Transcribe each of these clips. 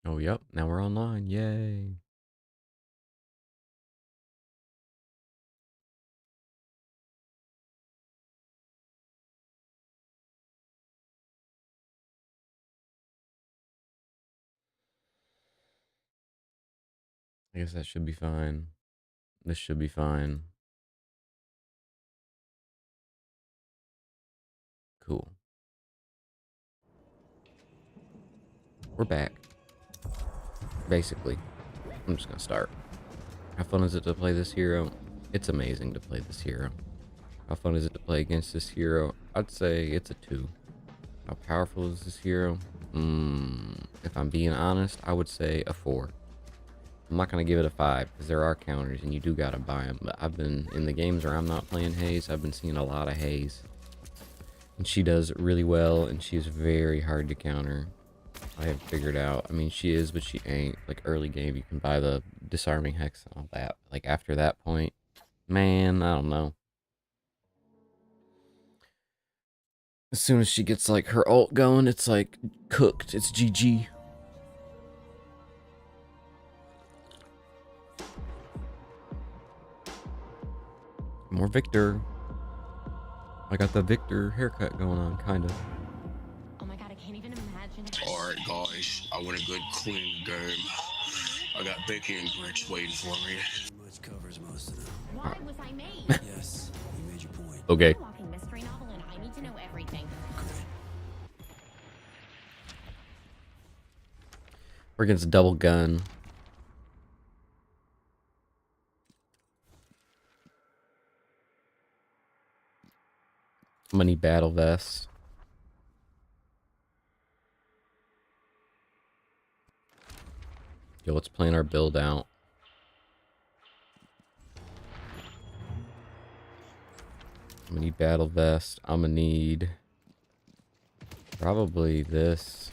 Oh, yep. Now we're online. Yay. I guess that should be fine. This should be fine. Cool. We're back. Basically. I'm just gonna start. How fun is it to play this hero? It's amazing to play this hero. How fun is it to play against this hero? I'd say it's a 2. How powerful is this hero? If I'm being honest, I would say a 4. I'm not going to give it a 5 because there are counters and you do got to buy them. But I've been in the games where I'm not playing Haze, I've been seeing a lot of Haze. And she does really well and she's very hard to counter. I have figured out. I mean, she is, but she ain't. Like early game, you can buy the disarming hex and all that. Like after that point, man, I don't know. As soon as she gets like her ult going, it's like cooked. It's GG. More Victor. I got the Victor haircut going on, kind of. Oh my god, I can't even imagine. Alright, guys, I want a good clean game. I got bacon and grits waiting for me. Much covers most of them. Why was I made? Yes, you made your point. Okay. I'm a walking mystery novel and I need to know everything. Great. We're against double gun. Money battle vest. Yo, let's plan our build out. I'm gonna need battle vest. I'm gonna need probably this.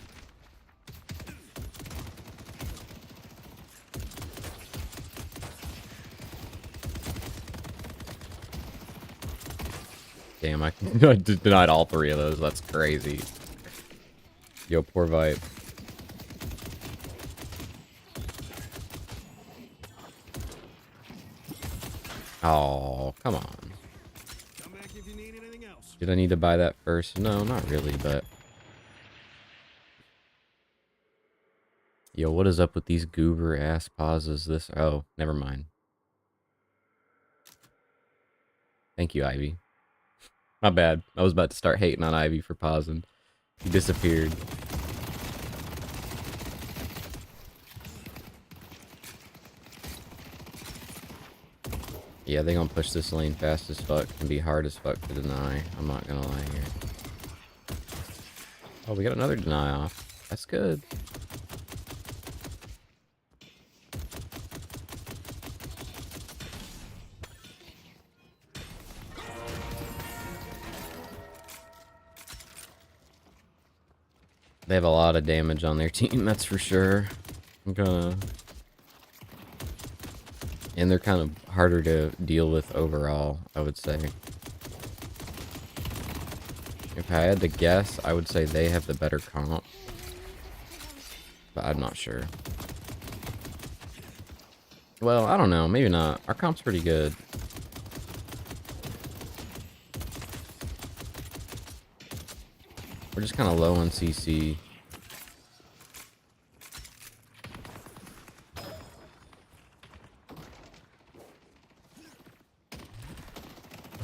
Damn, I denied all 3 of those. That's crazy. Yo, poor Vipe. Oh, come on. Come back if you need anything else. Did I need to buy that first? No, not really, but... Yo, what is up with these goober-ass pauses? This... Oh, never mind. Thank you, Ivy. My bad. I was about to start hating on Ivy for pausing. He disappeared. Yeah, they gonna push this lane fast as fuck and be hard as fuck to deny. I'm not gonna lie here. Oh, we got another deny off. That's good. They have a lot of damage on their team, that's for sure. I'm gonna... And they're kind of harder to deal with overall, I would say. If I had to guess, I would say they have the better comp. But I'm not sure. Well, I don't know. Maybe not. Our comp's pretty good. We're just kind of low on CC.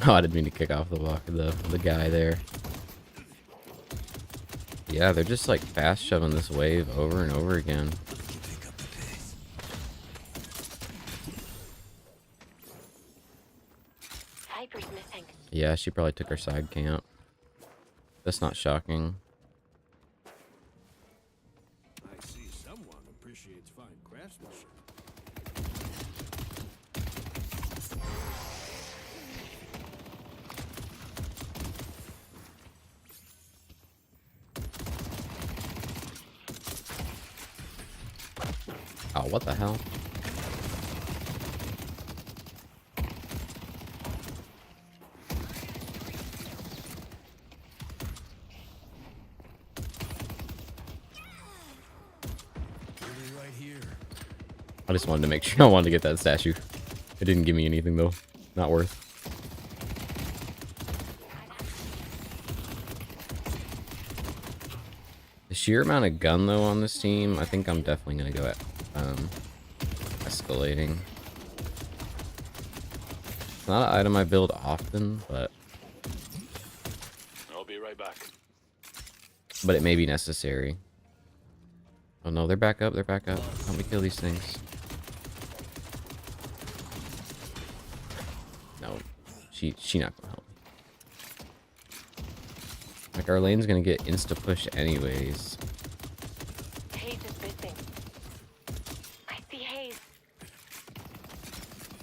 Oh, I didn't mean to kick off the walk of the guy there. Yeah, they're just like fast shoving this wave over and over again. Pick up the pace. Hyper's missing. Yeah, she probably took her side camp. That's not shocking. I see someone appreciates fine craftsmanship. Oh, what the hell? I just wanted to make sure I wanted to get that statue. It didn't give me anything though. Not worth. The sheer amount of gun though on this team, I think I'm definitely gonna go at escalating. It's not an item I build often, but I'll be right back. it may be necessary. Oh no, they're back up, they're back up. Help me kill these things. No, she not gonna help me. Like our lane's gonna get insta push anyways. Haze is missing. I see Haze.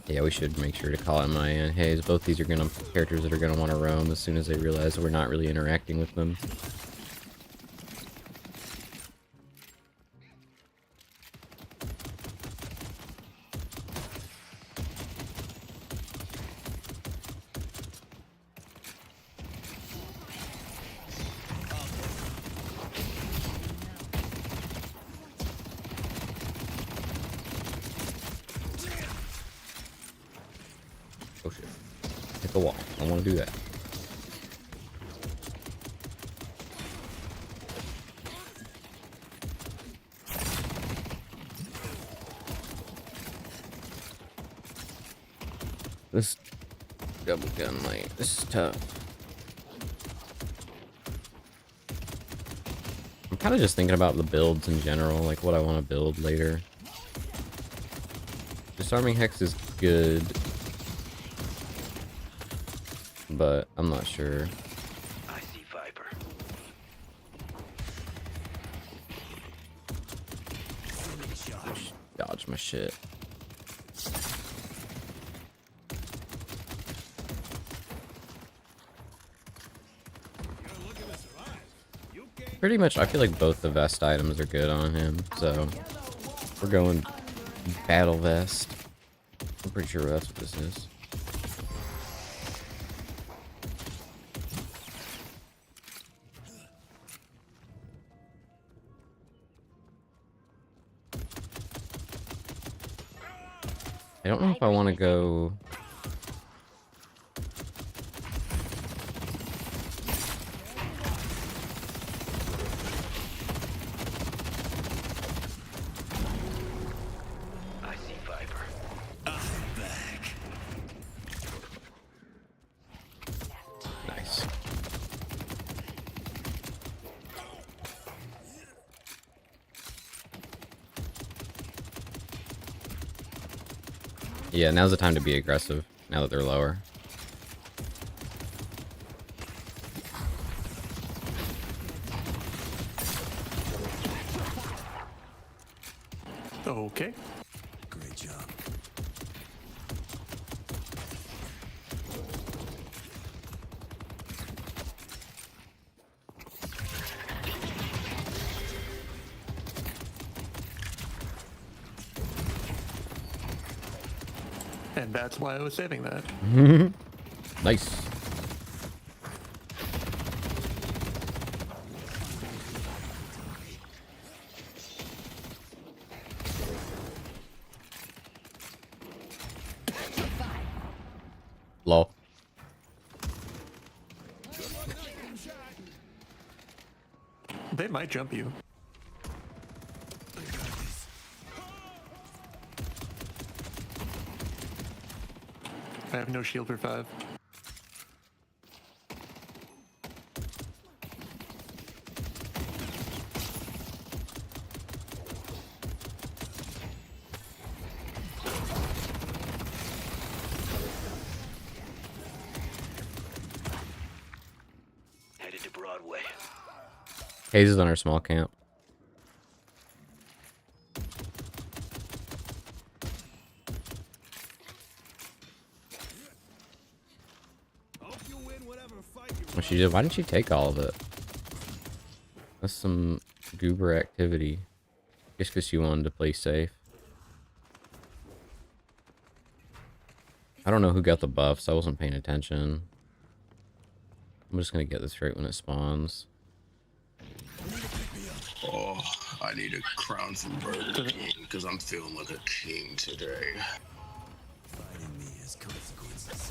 Yeah, we should make sure to call in my Haze. Both these are characters that are gonna want to roam as soon as they realize we're not really interacting with them. Oh shit. Hit the wall. I don't want to do that. This double gun light. This is tough. I'm kind of just thinking about the builds in general, like what I want to build later. Disarming Hex is good, but I'm not sure. I see Viper. Dodge my shit. Pretty much, I feel like both the vest items are good on him, so we're going battle vest. I'm pretty sure that's what this is. I don't know if I want to go. I see Viper. Nice. Yeah, now's the time to be aggressive, now that they're lower. Okay. Great job. And that's why I was saving that. Nice. Lol. They might jump you. I have no shield for 5. Headed to Broadway. Haze is on our small camp. Hope you win whatever fight you Well, she did. Why didn't she take all of it? That's some goober activity. Just because she wanted to play safe. I don't know who got the buffs. I wasn't paying attention. I'm just gonna get this right when it spawns. Oh, I need a crown from Burger King because I'm feeling like a king today. Fighting me has consequences.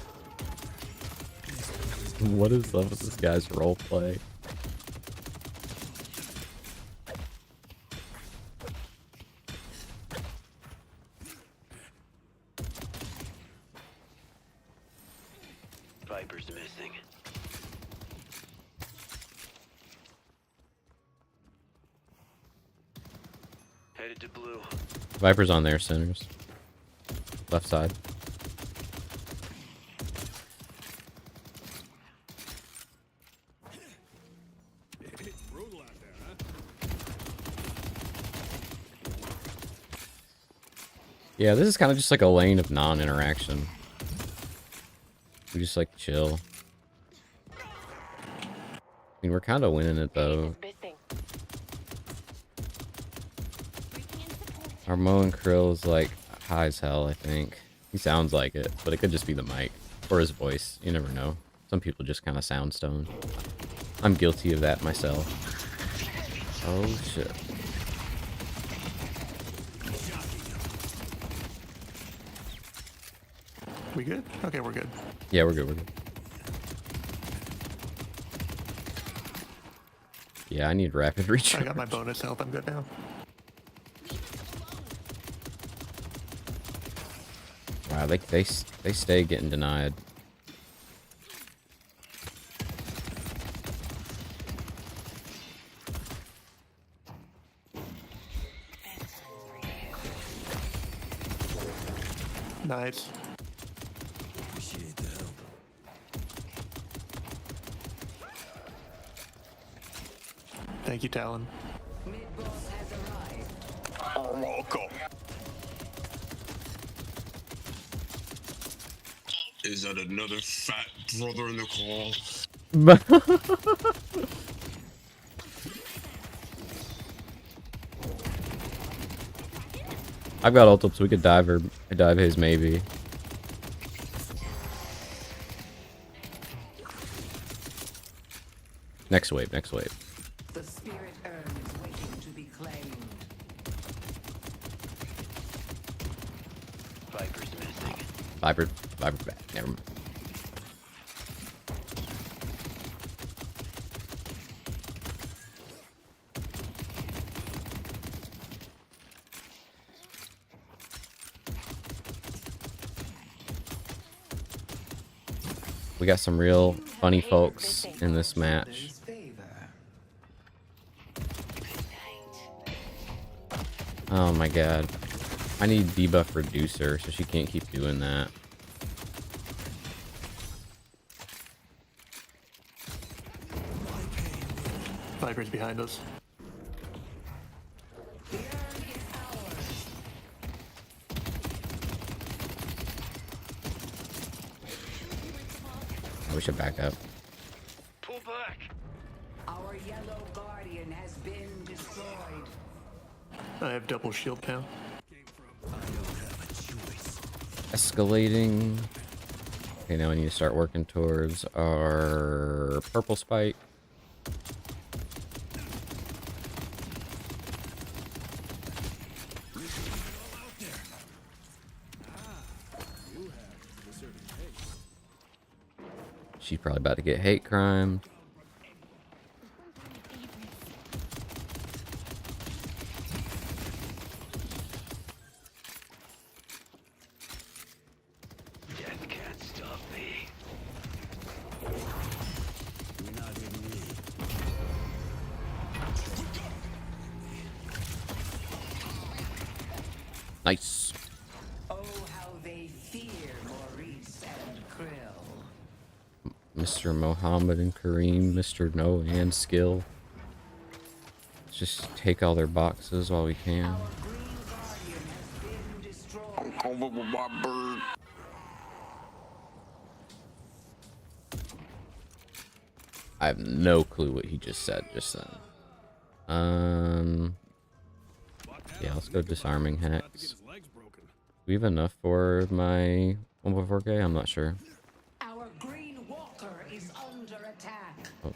What is up with this guy's role play? Viper's missing. Headed to blue. Viper's on there, Sinners. Left side. It's brutal out there, huh? Yeah, this is kind of just like a lane of non-interaction. We just like chill. I mean, we're kind of winning it though. Haze is missing. Our Mo and Krill is like high as hell, I think. He sounds like it, but it could just be the mic or his voice. You never know. Some people just kind of sound stoned. I'm guilty of that myself. Oh shit. We good? Okay, we're good. Yeah, we're good, we're good. Yeah, I need rapid recharge. I got my bonus health. I'm good now. Wow, they stay getting denied. Nice. Appreciate the help. Thank you, Talon. Is that another fat brother in the call? I've got ult up, so we could dive or dive Haze maybe. Next wave, next wave. The spirit urn is waiting to be claimed. Viper's missing. Viper back. Never mind. We got some real funny folks in this match. There's favor. Oh my god. I need debuff reducer so she can't keep doing that. Viper's behind us. The urn is ours. We should back up. Pull back. Our yellow guardian has been destroyed. I have double shield now. Escalating. Okay, now I need to start working towards our purple spike. She's probably about to get hate crime. Death can't stop me. You're not hitting me. Nice. Oh, how they fear Maurice and Krill. Mr. Mohammed and Kareem, Mr. No and Skill. Let's just take all their boxes while we can. Our green guardian has been destroyed. Over with my bird. I have no clue what he just said just then. Yeah, let's go disarming About to get hacks. his legs broken. Do we have enough for my 1.4K? I'm not sure. Our green walker is under attack. Oh.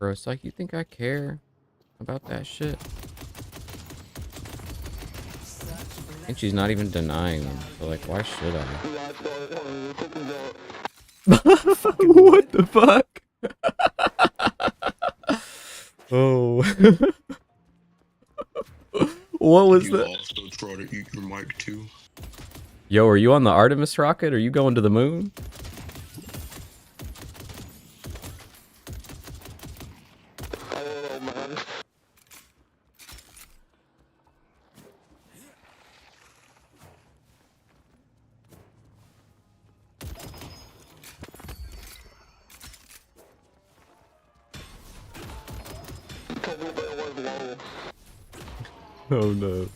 Bro, it's like, you think I care about that shit? And she's not even denying them. So, like, why should I? What the fuck? Oh. What was You that? also try to eat your mic too. Yo, are you on the Artemis rocket? Are you going to the moon? Oh no.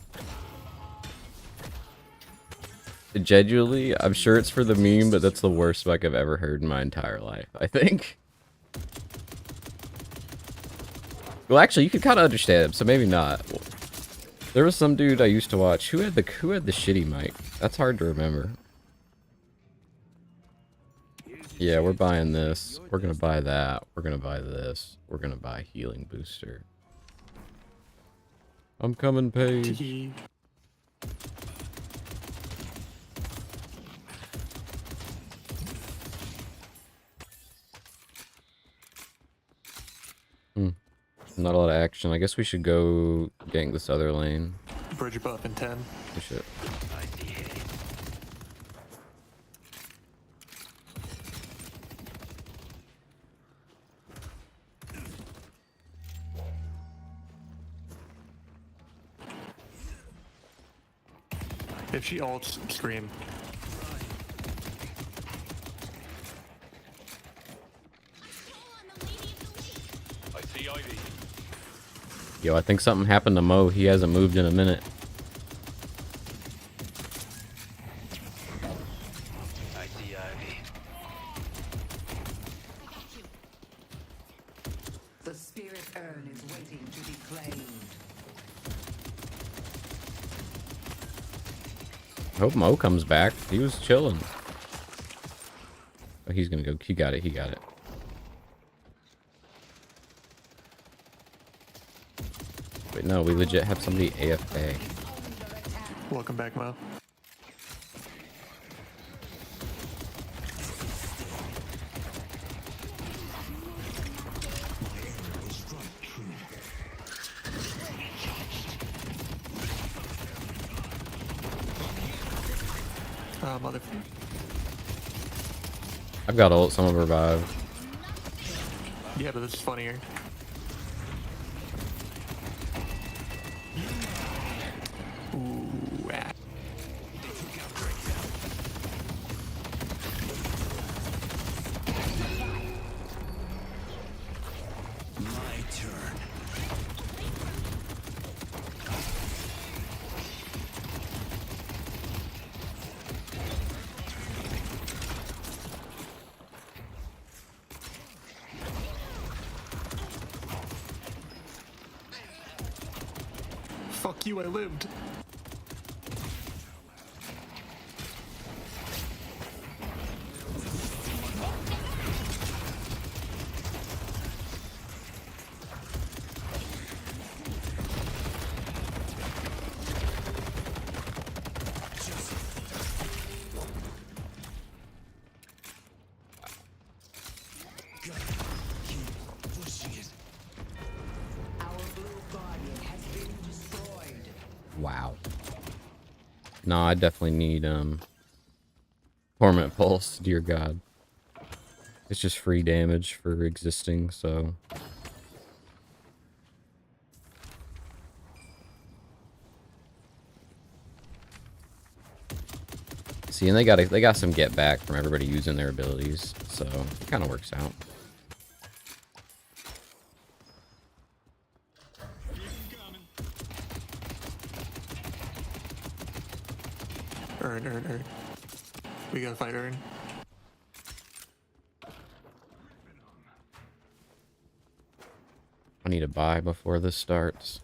Genuinely, I'm sure it's for the meme, but that's the worst spec I've ever heard in my entire life, I think. Well, actually, you can kind of understand him, so maybe not. There was some dude I used to watch who had the shitty mic. That's hard to remember. Yeah, we're buying this. We're gonna buy that. We're gonna buy this. We're gonna buy healing booster. I'm coming, Paige. Tee. Not a lot of action. I guess we should go gank this other lane. Bridge buff in 10. We should. If she ults, scream. Yo, I think something happened to Mo. He hasn't moved in a minute. I see Ivy. The spirit urn is waiting to be claimed. I hope Mo comes back. He was chilling. Oh, he's gonna go. He got it. He got it. Wait, no, we legit have somebody AFK. Welcome back, Mo. Motherfucker. I've got ult. Someone revive. Yeah, but this is funnier. Ooh, ah. My turn. Fuck you, I lived. Our blue guardian has been destroyed. Wow. No, I definitely need Torment Pulse. Dear God. It's just free damage for existing, so. See, and they got some get back from everybody using their abilities, so it kind of works out. Earn. We gotta fight Earn. I need to buy before this starts.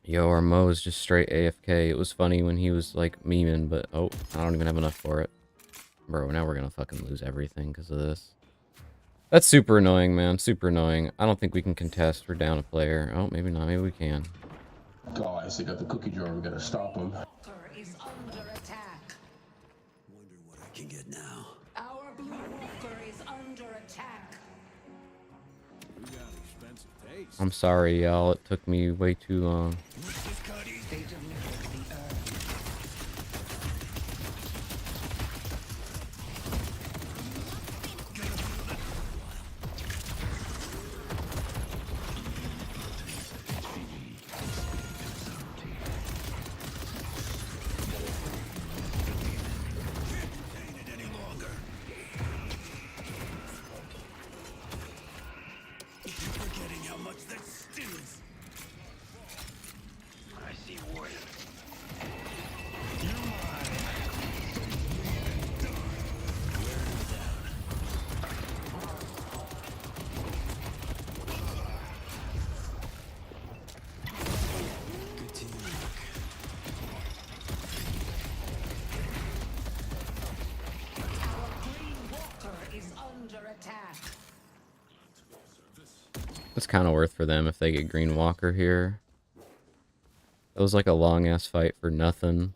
Yo, our Mo is just straight AFK. It was funny when he was like memeing, but oh, I don't even have enough for it. Bro, now we're gonna fucking lose everything because of this. That's super annoying, man. Super annoying. I don't think we can contest. We're down a player. Oh, maybe not. Maybe we can. Guys, they got the cookie jar. We gotta stop them. Walker is under attack. Wonder what I can get now. Our blue walker is under attack. You got expensive taste. I'm sorry, y'all. It took me way too long. They delivered the earth. Forgetting how much that stings. I see warrior. Good teamwork. Our green walker is under attack. It's kind of worth for them if they get Green Walker here. It was like a long ass fight for nothing.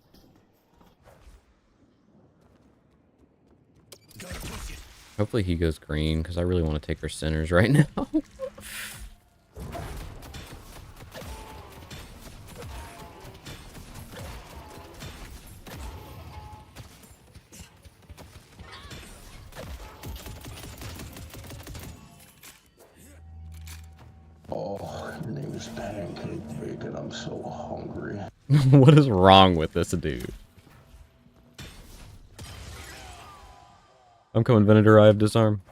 Hopefully he goes green because I really want to take our centers right now. Oh, your name is Pancake Bacon. I'm so hungry. What is wrong with this dude? I'm coming, Venator. I have disarm.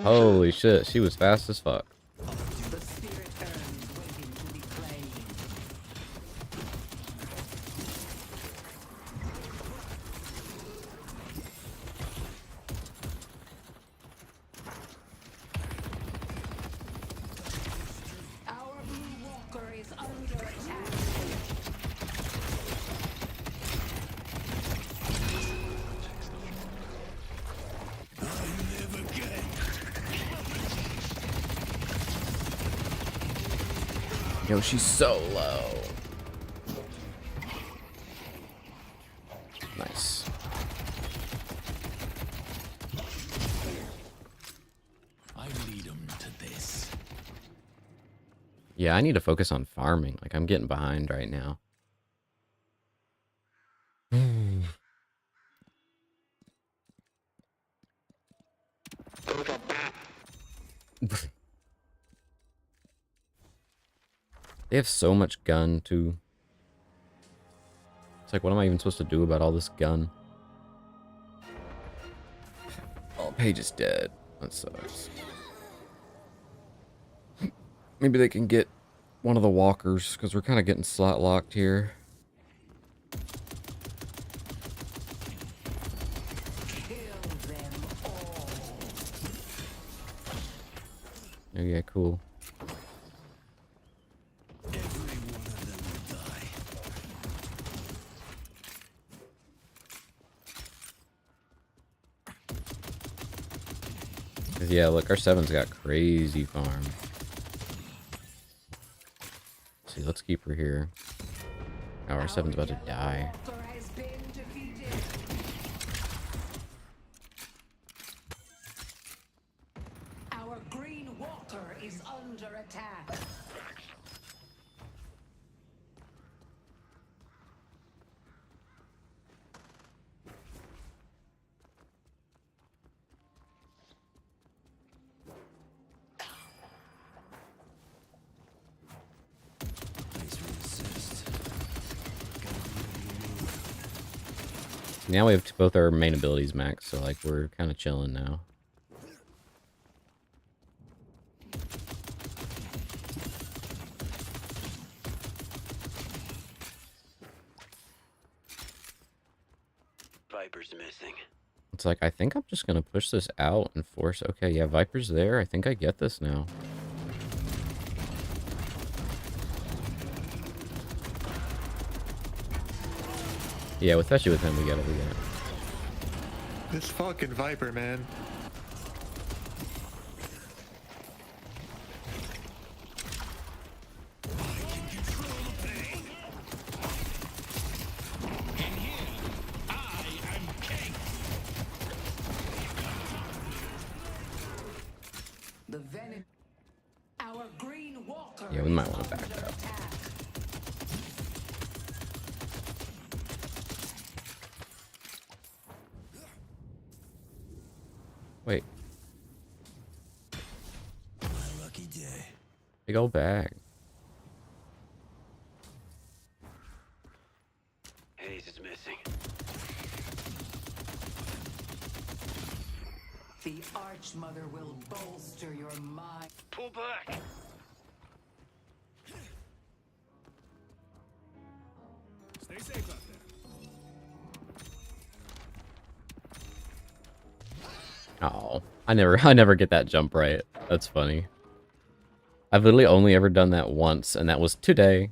Holy shit, she was fast as fuck. The spirit urns waiting to be claimed. Our blue walker is under attack. Yo, she's so low. Nice. I lead them to this. Yeah, I need to focus on farming. Like, I'm getting behind right now. They have so much gun, too. It's like, what am I even supposed to do about all this gun? Oh, Paige is dead. That sucks. Maybe they can get one of the walkers, because we're kind of getting slot locked here. Kill them all. Oh, yeah, cool. Every one of them will die. 'Cause, yeah, look, our 7's got crazy farm. See, let's keep her here. Oh, our 7's about to die. Walker has been defeated. Our green walker is under attack. Thanks for the assist. Now we have both our main abilities max, so like we're kind of chilling now. Viper's missing. It's like, I think I'm just gonna push this out and force. Okay, yeah, Viper's there. I think I get this now. Yeah, especially with him, we gotta do that. This fucking Viper, man. The venom. Our green walker. Yeah, we might is want to under back up. attack. Wait, Lucky day. big old bag. Haze is missing. The Archmother will bolster your mind. Pull back. Stay safe out there. Oh, I never get that jump right. That's funny. I've literally only ever done that once, and that was today.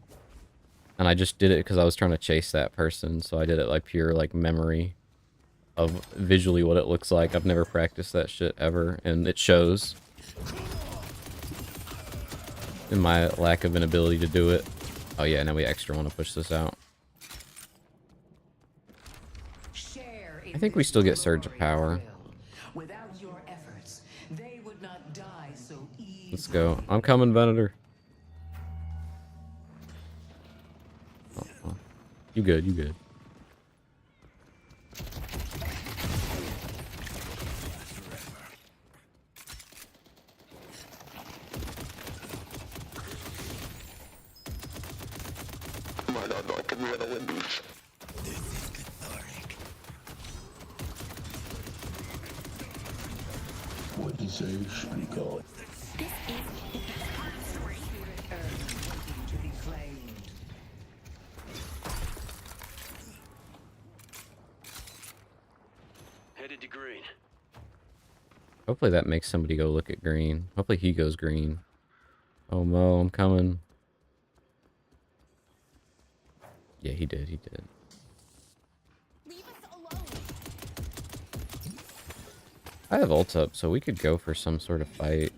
And I just did it because I was trying to chase that person, so I did it like pure like memory of visually what it looks like. I've never practiced that shit ever, and it shows in my lack of an ability to do it. Oh yeah, now we extra want to push this out. Share I think we still get Surge of Power. Without your efforts, they would not die so easily. Let's go. I'm coming, Venator. Oh. You good, you good. What do you say? Speak on. Waiting to be claimed. Headed to green. Hopefully that makes somebody go look at green. Hopefully he goes green. Oh Mo, I'm coming. Yeah, he did, he did. Leave us alone. I have ult up, so we could go for some sort of fight.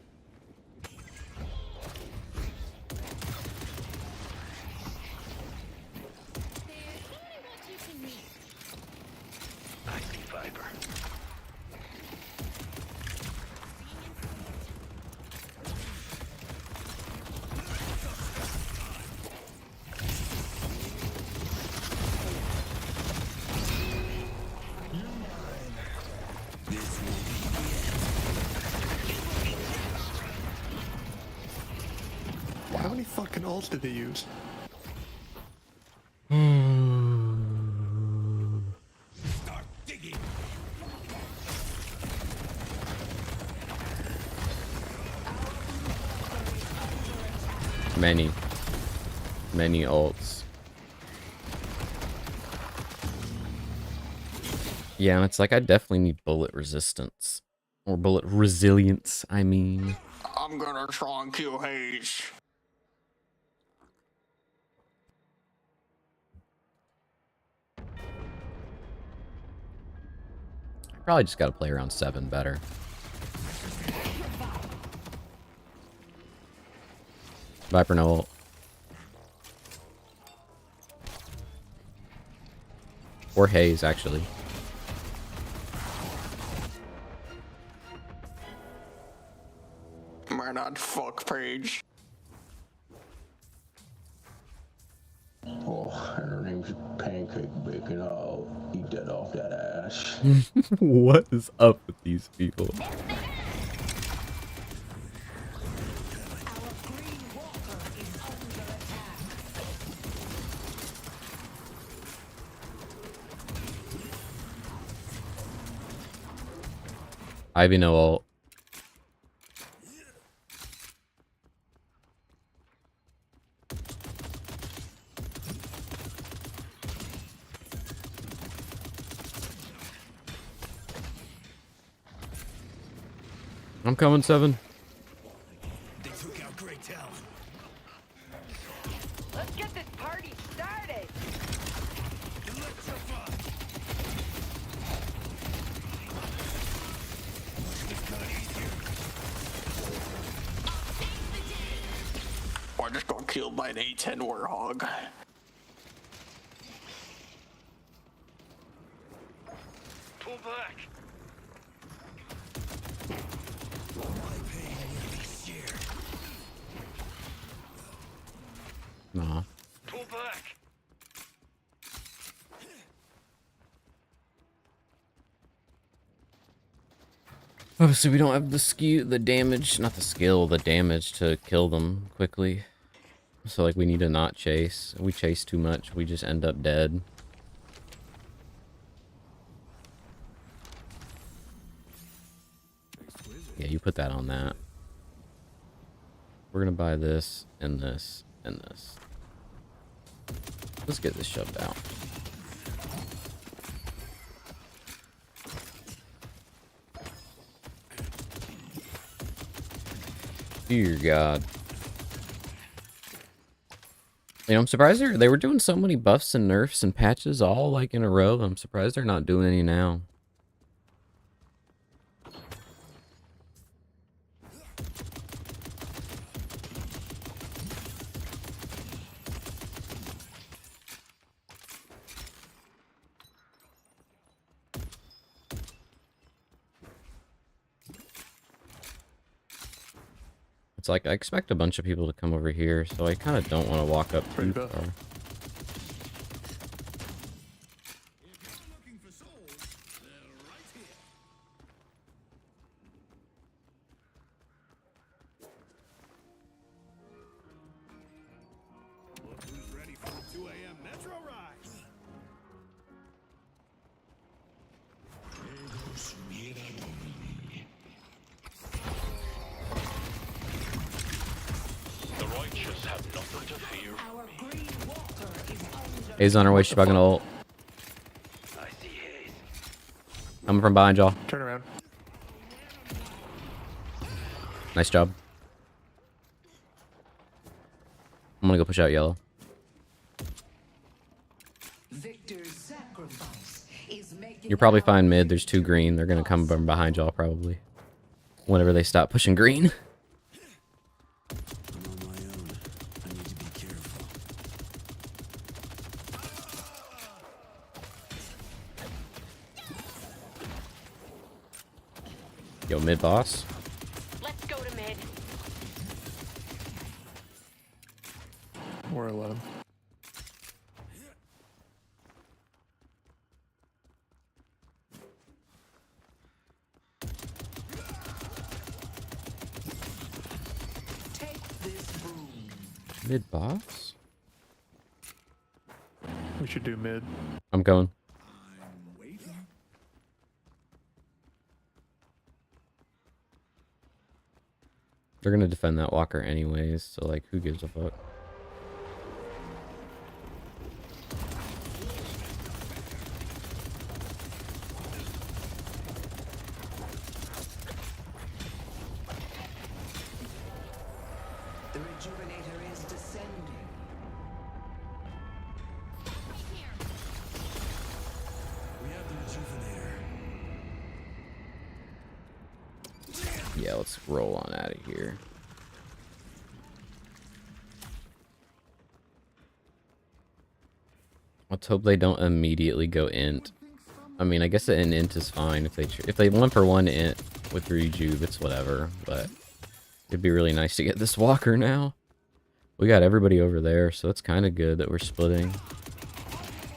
There's only what you can need. I see Viper. How many fucking ults did they use? Start digging. Many ults. Yeah, and it's like I definitely need bullet resistance. Or bullet resilience, I mean. I'm gonna try and kill Haze. Probably just gotta play around 7 better. Viper no ult. Or Haze, actually. Man, I'd fuck Page. Oh, her name's Pancake Bacon. I'll eat that off that ass. What is up with these people? Our green walker is under attack. Ivy no ult. I'm coming, 7. They took out great talent. Let's get this party started. Electrify. just got killed by an A10 warthog. Pull back. Nah. Pull back. Obviously, we don't have the damage, not the skill, the damage to kill them quickly. So, like, we need to not chase. If we chase too much, we just end up dead. Yeah, you put that on that. We're gonna buy this, and this, and this. Let's get this shoved out. Dear God. You know, I'm surprised they were doing so many buffs and nerfs and patches all like in a row. I'm surprised they're not doing any now. It's like, I expect a bunch of people to come over here, so I kind of don't want to walk up too far. Look who's ready for the 2 a.m. Metro ride. The righteous have nothing to fear. Our green walker is under Haze on her way, she's fucking ult. I see Haze. I'm from behind y'all. Turn around. Nice job. I'm gonna go push out yellow. Victor's sacrifice is making You're probably fine mid. There's 2 green. They're gonna come from behind y'all probably. Whenever they stop pushing green. I'm on my own. I need to be careful. Yo, mid boss. Let's go to mid. We're 11. take this broom. Mid boss? We should do mid. I'm going. I'm waiting. They're gonna defend that walker anyways, so like, who gives a fuck? The rejuvenator is descending. We have the rejuvenator. Yeah, let's roll on out of here. Let's hope they don't immediately go int. I mean, I guess an int is fine if they 1-for-1 int with rejuve, it's whatever. But it'd be really nice to get this walker now. We got everybody over there, so it's kind of good that we're splitting.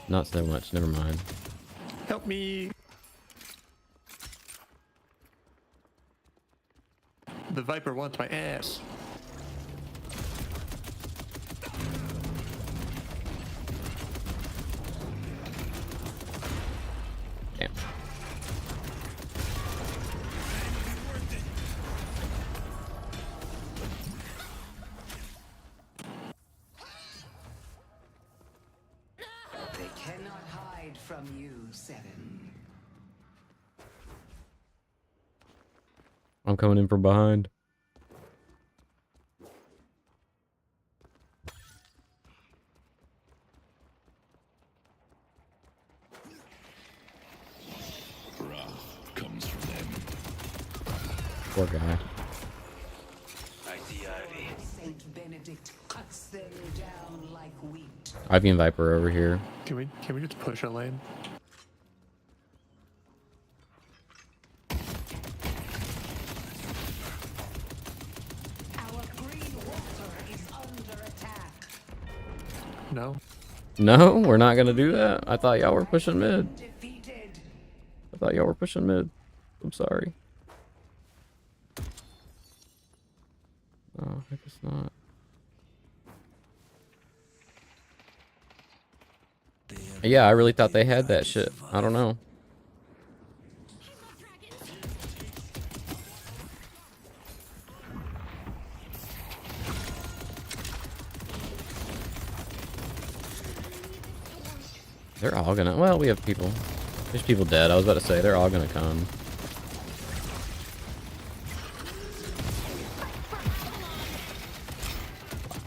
Not so much. Never mind. Help me! The Viper wants my ass. Damn. They cannot hide from you, Seven. I'm coming in from behind. Wrath comes from them. Poor guy. I see Ivy. Saint Benedict Cuts them down like wheat. Ivy and Viper over here. Can we just push a lane? Our green water is under attack. No. No, we're not gonna do that. I thought y'all were pushing mid. Defeated. I thought y'all were pushing mid. I'm sorry. Oh, I guess not. Yeah, I really thought they had that shit. I don't know. They're all gonna. Well, we have people. There's people dead. I was about to say they're all gonna come.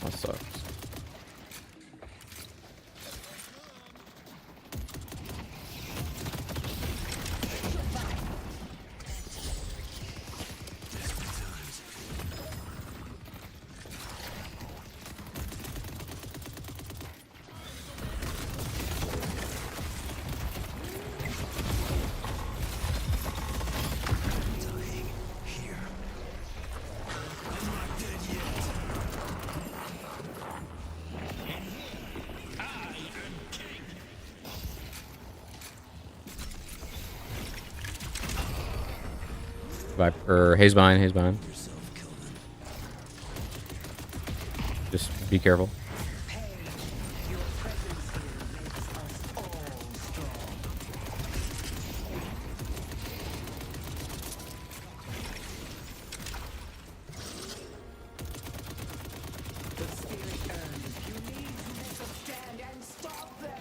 That sucks. Viper, Haze behind, Haze behind. Just be careful. Your presence here makes us all strong. The spirit earns. You need to make a stand and stop them.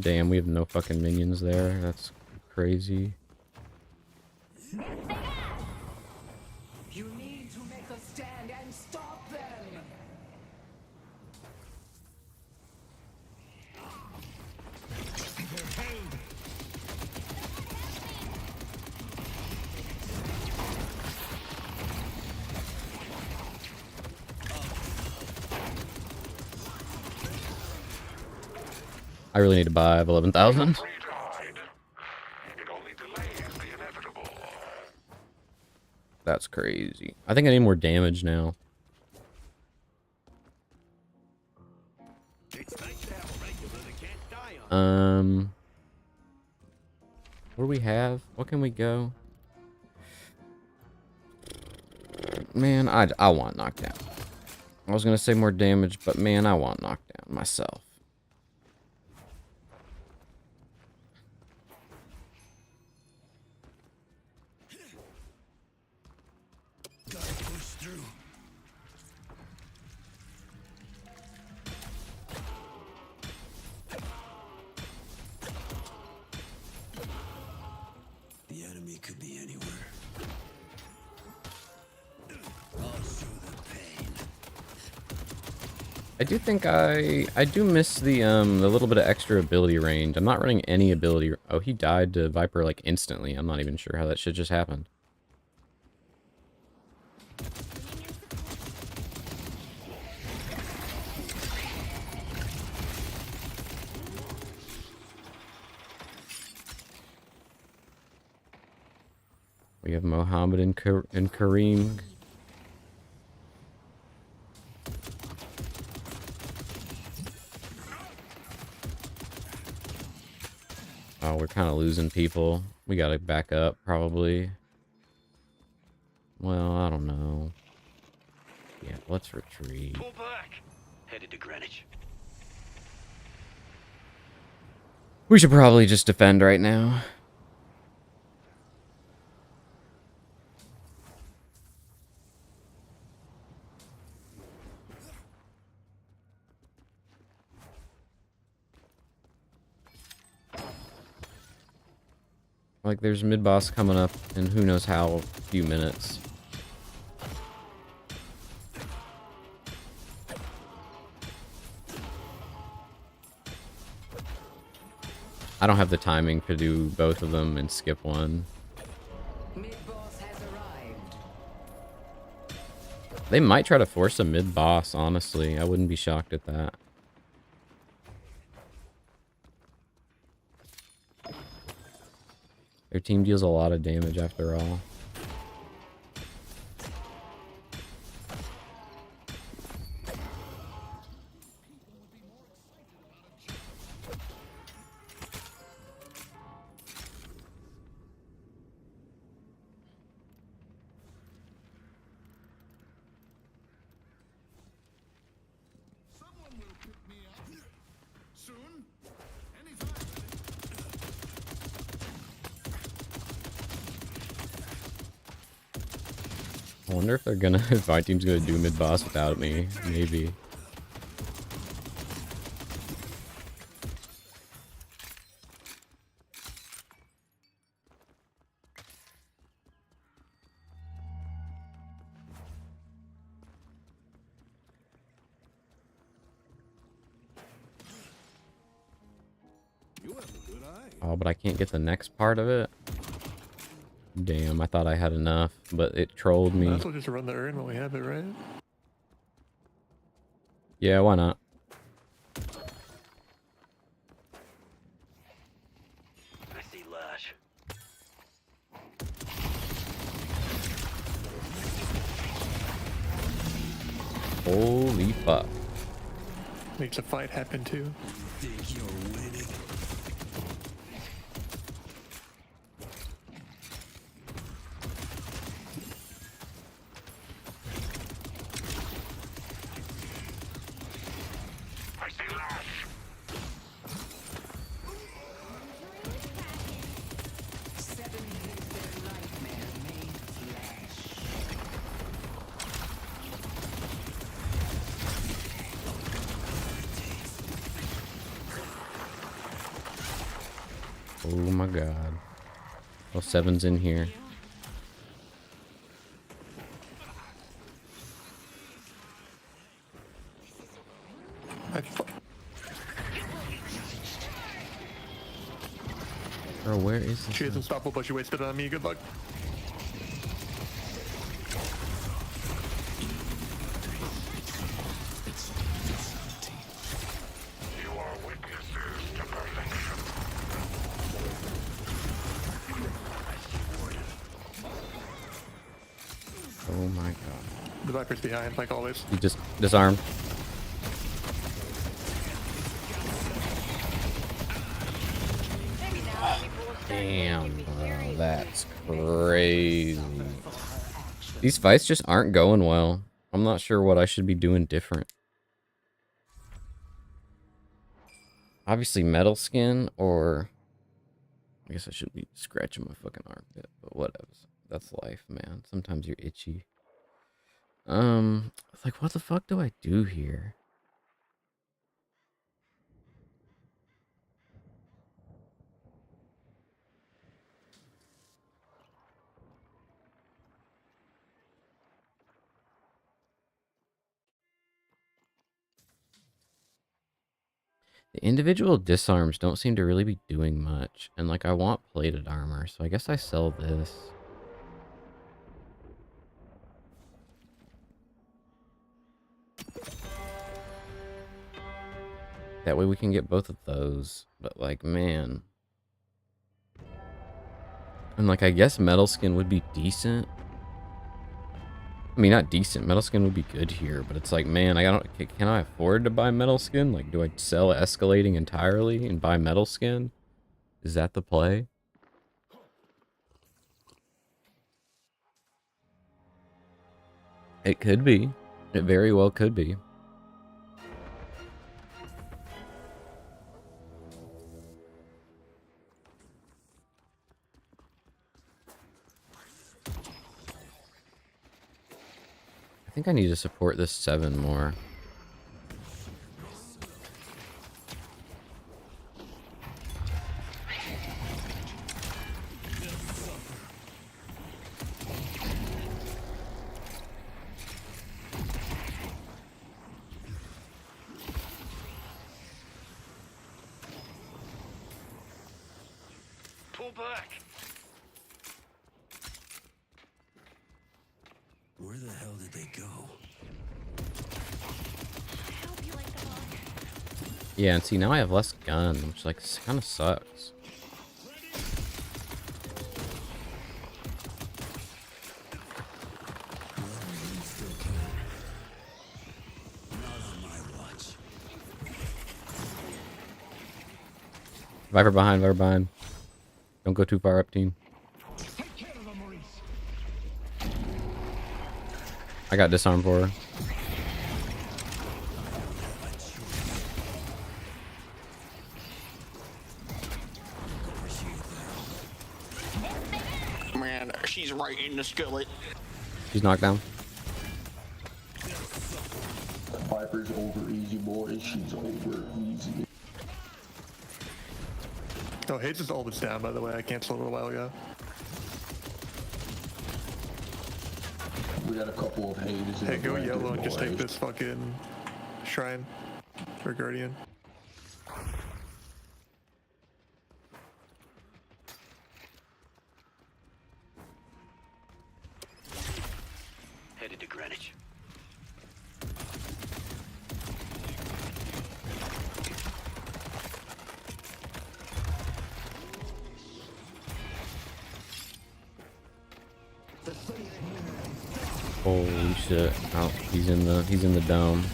Damn, we have no fucking minions there. That's crazy. You need to make a stand and stop them. I really need to buy 11,000. That's crazy. I think I need more damage now. It's nice to have a regular that can't die on. What do we have? What can we go? Man, I want knockdown. I was gonna say more damage, but man, I want knockdown myself. The enemy could be anywhere. I'll show them pain. I do think I do miss the little bit of extra ability range. I'm not running any ability. Oh, he died to Viper like instantly. I'm not even sure how that shit just happened. We have Mohammed and Kareem. Oh, we're kind of losing people. We gotta back up, probably. Well, I don't know. Yeah, let's retreat. Pull back. Headed to Greenwich. We should probably just defend right now. Like, there's mid-boss coming up in who knows how few minutes. I don't have the timing to do both of them and skip one. Mid-boss has arrived. They might try to force a mid-boss, honestly. I wouldn't be shocked at that. Their team deals a lot of damage after all. Someone will pick me up. Soon? Anytime. I wonder if they're gonna, if my team's gonna do mid-boss without me. Maybe. You have a good eye. Oh, but I can't get the next part of it. Damn, I thought I had enough, but it trolled me. Might as well just run the urn when we have it, right? Yeah, why not? I see Lash. Holy fuck. Makes a fight happen too. Think you're winning? I see Lash. Seven is their nightmare made flesh. Oh my god. Oh, Seven's in here. Bro, where is this? She is unstoppable, but she wasted it on me. Good luck. You are witnesses to perfection. Oh my god. The Viper's behind, like always. He just disarmed. Damn, bro, that's crazy. These fights just aren't going well. I'm not sure what I should be doing different. Obviously metal skin, or I guess I should be scratching my fucking armpit, but whatever. That's life, man. Sometimes you're itchy. Like, what the fuck do I do here? The individual disarms don't seem to really be doing much. And, like, I want plated armor, so I guess I sell this. That way we can get both of those. But, like, man. And, like, I guess metal skin would be decent. I mean, not decent. Metal skin would be good here, but it's like, man, can I afford to buy metal skin? Like, do I sell escalating entirely and buy metal skin? Is that the play? It could be. It very well could be. I think I need to support this 7 more. Pull back. Where the hell did they go? I hope you like the look. Yeah, and see, now I have less gun, which, like, kind of sucks. Bloodline still coming. Not on my watch. Viper behind, Viper behind. Don't go too far up, team. I got disarm for her. Man, she's right in the skillet. She's knocked down. Viper's over easy, boys. She's over easy. Oh, Haze' ult is down, by the way. I canceled it a while ago. We got a couple of Hazes. Hey, go yellow and just take this fucking shrine or guardian. Headed to Greenwich. Holy shit. Oh, he's in the dome.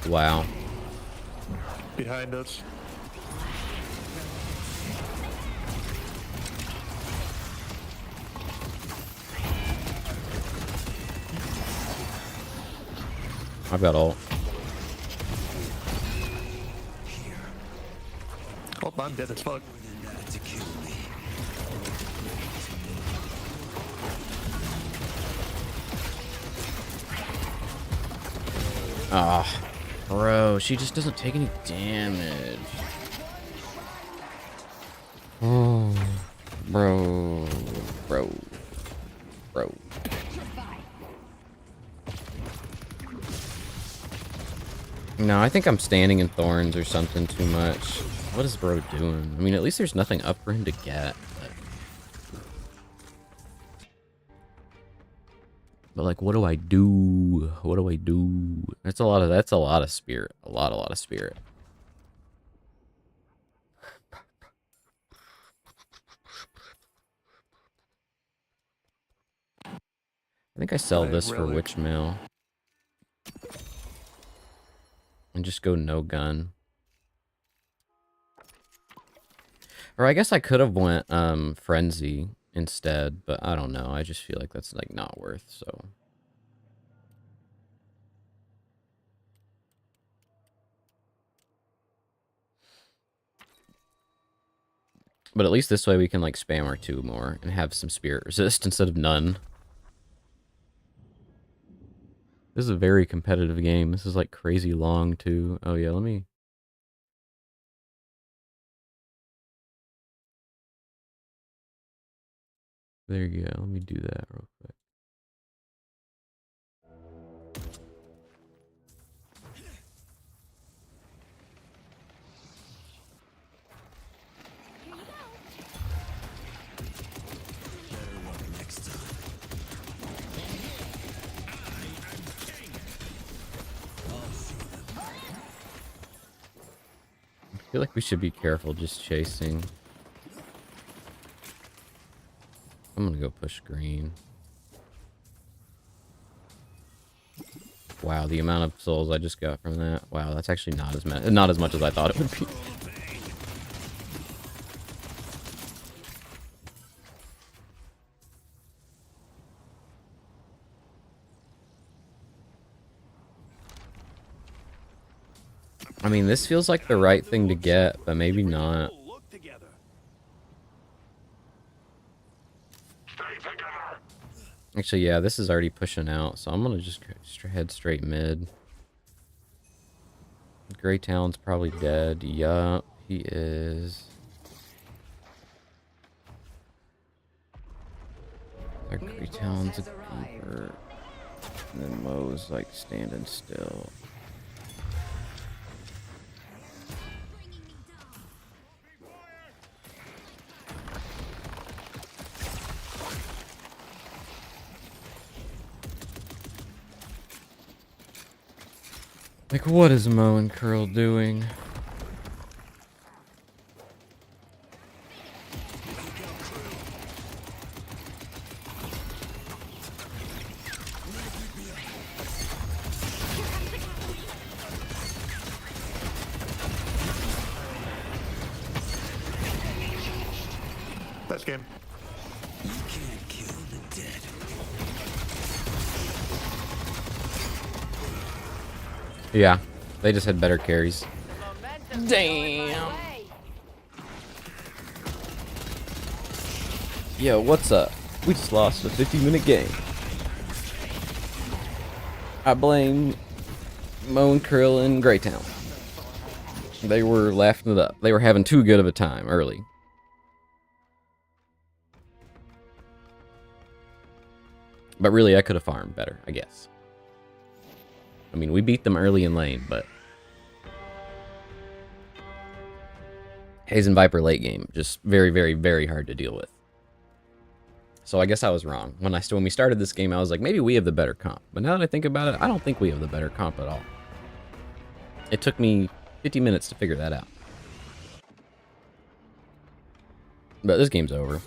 Wow. Behind us. I've got ult. Oh, I'm dead as fuck. Than that to kill me. Ah, bro, she just doesn't take any damage. Oh, bro. No, I think I'm standing in thorns or something too much. What is bro doing? I mean, at least there's nothing up for him to get. But like, what do I do? What do I do? That's a lot of spirit. A lot of spirit. I think I sell this for Relic. witch mail. And just go no gun. Or I guess I could have went frenzy instead, but I don't know. I just feel like that's like not worth, so. But at least this way we can like spam our 2 more and have some spirit resist instead of none. This is a very competitive game. This is like crazy long too. Oh yeah, let me. There you go. Let me do that real quick. Better luck next time. I feel like we should be careful just chasing. I'm gonna go push green. Wow, the amount of souls I just got from that. Wow, that's actually not as much as I thought it would be. I mean, this feels like the right thing to get, but maybe not. Look together. Actually, yeah, this is already pushing out, so I'm gonna just head straight mid. Greytown's probably dead. Yup, he is. Greytown's a keeper. And then Mo's like standing still. Like, what is Mo and Curl doing? Best game. You can't kill the dead. Yeah, they just had better carries. Damn. Yo, what's up? We just lost a 50-minute game. I blame Mo and Krill and Greytown. They were laughing it up. They were having too good of a time early. But really, I could have farmed better, I guess. I mean, we beat them early in lane, but Haze and Viper late game, just very, very, very hard to deal with. So I guess I was wrong. When we started this game, I was like, maybe we have the better comp. But now that I think about it, I don't think we have the better comp at all. It took me 50 minutes to figure that out. But this game's over.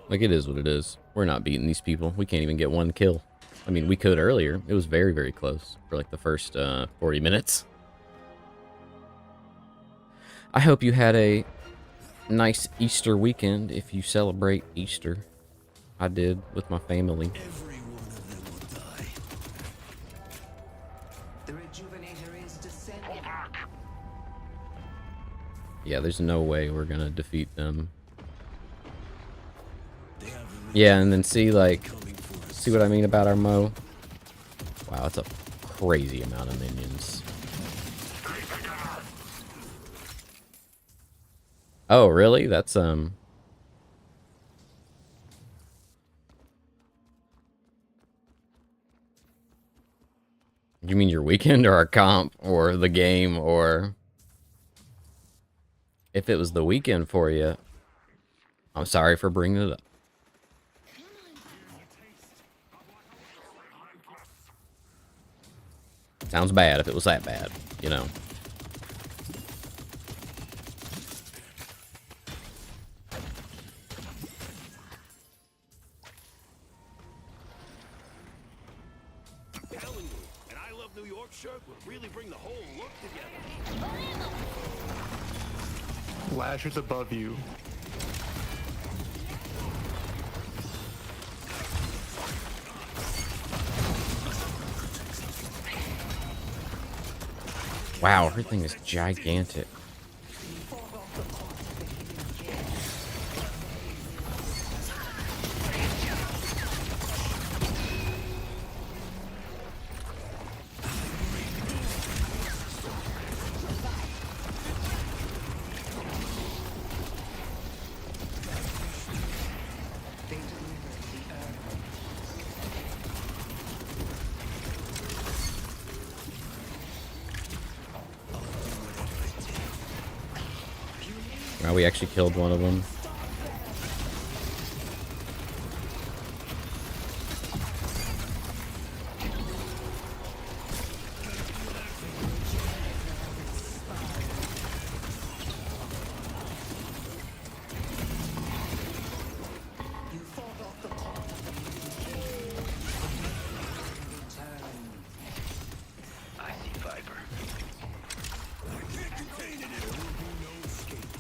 Like, it is what it is. We're not beating these people. We can't even get one kill. I mean, we could earlier. It was very, very close for like the first 40 minutes. I hope you had a nice Easter weekend if you celebrate Easter. I did with my family. Every one of them will die. The rejuvenator is descending. Yeah, there's no way we're gonna defeat them. They have Yeah, and then see, like, coming for us. see what I mean about our Mo? Wow, that's a crazy amount of minions. Oh, really? That's, You mean your weekend or our comp or the game or... If it was the weekend for you, I'm sorry for bringing it up. Sounds bad if it was that bad, you know. I'm telling you, and I Love New York shirt would really bring the whole look together. Lasher's above you. Wow, everything is gigantic. They delivered the earth. Wow, we actually killed one of them. You fought off the call of the return. I see Viper. I can't contain it. There will be no escape.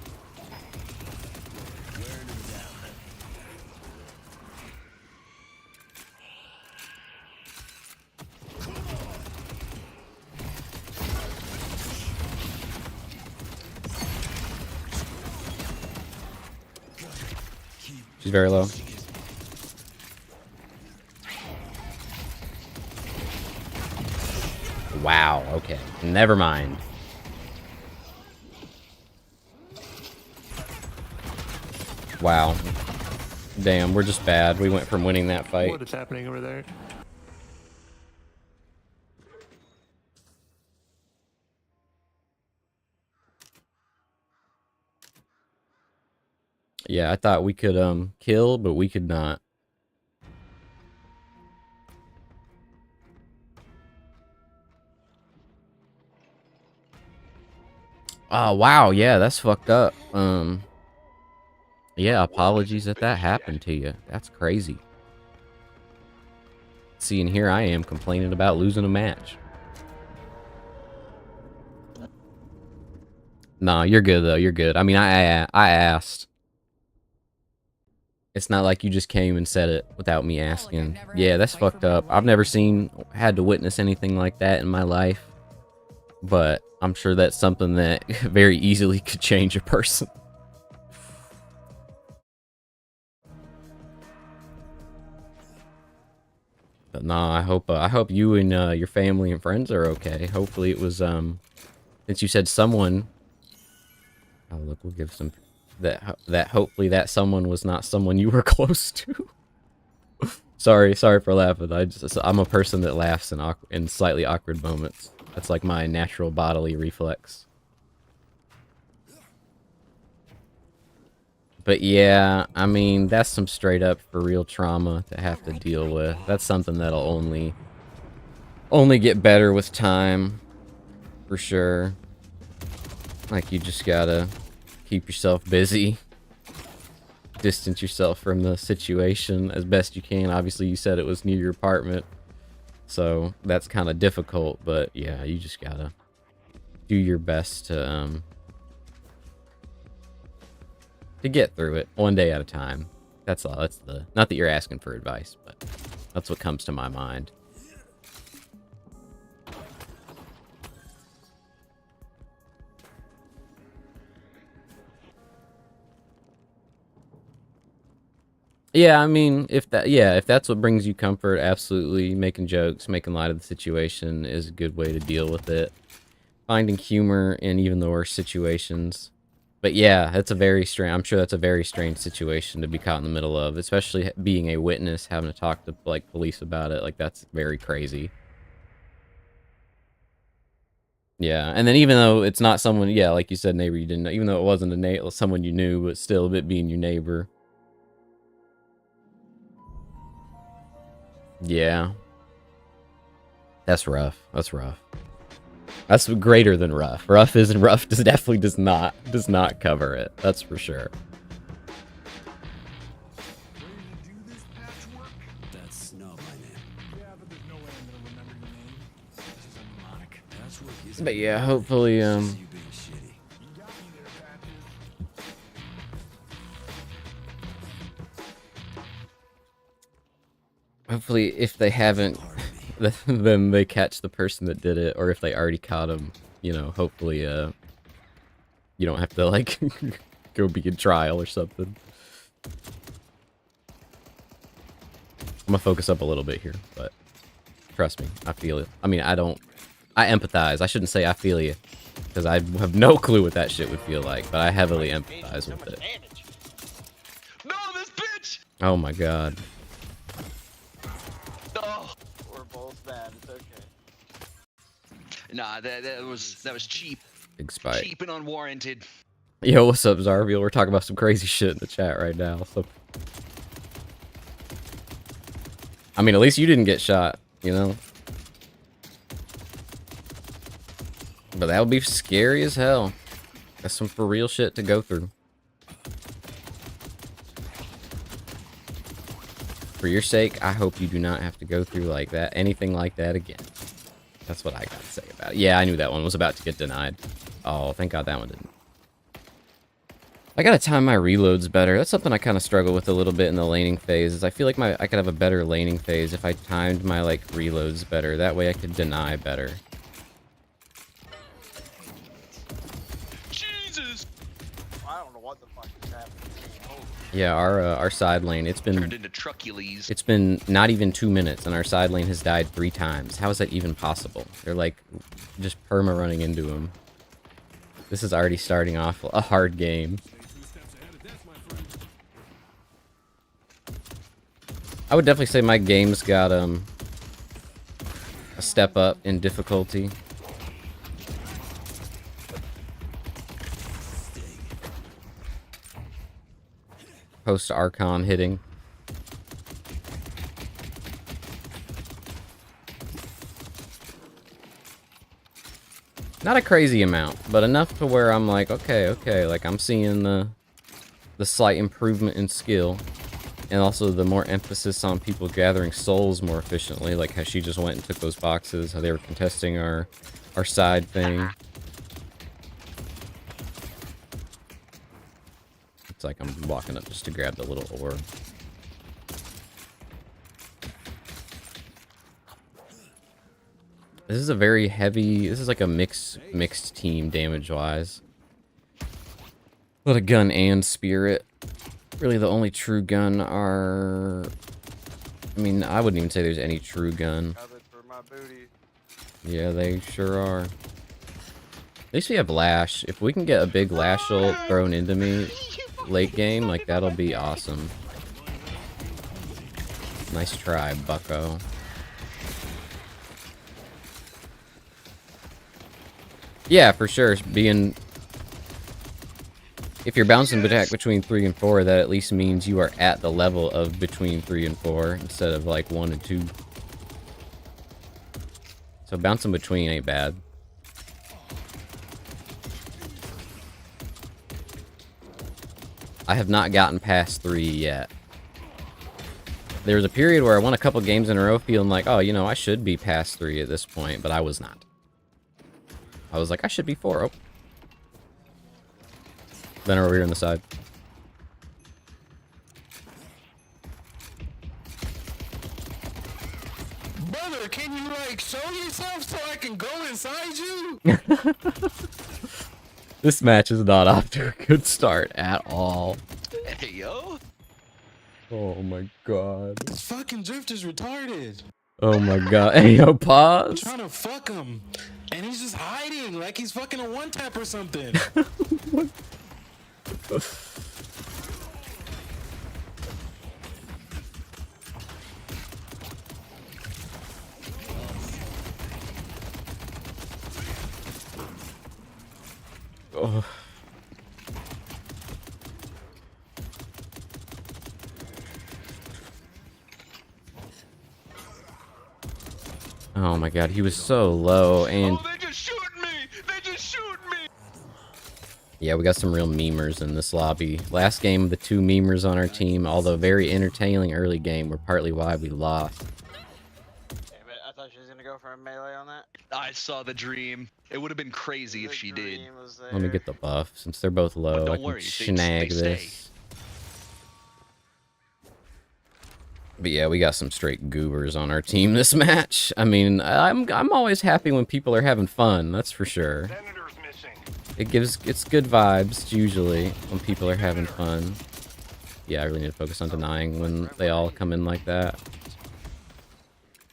Wearing him down. She's very low. Wow, okay. Never mind. Wow. Damn, we're just bad. We went from winning that fight. What is happening over there? Yeah, I thought we could kill, but we could not. Oh wow, yeah, that's fucked up. Yeah, apologies that happened to you. That's crazy. See, and here I am complaining about losing a match. Nah, you're good though. You're good. I mean, I asked. It's not like you just came and said it without me asking. Yeah, that's fucked up. I've never had to witness anything like that in my life. But I'm sure that's something that very easily could change a person. But nah, I hope you and your family and friends are okay. Hopefully it was since you said someone. Oh look, we'll give some that hopefully that someone was not someone you were close to. sorry for laughing. I'm a person that laughs in slightly awkward moments. That's like my natural bodily reflex. But yeah, I mean, that's some straight up for real trauma to have to deal with. That's something that'll only get better with time, for sure. Like, you just gotta keep yourself busy, distance yourself from the situation as best you can. Obviously, you said it was near your apartment, so that's kind of difficult, but yeah, you just gotta do your best to get through it one day at a time. That's all. That's not that you're asking for advice, but that's what comes to my mind. Yeah, I mean, if that's what brings you comfort, absolutely. Making jokes, making light of the situation is a good way to deal with it. Finding humor in even the worst situations. But yeah, that's I'm sure that's a very strange situation to be caught in the middle of, especially being a witness, having to talk to like police about it. Like, that's very crazy. Yeah, and then even though it's not someone, yeah, like you said, neighbor you didn't know, even though it wasn't someone you knew, but still, it being your neighbor. Yeah. That's rough. That's rough. That's greater than rough. Rough isn't rough. Definitely does not cover it. That's for sure. That's not my name. Yeah, but there's no way I'm gonna remember your name. This is a mnemonic. Patchwork is. But yeah, hopefully You being shitty. You got me there, Patches. hopefully if they haven't, then they catch the person that did it, or if they already caught him, you know, hopefully you don't have to like go be in trial or something. I'm gonna focus up a little bit here, but trust me, I feel it. I mean, I empathize. I shouldn't say I feel you, because I have no clue what that shit would feel like, but I heavily empathize with it. No, this bitch! Oh my god. Oh. We're both bad. It's okay. Nah, that was cheap. Big spike. Cheap and unwarranted. Yo, what's up, Zarviel? We're talking about some crazy shit in the chat right now. So, I mean, at least you didn't get shot, you know? But that would be scary as hell. That's some for real shit to go through. For your sake, I hope you do not have to go through like that, anything like that again. That's what I got to say about it. Yeah, I knew that one was about to get denied. Oh, thank God that one didn't. I gotta time my reloads better. That's something I kind of struggle with a little bit in the laning phase. Is I feel like I could have a better laning phase if I timed my like reloads better. That way I could deny better. Jesus! I don't know what the fuck is happening. Oh, Yeah, our side lane. Turned into Trucules. It's been not even 2 minutes, and our side lane has died 3 times. How is that even possible? They're like just perma running into him. This is already starting off a hard game. I would definitely say my game's got a step up in difficulty. Post Archon hitting. Not a crazy amount, but enough to where I'm like, okay, like I'm seeing the slight improvement in skill. And also the more emphasis on people gathering souls more efficiently, like how she just went and took those boxes, how they were contesting our side thing. It's like I'm walking up just to grab the little orb. This is a very heavy, this is like a mixed team damage-wise. But a gun and spirit. Really the only true gun are... I mean, I wouldn't even say there's any true gun. Covered for my booty. Yeah, they sure are. At least we have Lash. If we can get a big Lash ult thrown into me late game, like that'll be awesome. Nice try, bucko. Yeah, for sure. If you're bouncing back between 3 and 4, that at least means you are at the level of between 3 and 4 instead of like 1 and 2. So bouncing between ain't bad. I have not gotten past 3 yet. There was a period where I won a couple games in a row feeling like, oh, you know, I should be past 3 at this point, but I was not. I was like, I should be 4. Oh. Then over here on the side. Brother, can you like show yourself so I can go inside you? This match is not off to a good start at all. Hey, yo. Oh my god. This fucking drift is retarded. Oh my god. Hey, yo, I'm pause. trying to fuck him, and he's just hiding like he's fucking a one tap or something. Oh. Oh my god, he was so low and... Oh, they just shoot me! They just shoot me! Yeah, we got some real memers in this lobby. Last game, the 2 memers on our team, although very entertaining early game, were partly why we lost. Damn it, I thought she was gonna go for a melee on that. I saw the dream. It would have been crazy if The she did. dream was Let me there. get the buff, since they're both low. Don't I can worry, they snag stay. this. But yeah, we got some straight goobers on our team this match. I mean, I'm always happy when people are having fun, that's for sure. It's good vibes usually when people are having fun. Yeah, I really need to focus on denying when they all come in like that.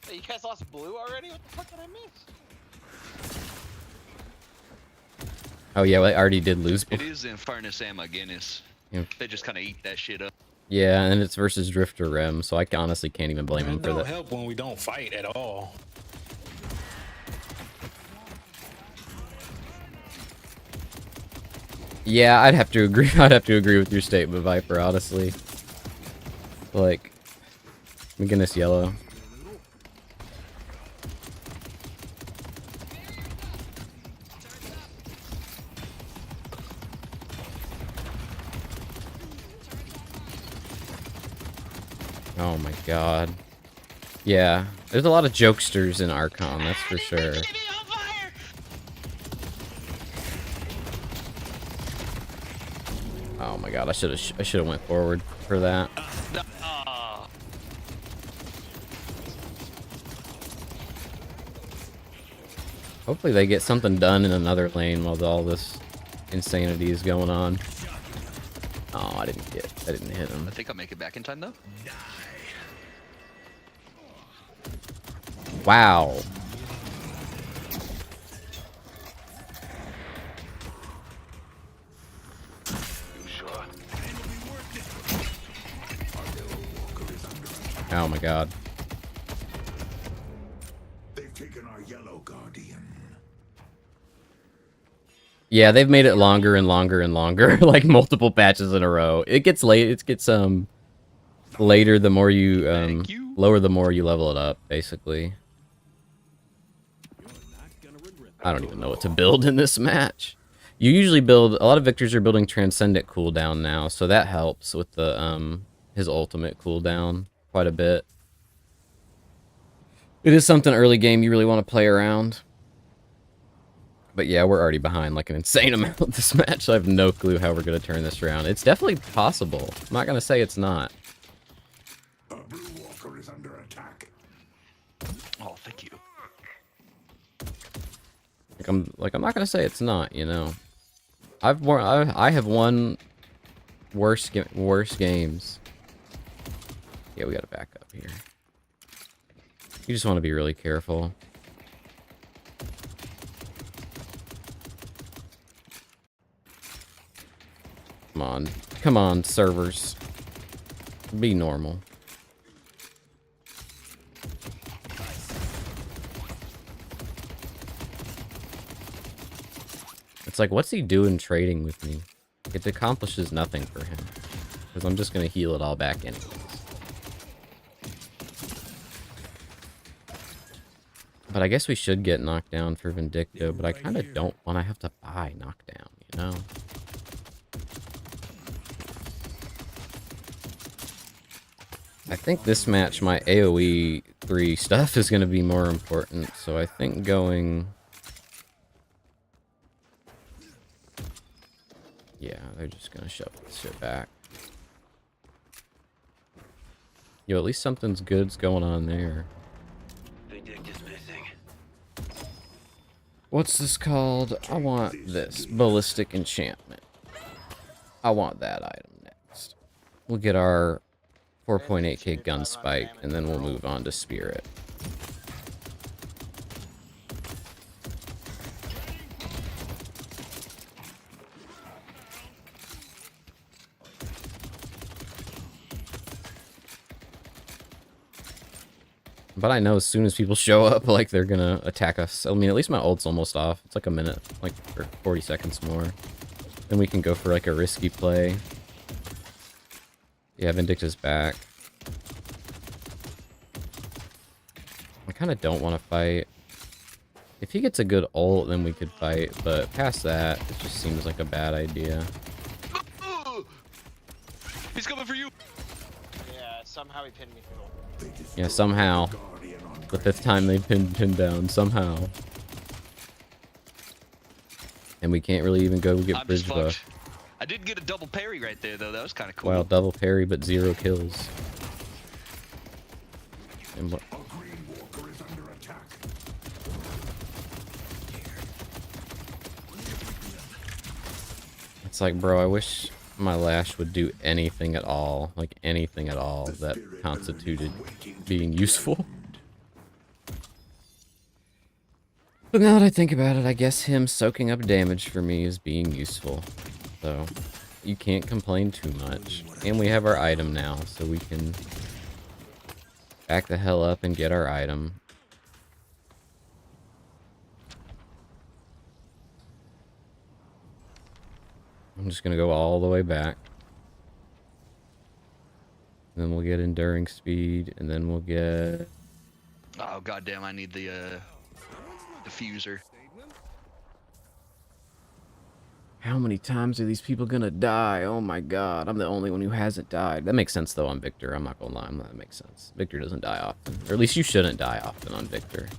Hey, you guys lost blue already? What the fuck did I miss? Oh yeah, well, I already did lose. It is Infernus Amma Guinness. Yeah. They just kind of eat that shit up. Yeah, and it's versus Drifter Rem, so I honestly can't even blame him It for don't that. help when we don't fight at all. Yeah, I'd have to agree. I'd have to agree with your statement, Viper. Honestly, like, McGinnis yellow. Oh my god. Yeah, there's a lot of jokesters in Archon, that's for sure. Oh my god, I should have went forward for that. Hopefully they get something done in another lane while all this insanity is going on. Oh, I didn't hit him. I think I'll make it back in time though. Wow. Oh my god. They've taken our yellow guardian. Yeah, they've made it longer and longer and longer, like multiple patches in a row. It gets late. It gets later the more you Thank you. lower the more you level it up, basically. I don't even know what to build in this match. You usually build a lot of victors are building transcendent cooldown now, so that helps with the his ultimate cooldown quite a bit. It is something early game you really want to play around. But yeah, we're already behind like an insane amount of this match, so I have no clue how we're going to turn this around. It's definitely possible. I'm not going to say it's not. A blue walker is under attack. Oh, thank you. I'm not going to say it's not, you know. I have won worse games. Yeah, we got to back up here. You just want to be really careful. Come on, servers. Be normal. It's like, what's he doing trading with me? It accomplishes nothing for him. Because I'm just going to heal it all back anyways. But I guess we should get knocked down for Vindicta, but I kind of don't want to have to buy knockdown, you know? I think this match, my AoE 3 stuff is going to be more important, so I think going... Yeah, they're just going to shove this shit back. Yo, at least something's good's going on there. Vindicta's missing. What's this called? I want this. Ballistic Enchantment. I want that item next. We'll get our 4.8k gun spike, and then we'll move on to Spirit. But I know as soon as people show up, like, they're gonna attack us. I mean, at least my ult's almost off. It's like a minute, like, or 40 seconds more. Then we can go for, like, a risky play. Yeah, Vindicta's back. I kind of don't want to fight. If he gets a good ult, then we could fight. But past that, it just seems like a bad idea. He's coming for you. Yeah, somehow he pinned me through. Yeah, somehow. The 5th time they've been pinned down. Somehow. And we can't really even go get I'm bridge just buff. fucked. I did get a double parry right there, though. That was kind of cool. Wow, double parry, but 0 kills. And what? A green walker is under attack. It's like, bro, I wish my lash would do anything at all. Like, anything at all that constituted being useful. But now that I think about it, I guess him soaking up damage for me is being useful. So, you can't complain too much. And we have our item now, so we can back the hell up and get our item. I'm just gonna go all the way back. Then we'll get enduring speed, and then we'll get... Oh, goddamn, I need the diffuser. How many times are these people gonna die? Oh my god, I'm the only one who hasn't died. That makes sense though on Victor, I'm not gonna lie, that makes sense. Victor doesn't die often. Or at least you shouldn't die often on Victor.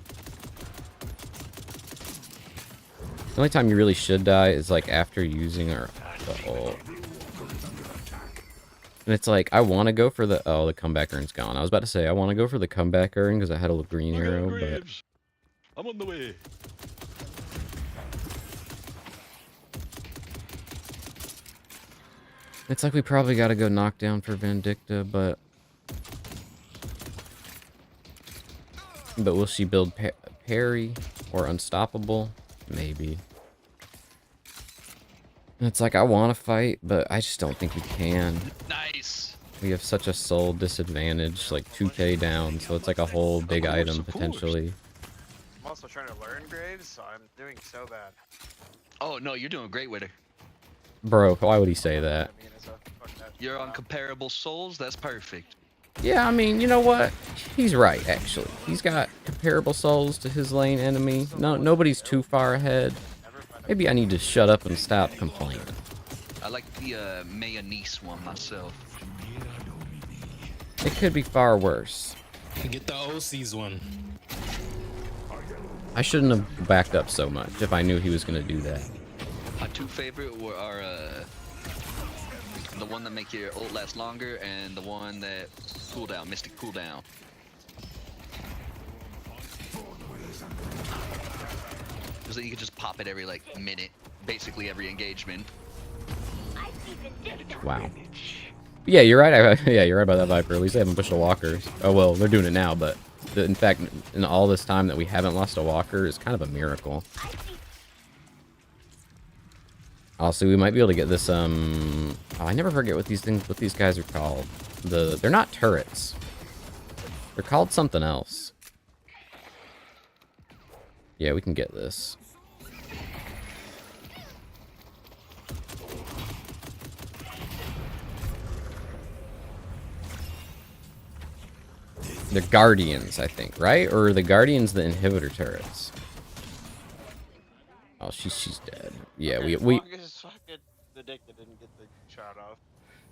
The only time you really should die is like after using our ult. And it's like, I want to go for the... Oh, the comeback urn's gone. I was about to say, I want to go for the comeback urn because I had a little green arrow, but... I'm on the way. It's like we probably got to go knock down for Vindicta, but... But will she build parry or unstoppable? Maybe. And it's like, I want to fight, but I just don't think we can. Nice. We have such a soul disadvantage, like 2k down, so it's like a whole big item of course. potentially. I'm also trying to learn Graves, so I'm doing so bad. Oh no, you're doing great with it. Bro, why would he say that? I mean, it's a- fuck that. You're on comparable souls. That's perfect. Yeah, I mean, you know what? He's right, actually. He's got comparable souls to his lane enemy. No, nobody's too far ahead. Maybe I need to shut up and stop complaining. I like the mayonnaise one myself. It could be far worse. Get the OC's one. I shouldn't have backed up so much if I knew he was going to do that. My two favorite are the one that make your ult last longer and the one that cooldown, mystic cooldown. Because then you can just pop it every like minute, basically every engagement. Wow. Yeah, you're right. Yeah, you're right about that, Viper. At least they haven't pushed the walkers. Oh, well, they're doing it now, but in fact, in all this time that we haven't lost a walker is kind of a miracle. Also, we might be able to get this, oh, I never forget what these guys are called. They're not turrets. They're called something else. Yeah, we can get this. The Guardians, I think, right? Or are the Guardians the inhibitor turrets? Oh, she's dead. Yeah, Okay, we as long as fucking the dick that didn't get the shot off.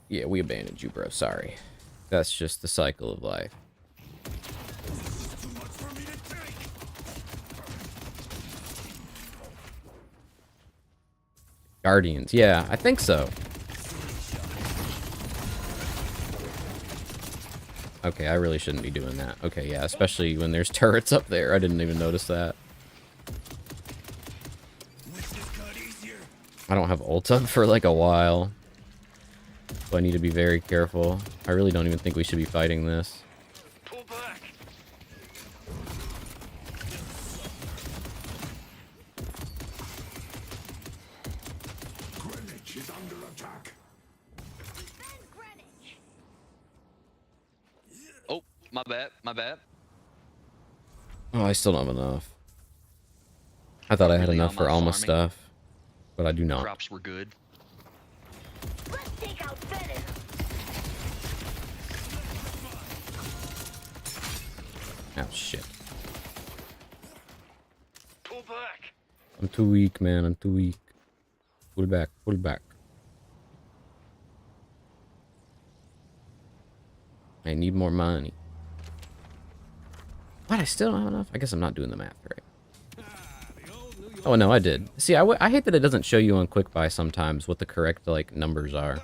yeah, we abandoned you, bro. Sorry. That's just the cycle of life. Guardians, yeah, I think so. Okay, I really shouldn't be doing that. Okay, yeah, especially when there's turrets up there. I didn't even notice that. I don't have ult up for like a while. So I need to be very careful. I really don't even think we should be fighting this. Pull back. Greenwich is under attack. Oh, my bad, my bad. Oh, I still don't have enough. I thought I had Really enough on for my all my farming. stuff, but I do not. Crops were good. Oh, shit. Pull back. I'm too weak, man. I'm too weak. Pull back. Pull back. I need more money. What? I still don't have enough? I guess I'm not doing the math right. Oh, no, I did. See, I hate that it doesn't show you on Quick Buy sometimes what the correct, like, numbers are.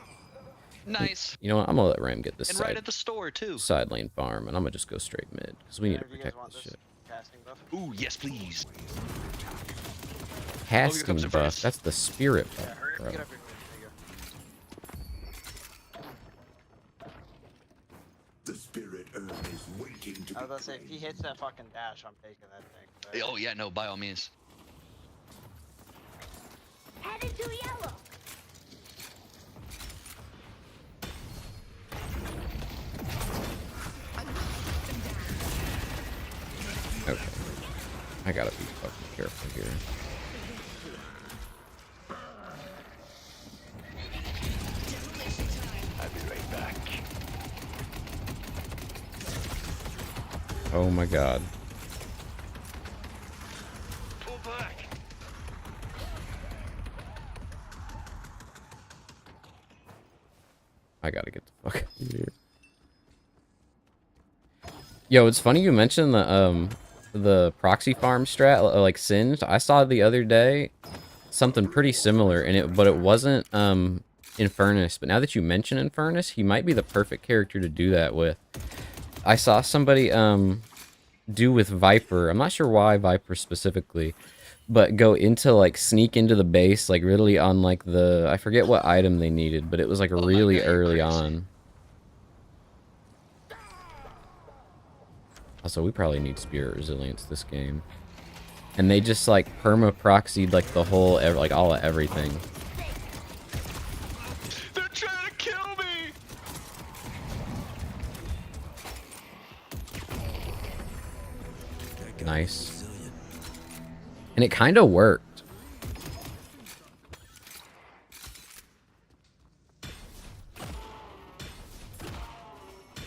Nice. You know what? I'm gonna let Ram get this And right at the store too. side lane farm, and I'm gonna just go straight mid, because we need to If you guys protect want this this shit. casting buff. Ooh, yes please. Casting comes the buff. first. That's the spirit Yeah, buff, hurry up bro. and get up here. There you The spirit urn is waiting to go. I was be about to say, if he hits that fucking dash, I'm taking that thing. Oh yeah, no, by all means. Headed to yellow. Okay. I gotta be fucking careful here. I'll be right back. Oh my god. Pull back. I gotta get the fuck out of here. Yo, it's funny you mentioned the proxy farm strat, like Singed. I saw the other day something pretty similar, but it wasn't Infernus. But now that you mention Infernus, he might be the perfect character to do that with. I saw somebody do with Viper. I'm not sure why Viper specifically, but go into like sneak into the base, like really on like I forget what item they needed, but it was like really early on. Also, we probably need Spirit Resilience this game. And they just like perma-proxied like the whole, like all of everything. They're trying to kill me. nice. And it kind of worked.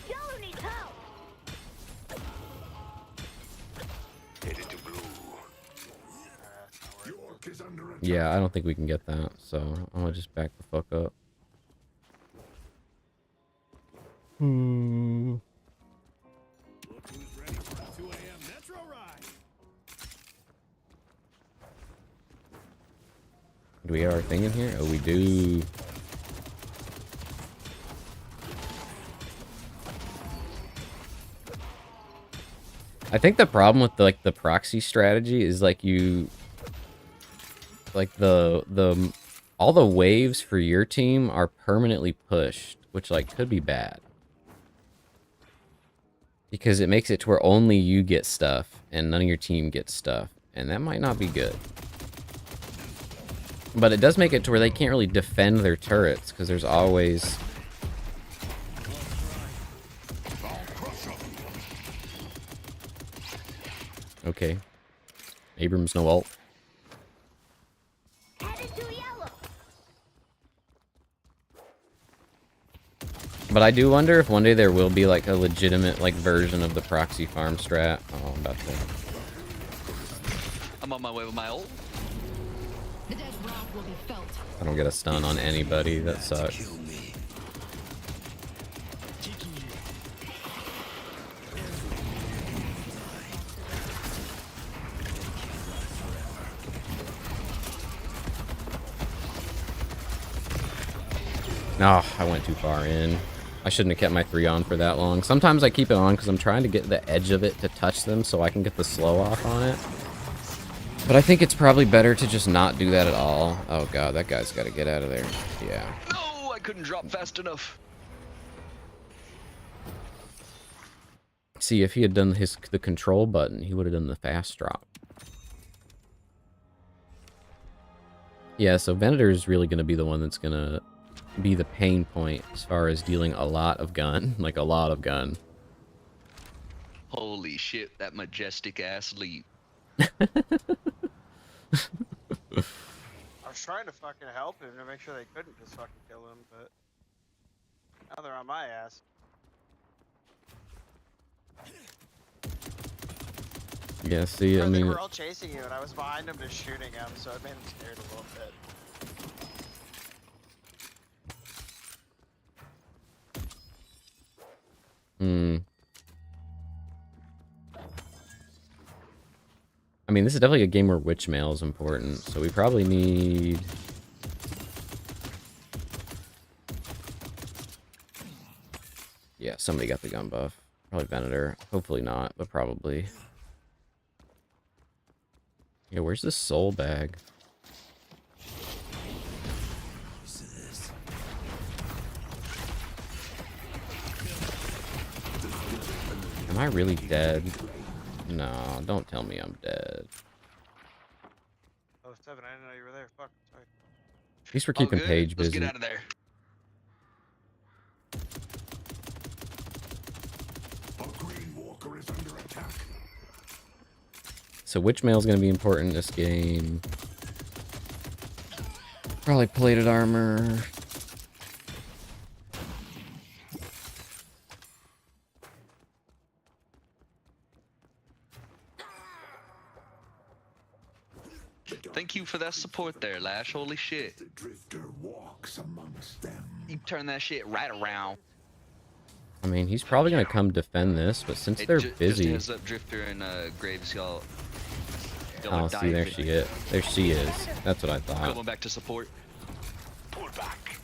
Yellow needs help. Headed to blue. York is under attack. Yeah, I don't think we can get that, so I'm gonna just back the fuck up. Hmm. Look who's ready for a 2 a.m. Metro ride. Do we have our thing in here? Oh, we do. I think the problem with like the proxy strategy is like you like the all the waves for your team are permanently pushed, which like could be bad. Because it makes it to where only you get stuff and none of your team gets stuff, and that might not be good. But it does make it to where they can't really defend their turrets because there's always okay. Abrams no ult. Headed to yellow. But I do wonder if one day there will be like a legitimate like version of the proxy farm strat. Oh, I'm about to. I'm on my way with my ult. The dead rock will be felt. I don't get a stun on anybody. That sucks. Kill me. No, I went too far in. I shouldn't have kept my 3 on for that long. Sometimes I keep it on because I'm trying to get the edge of it to touch them so I can get the slow off on it. But I think it's probably better to just not do that at all. Oh god, that guy's got to get out of there. Yeah. No, I couldn't drop fast enough. See, if he had done the control button, he would have done the fast drop. Yeah, so Venator is really going to be the one that's going to be the pain point as far as dealing a lot of gun. Like, a lot of gun. Holy shit, that majestic ass leap. I was trying to fucking help him to make sure they couldn't just fucking kill him, but now they're on my ass. Yeah, see, I They mean... were all chasing you, and I was behind them just shooting him, so it made him scared a little bit. I mean, this is definitely a game where witch mail is important, so we probably need... Yeah, somebody got the gun buff. Probably Venator. Hopefully not, but probably. Yeah, where's the soul bag? Am I really dead? No, don't tell me I'm dead. Oh, 7, I didn't know you were there. Fuck, sorry. At least we're All keeping good. Paige Let's busy. get out of there. A green walker is under attack. So witch mail is going to be important in this game. Probably plated armor. Thank you for that support there, Lash. Holy shit. The drifter walks amongst them. You turn that shit right around. I mean, he's probably going to come defend this, but since Hey, they're Just busy... a heads up, Drifter and Graves, y'all. Oh, see, there she is. There she is. That's what I thought. Going back to support. Pull back.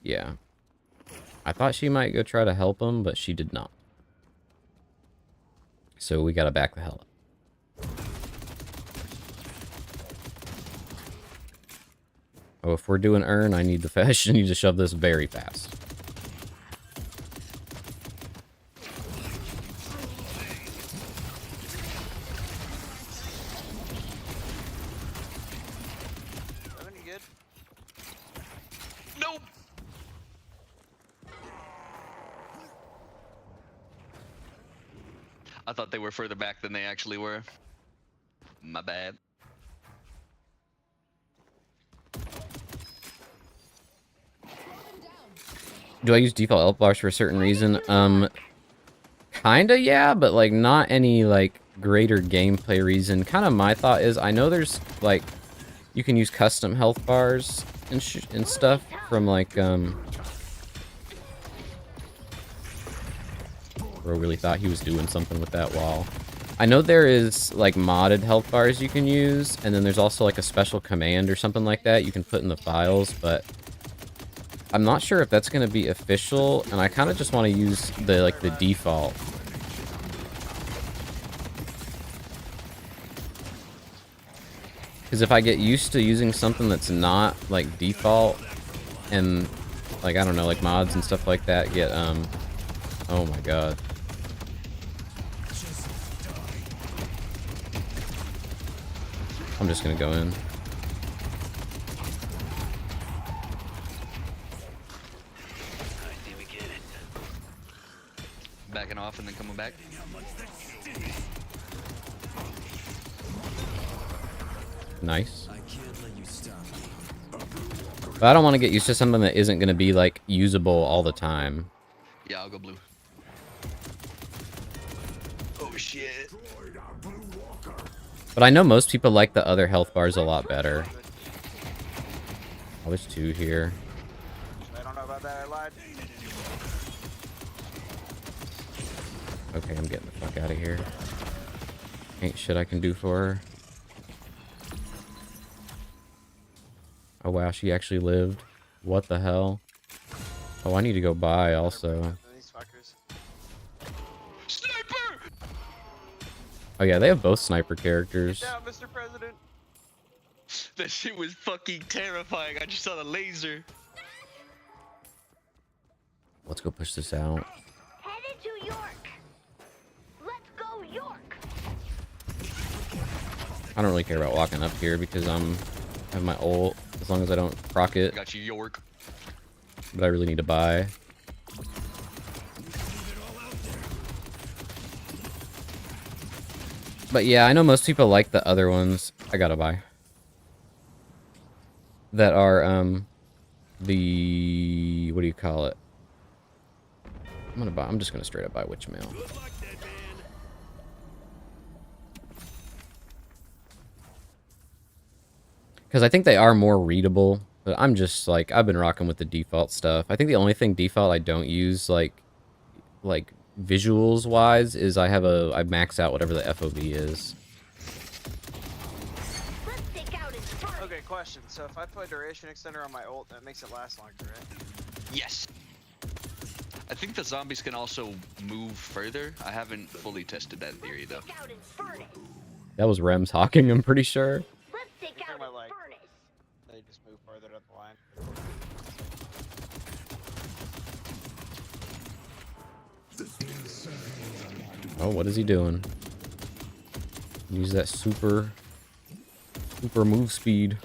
Yeah. I thought she might go try to help him, but she did not. So we gotta back the hell up. Oh, if we're doing Urn, I need the fish. I need to shove this very fast. Seven, you good? Nope. I thought they were further back than they actually were. My bad. Do I use default health bars for a certain reason? Kinda, yeah, but like not any like greater gameplay reason. Kind of my thought is I know there's like you can use custom health bars and stuff from like Bro really thought he was doing something with that wall. I know there is like modded health bars you can use, and then there's also like a special command or something like that you can put in the files, but I'm not sure if that's going to be official, and I kind of just want to use the like the default. Because if I get used to using something that's not like default, and like I don't know, like mods and stuff like that get oh my god. I'm just gonna go in. Backing off and then coming back. Nice. But I don't want to get used to something that isn't going to be like usable all the time. Yeah, I'll go blue. Oh shit. But I know most people like the other health bars a lot better. Oh, there's two here. I don't know about that. I lied. Okay, I'm getting the fuck out of here. Ain't shit I can do for her. Oh wow, she actually lived. What the hell? Oh, I need to go buy also. These fuckers. Sniper! Oh yeah, they have both sniper characters. Get down, Mr. President. That shit was fucking terrifying. I just saw the laser. Let's go push this out. Headed to York. Let's go York. I don't really care about walking up here because I have my ult, as long as I don't proc it. Got you, York. But I really need to buy. But yeah, I know most people like the other ones. I gotta buy. That are, the... what do you call it? I'm just gonna straight up buy Witch Mail. Because I think they are more readable, but I'm just, like, I've been rocking with the default stuff. I think the only thing default I don't use, like visuals-wise, is I max out whatever the FOV is. Okay, question. So if I put duration extender on my ult, that makes it last longer, right? Yes. I think the zombies can also move further. I haven't fully tested that theory, though. That was Rem talking, I'm pretty sure. They just move further up the line. Oh, what is he doing? Use that super move speed.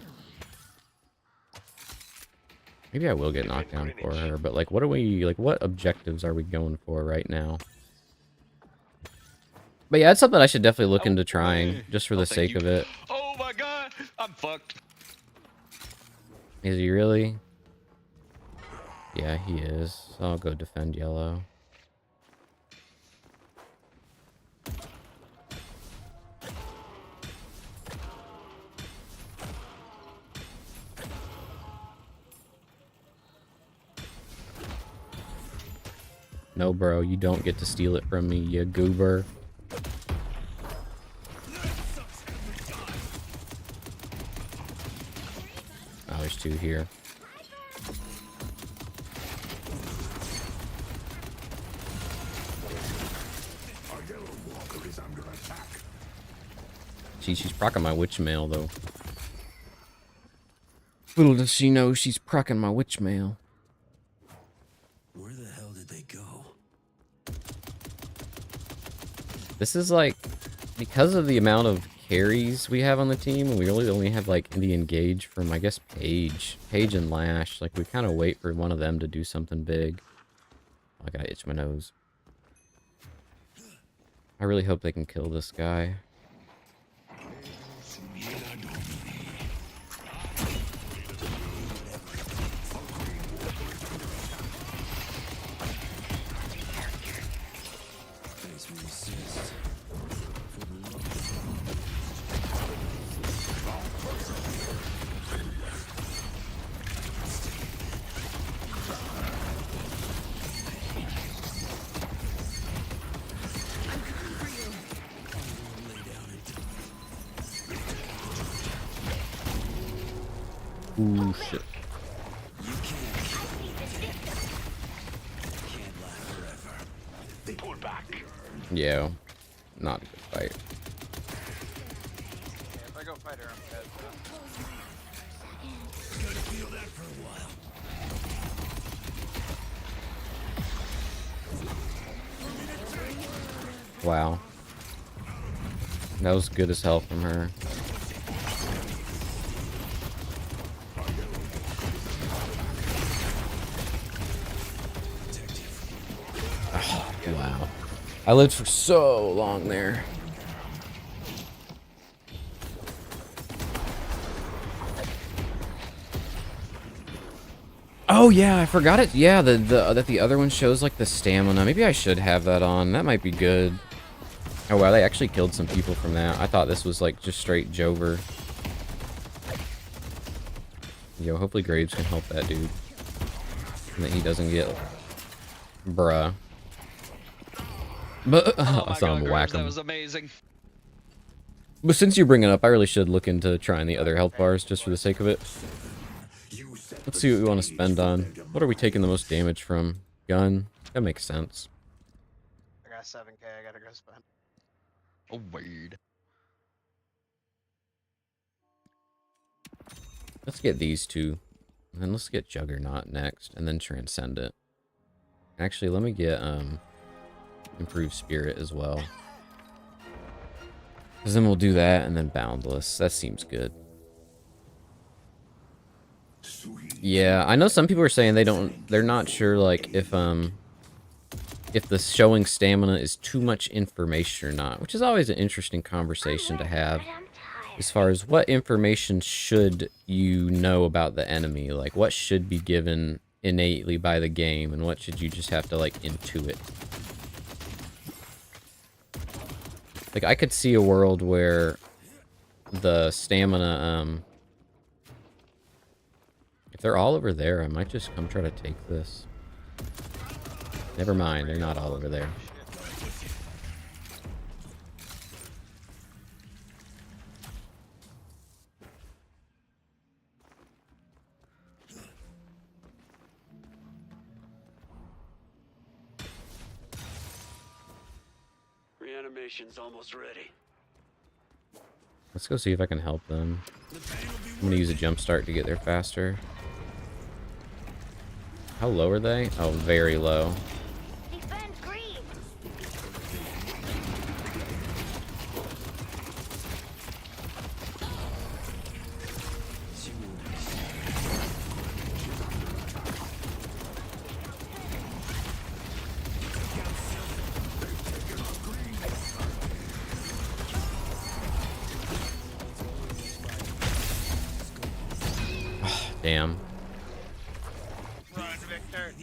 Maybe I will get knocked down for her, but like, what objectives are we going for right now? But yeah, it's something I should definitely look into trying, just for the sake of it. Oh my god, I'm fucked. Is he really? Yeah, he is. So I'll go defend yellow. No, bro, you don't get to steal it from me, you goober. Oh, there's two here. See, she's procking my witch mail, though. Little does she know she's procking my witch mail. Where the hell did they go? This is like, because of the amount of carries we have on the team, and we really only have like the engage from, I guess, Paige and Lash. Like, we kind of wait for one of them to do something big. I gotta itch my nose. I really hope they can kill this guy. Ooh, shit. Yeah, not a good fight. Yeah, if I go fight her, I'm dead. Wow. That was good as hell from her. Oh, wow. I lived for so long there. Oh yeah, I forgot it. Yeah, that the other one shows like the stamina. Maybe I should have that on. That might be good. Oh wow, they actually killed some people from that. I thought this was like just straight Jover. Yo, hopefully Graves can help that dude. And that he doesn't get... Bruh. But I saw him whack him. That was amazing. But since you bring it up, I really should look into trying the other health bars just for the sake of it. Let's see what we want to spend on. What are we taking the most damage from? Gun? That makes sense. I got 7k, I gotta go spend. Oh, weird. Let's get these two. And then let's get Juggernaut next, and then Transcendent. Actually, let me get Improved Spirit as well. Because then we'll do that, and then Boundless. That seems good. Yeah, I know some people are saying they're not sure, like, if the showing stamina is too much information or not, which is always an interesting conversation to have. As far as what information should you know about the enemy, like what should be given innately by the game, and what should you just have to like intuit. Like I could see a world where the stamina, if they're all over there, I might just come try to take this. Never mind, they're not all over there. Reanimation's almost ready. Let's go see if I can help them. I'm gonna use a jump start to get there faster. How low are they? Oh, very low. Defend green. Damn. Run, Victor.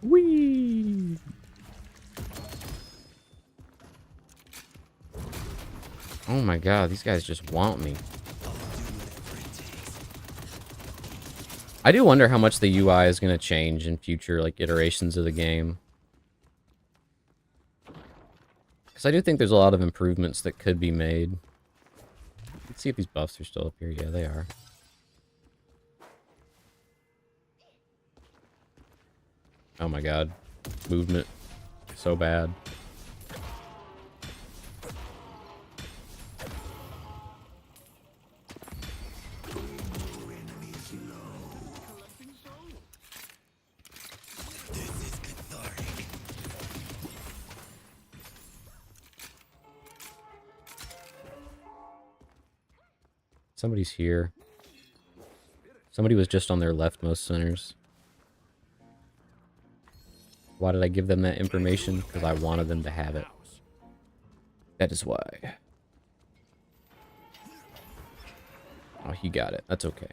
Whee! Oh my god, these guys just want me. I do wonder how much the UI is going to change in future like iterations of the game. Because I do think there's a lot of improvements that could be made. Let's see if these buffs are still up here. Yeah, they are. Oh my god. Movement. So bad. Somebody's here. Somebody was just on their leftmost centers. Why did I give them that information? Because I wanted them to have it. That is why. Oh, he got it. That's okay.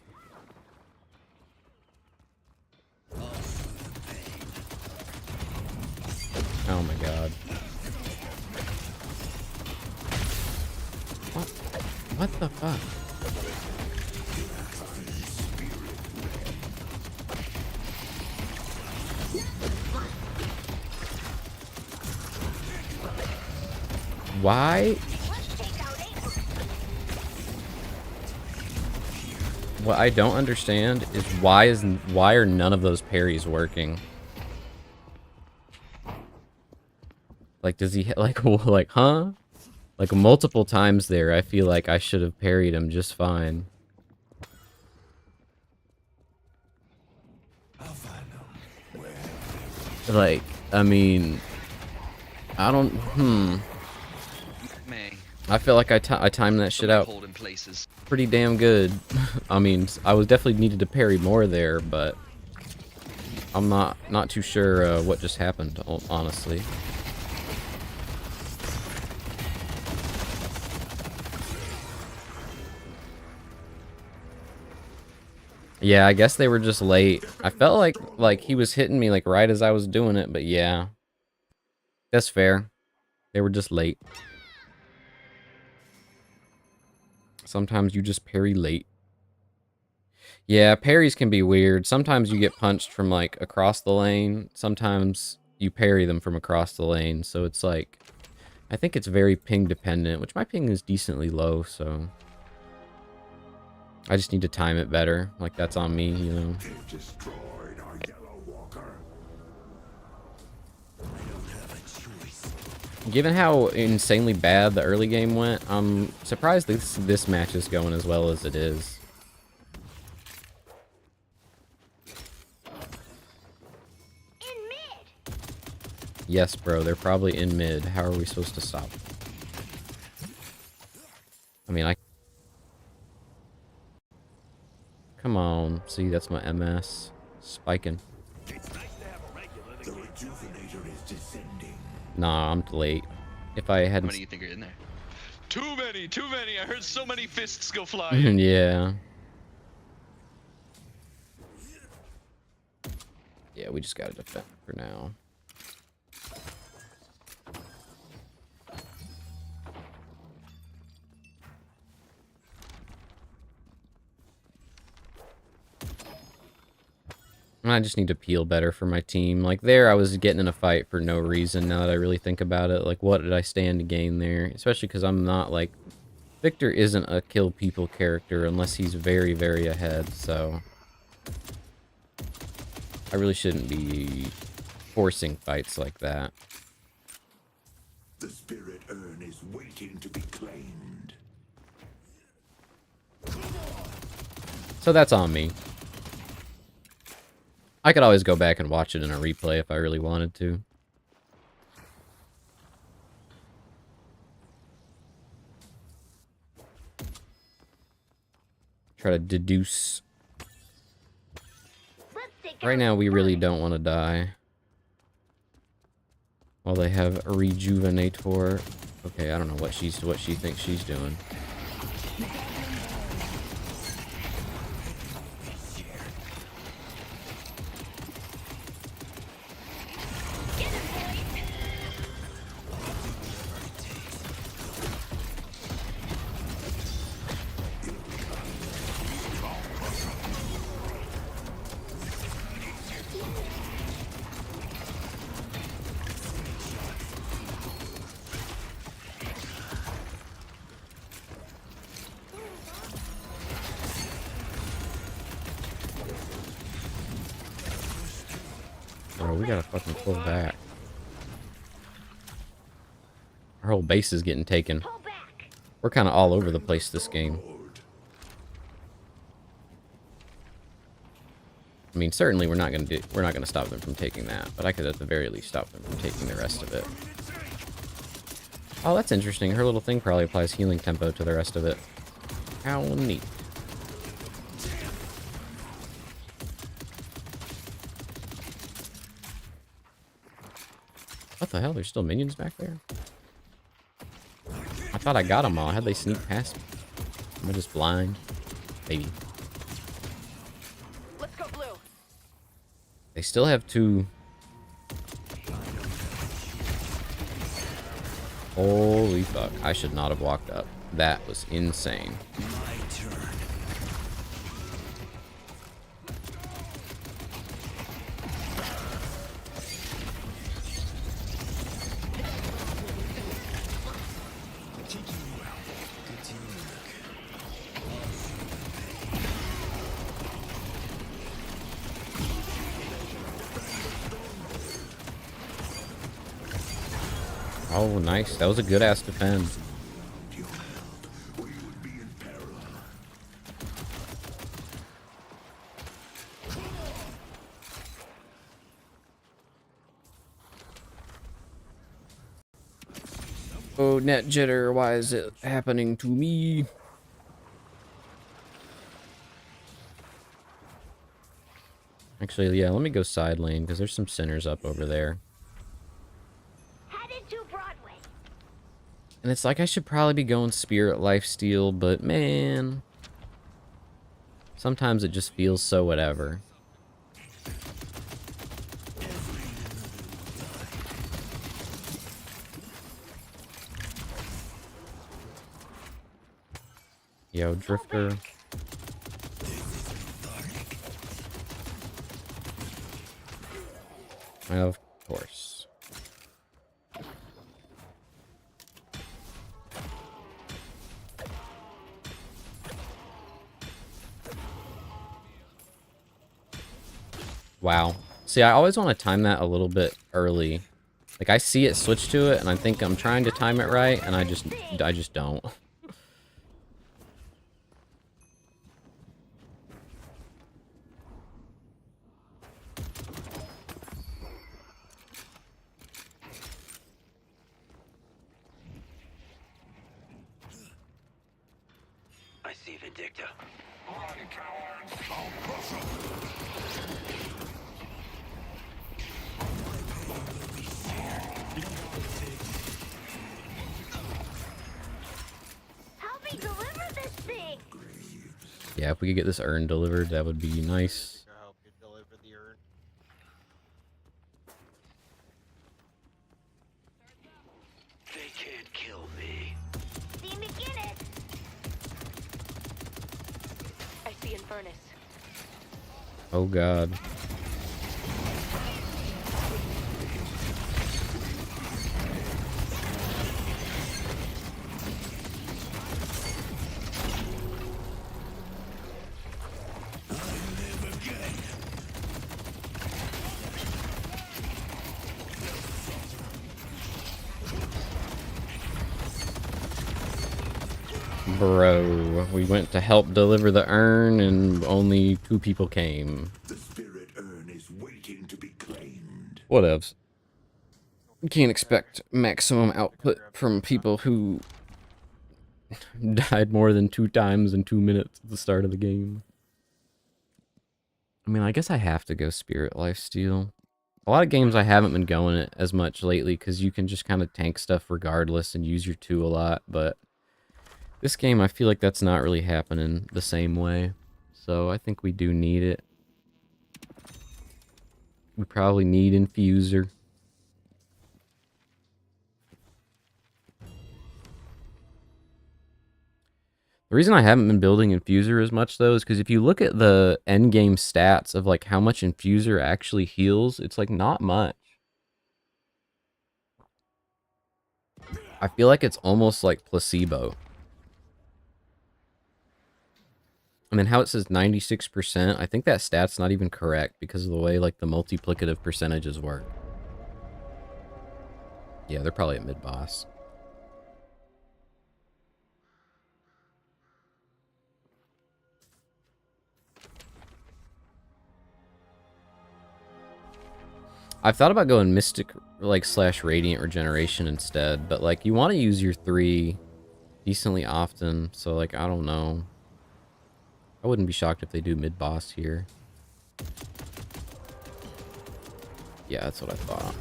Oh my god. What the fuck? Why? What I don't understand is why are none of those parries working? Like, does he like huh? Like multiple times there, I feel like I should have parried him just fine. Like, I mean, I don't. I feel like I timed that shit out pretty damn good. I mean, I was definitely needed to parry more there, but I'm not too sure what just happened, honestly. Yeah, I guess they were just late. I felt like he was hitting me like right as I was doing it, but yeah. That's fair. They were just late. Sometimes you just parry late. Yeah, parries can be weird. Sometimes you get punched from like across the lane. Sometimes you parry them from across the lane. So it's like, I think it's very ping dependent, which my ping is decently low, so I just need to time it better. Like, that's on me, you know. They've destroyed our yellow walker. I don't have a choice. Given how insanely bad the early game went, I'm surprised this match is going as well as it is. In mid. Yes, bro, they're probably in mid. How are we supposed to stop them? I mean, Come on. See, that's my MS. Spiking. It's nice to have a regular. The rejuvenator is descending. Nah, I'm late. If I hadn't... How many do you think are in there? Too many, too many. I heard so many fists go flying. Yeah. Yeah, we just gotta defend for now. I just need to peel better for my team. Like, there I was getting in a fight for no reason, now that I really think about it. Like, what did I stand to gain there? Especially because I'm not, like... Victor isn't a kill people character unless he's very, very ahead, so... I really shouldn't be forcing fights like that. The spirit urn is waiting to be claimed. So that's on me. I could always go back and watch it in a replay if I really wanted to. Try to deduce. Right now, we really don't want to die. While they have a rejuvenator. Okay, I don't know what she thinks she's doing. Bro, we gotta fucking pull back. Our whole base is getting taken. We're kind of all over the place this game. I mean, certainly we're not gonna stop them from taking that, but I could at the very least stop them from taking the rest of it. Oh, that's interesting. Her little thing probably applies healing tempo to the rest of it. How neat. What the hell? There's still minions back there? I thought I got them all. How'd they sneak past me? Am I just blind? Maybe. Let's go blue. They still have 2. Holy fuck. I should not have walked up. That was insane. My turn. Oh, nice. That was a good ass defend. Oh, net jitter, why is it happening to me? Actually, yeah, let me go side lane, because there's some sinners up over there. Headed to Broadway. And it's like I should probably be going Spirit Lifesteal, but man... sometimes it just feels so whatever. Yo, Drifter. Of course. Wow. See, I always want to time that a little bit early. Like, I see it switch to it, and I think I'm trying to time it right, and I just don't. I see Vindicta. Help me deliver this thing. Yeah, if we could get this urn delivered, that would be nice. I'll help you deliver the urn. They can't kill me. See McGinnis. I see Infernus. Oh god. Bro, we went to help deliver the urn and only 2 people came. The spirit urn is waiting to be claimed. Whatevs. You can't expect maximum output from people who died more than 2 times in 2 minutes at the start of the game. I mean, I guess I have to go Spirit Lifesteal. A lot of games I haven't been going it as much lately because you can just kind of tank stuff regardless and use your 2 a lot, but this game I feel like that's not really happening the same way. So I think we do need it. We probably need Infuser. The reason I haven't been building Infuser as much, though, is because if you look at the endgame stats of, like, how much Infuser actually heals, it's, like, not much. I feel like it's almost like placebo. I mean, how it says 96%, I think that stat's not even correct because of the way, like, the multiplicative percentages work. Yeah, they're probably at mid-boss. I've thought about going Mystic, like, / Radiant Regeneration instead, but, like, you want to use your 3 decently often, so, like, I don't know. I wouldn't be shocked if they do mid-boss here. Yeah, that's what I thought.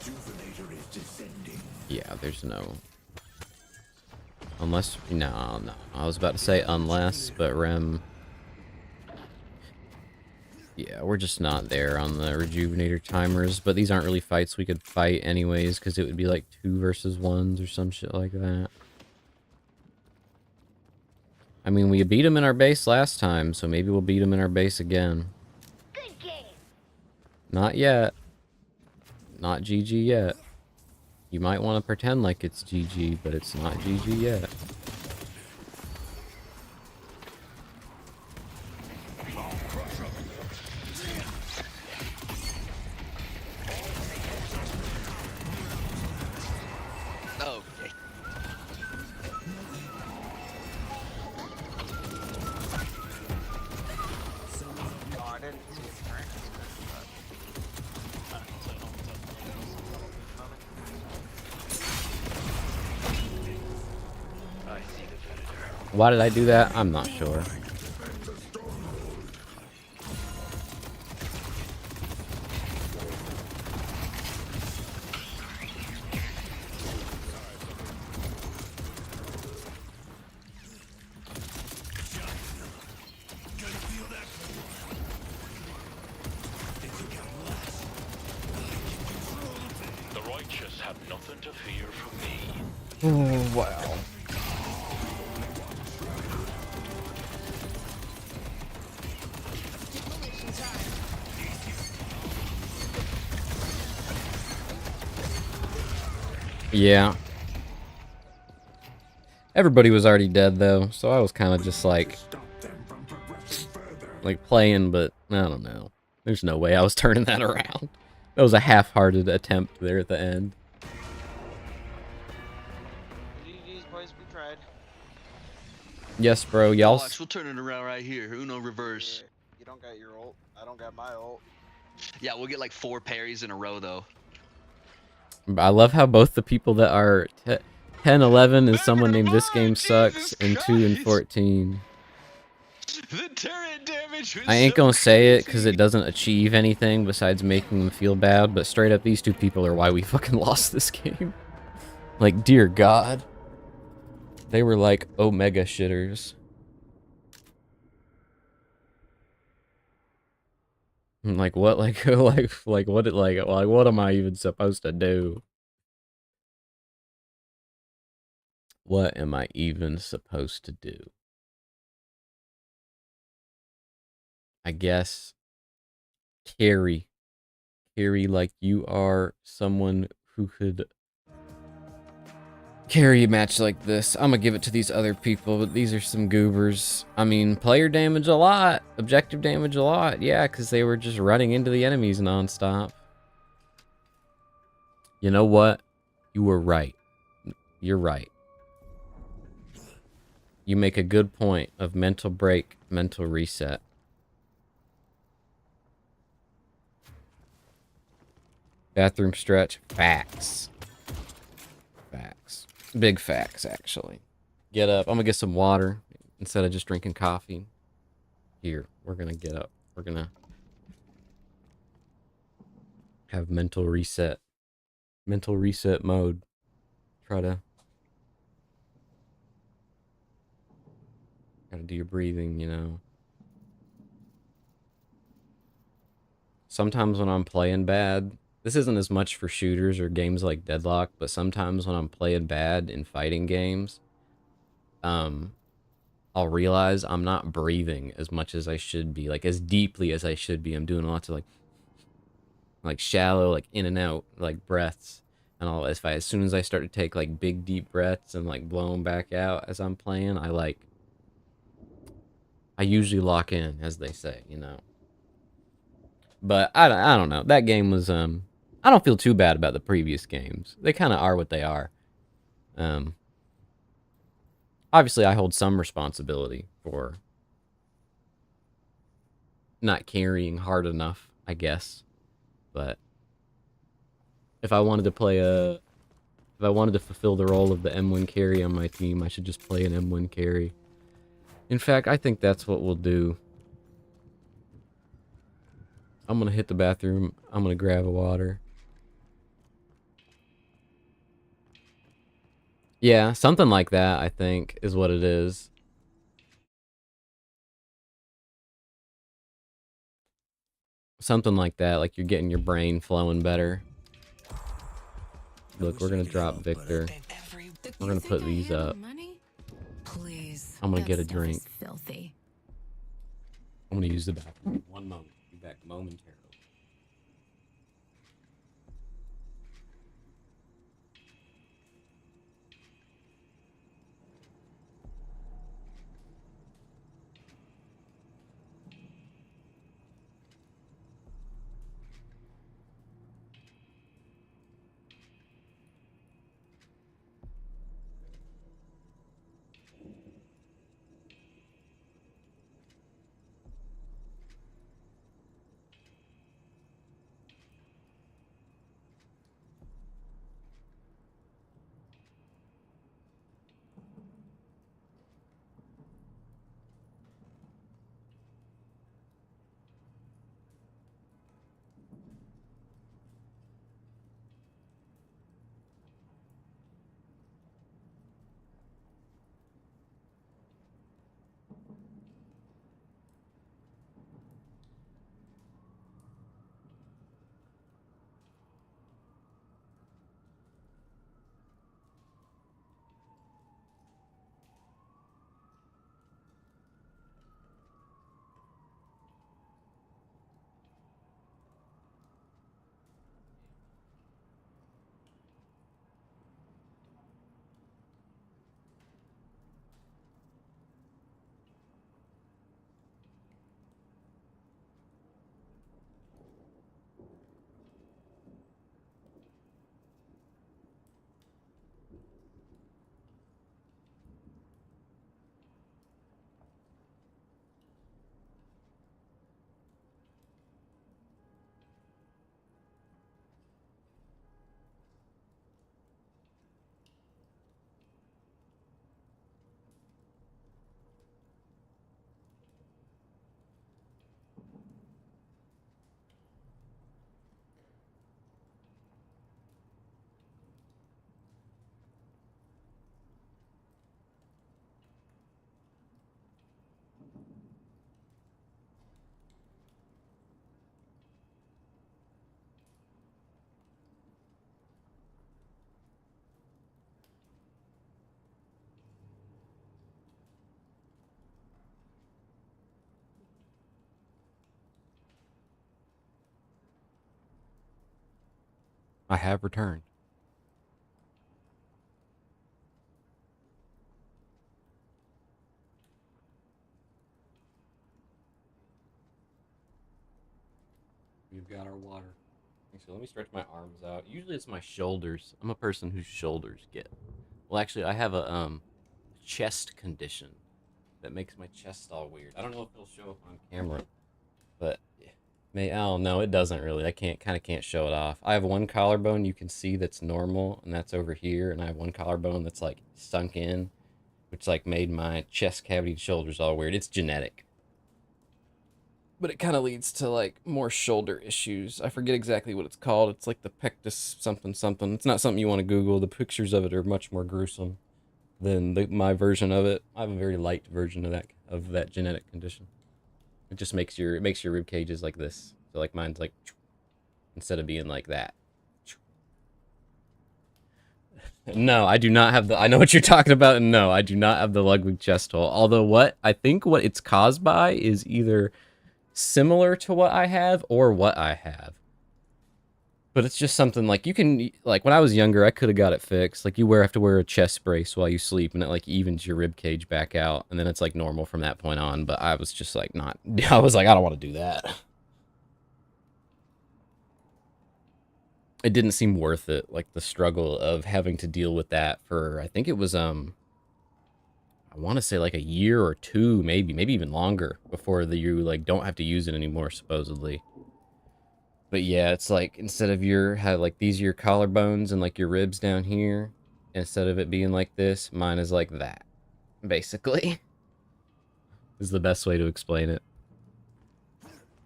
rejuvenator is descending. Yeah, there's no... Unless... No. I was about to say unless, but Rem... Yeah, we're just not there on the rejuvenator timers, but these aren't really fights we could fight anyways, because it would be like 2 versus 1s or some shit like that. I mean, we beat him in our base last time, so maybe we'll beat him in our base again. Good game. Not yet. Not GG yet. You might want to pretend like it's GG, but it's not GG yet. Okay. Oh, I didn't see it turn. I see the visitor. Why did I do that? I'm not sure. The righteous have nothing to fear from me. Oh, wow. Yeah. Everybody was already dead though, so I was kind of just like playing, but I don't know. There's no way I was turning that around. That was a half-hearted attempt there at the end. GG's, boys, we tried. Yes, bro. Y'all. Watch, we'll turn it around right here. Uno reverse. Yeah, you don't got your ult. I don't got my ult. Yeah, we'll get like 4 parries in a row though. I love how both the people that are 10, 11 is someone named This Game Sucks, and 2 and 14. The turret damage was I ain't so gonna say it crazy. because it doesn't achieve anything besides making them feel bad, but straight up, these 2 people are why we fucking lost this game. Like, dear God. They were like Omega shitters. Like what? Like what am I even supposed to do? What am I even supposed to do? I guess carry like you are someone who could carry a match like this. I'm gonna give it to these other people, but these are some goobers. I mean, player damage a lot, objective damage a lot, yeah, because they were just running into the enemies nonstop. You know what? You were right. You're right. You make a good point of mental break, mental reset. Bathroom stretch, facts. Facts. Big facts, actually. Get up. I'm gonna get some water instead of just drinking coffee. Here, we're gonna get up. We're gonna have mental reset. Mental reset mode. Gotta do your breathing, you know. Sometimes when I'm playing bad, this isn't as much for shooters or games like Deadlock, but sometimes when I'm playing bad in fighting games, I'll realize I'm not breathing as much as I should be, like as deeply as I should be. I'm doing lots of like shallow, like in and out, like breaths. And as soon as I start to take like big deep breaths and like blow them back out as I'm playing, I usually lock in, as they say, you know. But I don't know. That game was I don't feel too bad about the previous games. They kind of are what they are. Obviously I hold some responsibility for not carrying hard enough, I guess. But if I wanted to fulfill the role of the M1 carry on my team, I should just play an M1 carry. In fact, I think that's what we'll do. I'm gonna hit the bathroom. I'm gonna grab a water. Yeah, something like that, I think, is what it is. Something like that, like you're getting your brain flowing better. Look, we're gonna drop Victor. We're gonna put these up. Please. I'm gonna that get a stuff drink. is filthy. I'm gonna use the bathroom. One moment. Be back momentarily. I have returned. We've got our water. So let me stretch my arms out. Usually it's my shoulders. I'm a person whose shoulders get. Well, actually, I have a chest condition that makes my chest all weird. I don't know if it'll show up on camera, but oh no, it doesn't really. I can't show it off. I have one collarbone you can see that's normal, and that's over here, and I have one collarbone that's like sunk in, which like made my chest cavity and shoulders all weird. It's genetic. But it kind of leads to like more shoulder issues. I forget exactly what it's called. It's like the pectus something something. It's not something you want to Google. The pictures of it are much more gruesome than my version of it. I have a very light version of that genetic condition. It just makes your rib cages like this. So like mine's like instead of being like that. No, I do not have the. I know what you're talking about, and no, I do not have the Ludwig chest hole. Although what it's caused by is either similar to what I have or what I have. But it's just something like you can like when I was younger, I could have got it fixed. Like you have to wear a chest brace while you sleep, and it like evens your rib cage back out, and then it's like normal from that point on. But I was just like not. I was like I don't want to do that. It didn't seem worth it. Like the struggle of having to deal with that for I think it was I want to say like a year or two, maybe even longer before you like don't have to use it anymore supposedly. But yeah, it's like instead of like these are your collarbones and like your ribs down here, instead of it being like this, mine is like that. Basically. Is the best way to explain it.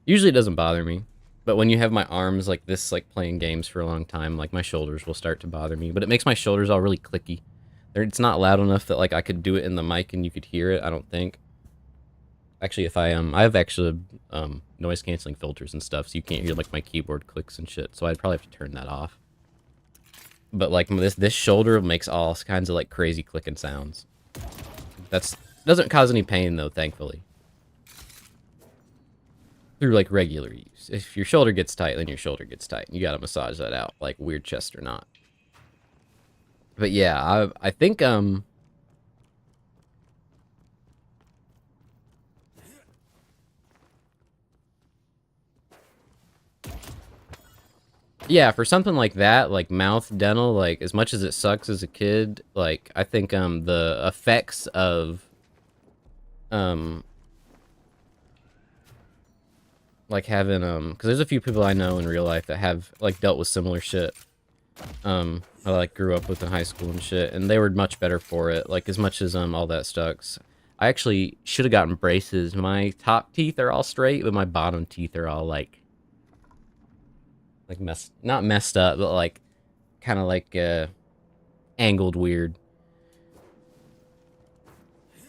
Usually it doesn't bother me. But when you have my arms like this, like playing games for a long time, like my shoulders will start to bother me. But it makes my shoulders all really clicky. It's not loud enough that like I could do it in the mic and you could hear it. I don't think. Actually, if I have actually noise canceling filters and stuff, so you can't hear like my keyboard clicks and shit. So I'd probably have to turn that off. But like this shoulder makes all kinds of like crazy clicking sounds. Doesn't cause any pain though, thankfully. Through like regular use. If your shoulder gets tight, then your shoulder gets tight. You gotta massage that out, like weird chest or not. But yeah, I think yeah, for something like that, like mouth dental, like as much as it sucks as a kid, like I think the effects of like having because there's a few people I know in real life that have like dealt with similar shit. I like grew up with in high school and shit, and they were much better for it. Like as much as all that sucks. I actually should have gotten braces. My top teeth are all straight, but my bottom teeth are all like not messed up, but like kind of like angled weird.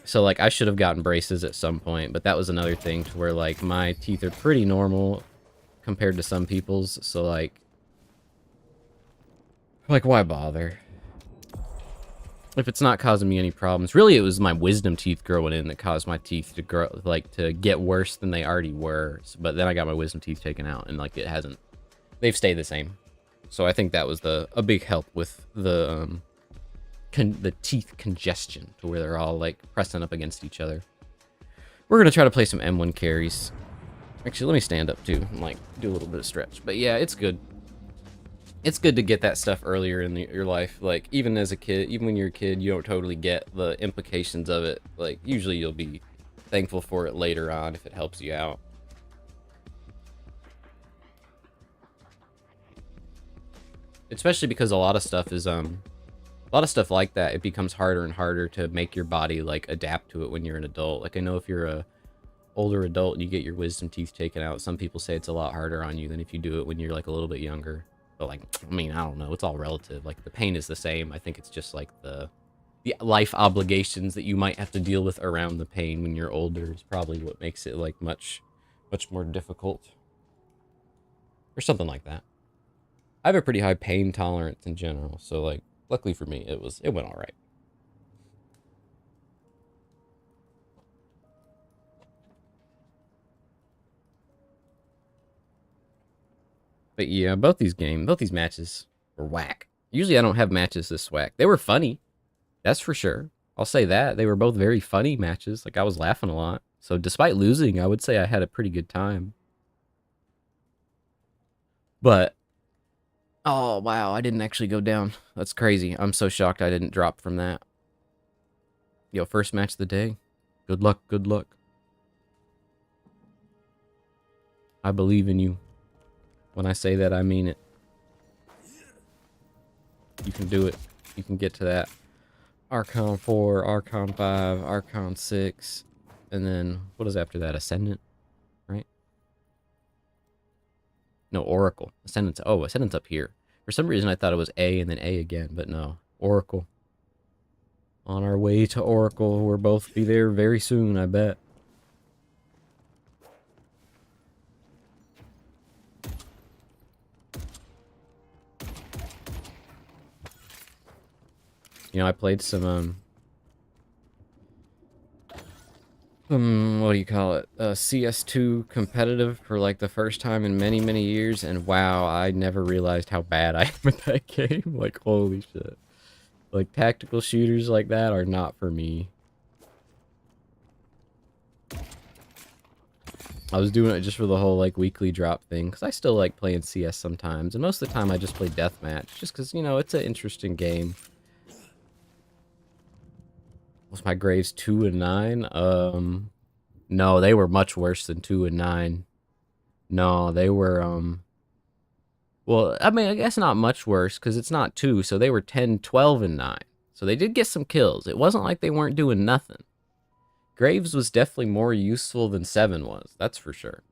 So like I should have gotten braces at some point, but that was another thing to where like my teeth are pretty normal compared to some people's, so like why bother? If it's not causing me any problems. Really, it was my wisdom teeth growing in that caused my teeth to grow, like to get worse than they already were. But then I got my wisdom teeth taken out, and like it hasn't. They've stayed the same. So I think that was a big help with the teeth congestion to where they're all like pressing up against each other. We're gonna try to play some M1 carries. Actually, let me stand up too and like do a little bit of stretch. But yeah, it's good. It's good to get that stuff earlier in your life. Like, even as a kid, even when you're a kid, you don't totally get the implications of it. Like, usually you'll be thankful for it later on if it helps you out. Especially because a lot of stuff is, a lot of stuff like that, it becomes harder and harder to make your body, like, adapt to it when you're an adult. Like, I know if you're a older adult and you get your wisdom teeth taken out, some people say it's a lot harder on you than if you do it when you're, like, a little bit younger. But, like, I mean, I don't know. It's all relative. Like, the pain is the same. I think it's just, like, the life obligations that you might have to deal with around the pain when you're older is probably what makes it, like, much more difficult. Or something like that. I have a pretty high pain tolerance in general. So, like, luckily for me, it went all right. But yeah, both these matches were whack. Usually I don't have matches this whack. They were funny. That's for sure. I'll say that. They were both very funny matches. Like, I was laughing a lot. So despite losing, I would say I had a pretty good time. But, oh, wow, I didn't actually go down. That's crazy. I'm so shocked I didn't drop from that. Yo, first match of the day. Good luck, good luck. I believe in you. When I say that, I mean it. You can do it. You can get to that. Archon 4, Archon 5, Archon 6. And then, what is after that? Ascendant? Right? No, Oracle. Ascendant's, oh, Ascendant's up here. For some reason, I thought it was A and then A again, but no. Oracle. On our way to Oracle. We'll both be there very soon, I bet. You know, I played some, what do you call it? CS2 competitive for, like, the first time in many, many years, and wow, I never realized how bad I am at that game. Like, holy shit. Like, tactical shooters like that are not for me. I was doing it just for the whole, like, weekly drop thing, because I still like playing CS sometimes, and most of the time I just play deathmatch, just because, you know, it's an interesting game. Was my grades 2 and 9? No, they were much worse than 2 and 9. No, they were, well, I mean, I guess not much worse, because it's not 2, so they were 10, 12, and 9. So they did get some kills. It wasn't like they weren't doing nothing. Graves was definitely more useful than 7 was, that's for sure.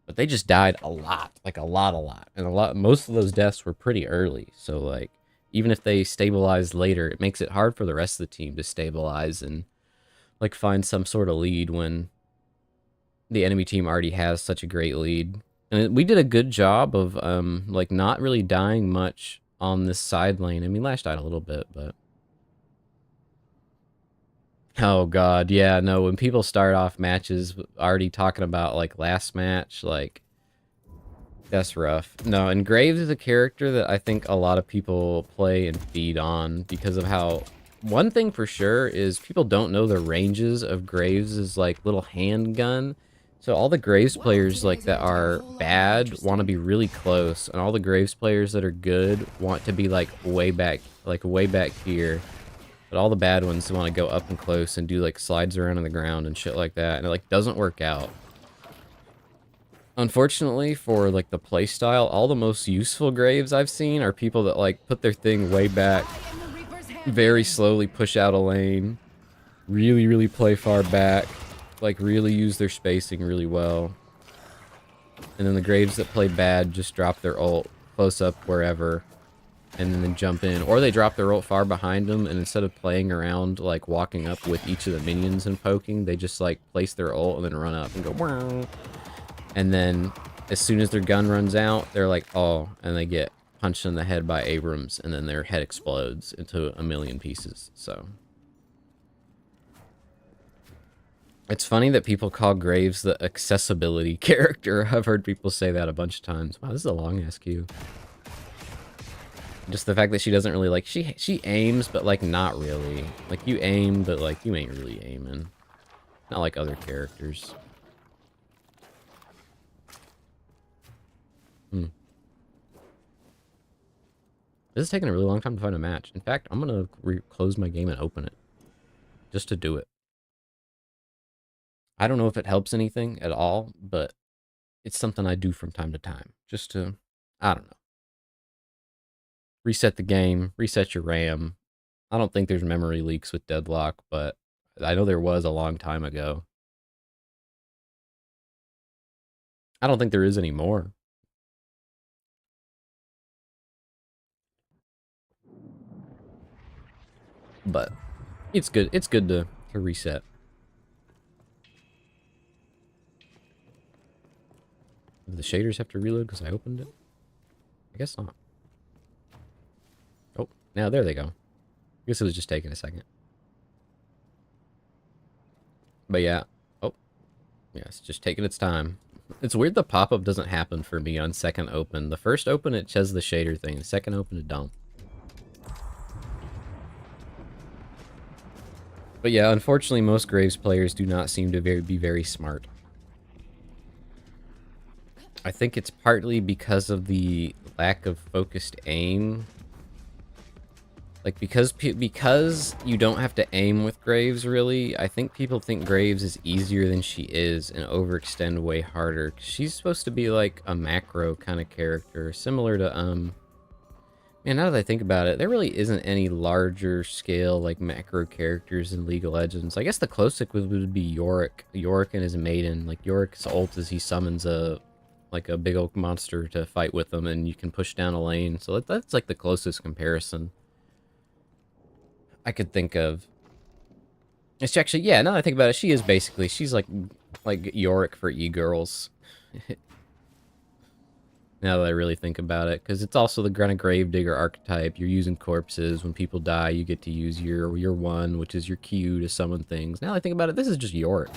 But they just died a lot, like a lot. And most of those deaths were pretty early, so, like, even if they stabilize later, it makes it hard for the rest of the team to stabilize and like find some sort of lead when the enemy team already has such a great lead. And we did a good job of like not really dying much on this side lane. I mean, Lash died a little bit, but oh god, yeah, no, when people start off matches already talking about like last match, like that's rough. No, and Graves is a character that I think a lot of people play and feed on because of how one thing for sure is people don't know the ranges of Graves' like little handgun. So all the Graves players like that are bad want to be really close, and all the Graves players that are good want to be like way back here. But all the bad ones want to go up and close and do like slides around on the ground and shit like that, and it like doesn't work out. Unfortunately for like the playstyle, all the most useful Graves I've seen are people that like put their thing way back, very slowly push out a lane, really play far back, like really use their spacing really well. And then the Graves that play bad just drop their ult close up wherever and then jump in, or they drop their ult far behind them, and instead of playing around like walking up with each of the minions and poking, they just like place their ult and then run up and go wow. And then as soon as their gun runs out, they're like, oh, and they get punched in the head by Abrams, and then their head explodes into a million pieces. So it's funny that people call Graves the accessibility character. I've heard people say that a bunch of times. Wow, this is a long ass queue. Just the fact that she doesn't really like, she aims, but like not really. Like you aim, but like you ain't really aiming. Not like other characters. This is taking a really long time to find a match. In fact, I'm gonna close my game and open it. Just to do it. I don't know if it helps anything at all, but it's something I do from time to time. Just to, I don't know. Reset the game, reset your RAM. I don't think there's memory leaks with Deadlock, but I know there was a long time ago. I don't think there is anymore. But it's good. It's good to reset. Do the shaders have to reload because I opened it? I guess not. Oh, now there they go. I guess it was just taking a second. But yeah. Oh. Yeah, it's just taking its time. It's weird the pop-up doesn't happen for me on second open. The first open, it says the shader thing. The second open, it don't. But yeah, unfortunately, most Graves players do not seem to be very smart. I think it's partly because of the lack of focused aim. Like, because you don't have to aim with Graves, really, I think people think Graves is easier than she is and overextend way harder. She's supposed to be like a macro kind of character, similar to, man, now that I think about it, there really isn't any larger scale, like, macro characters in League of Legends. I guess the closest would be Yorick. Yorick and his maiden. Like, Yorick's ult is he summons a big old monster to fight with him, and you can push down a lane. So that's like, the closest comparison I could think of. It's actually, yeah, now that I think about it, she is basically, she's like Yorick for e-girls. Now that I really think about it, because it's also the kind of Gravedigger archetype. You're using corpses. When people die, you get to use your one, which is your Q to summon things. Now that I think about it, this is just Yorick.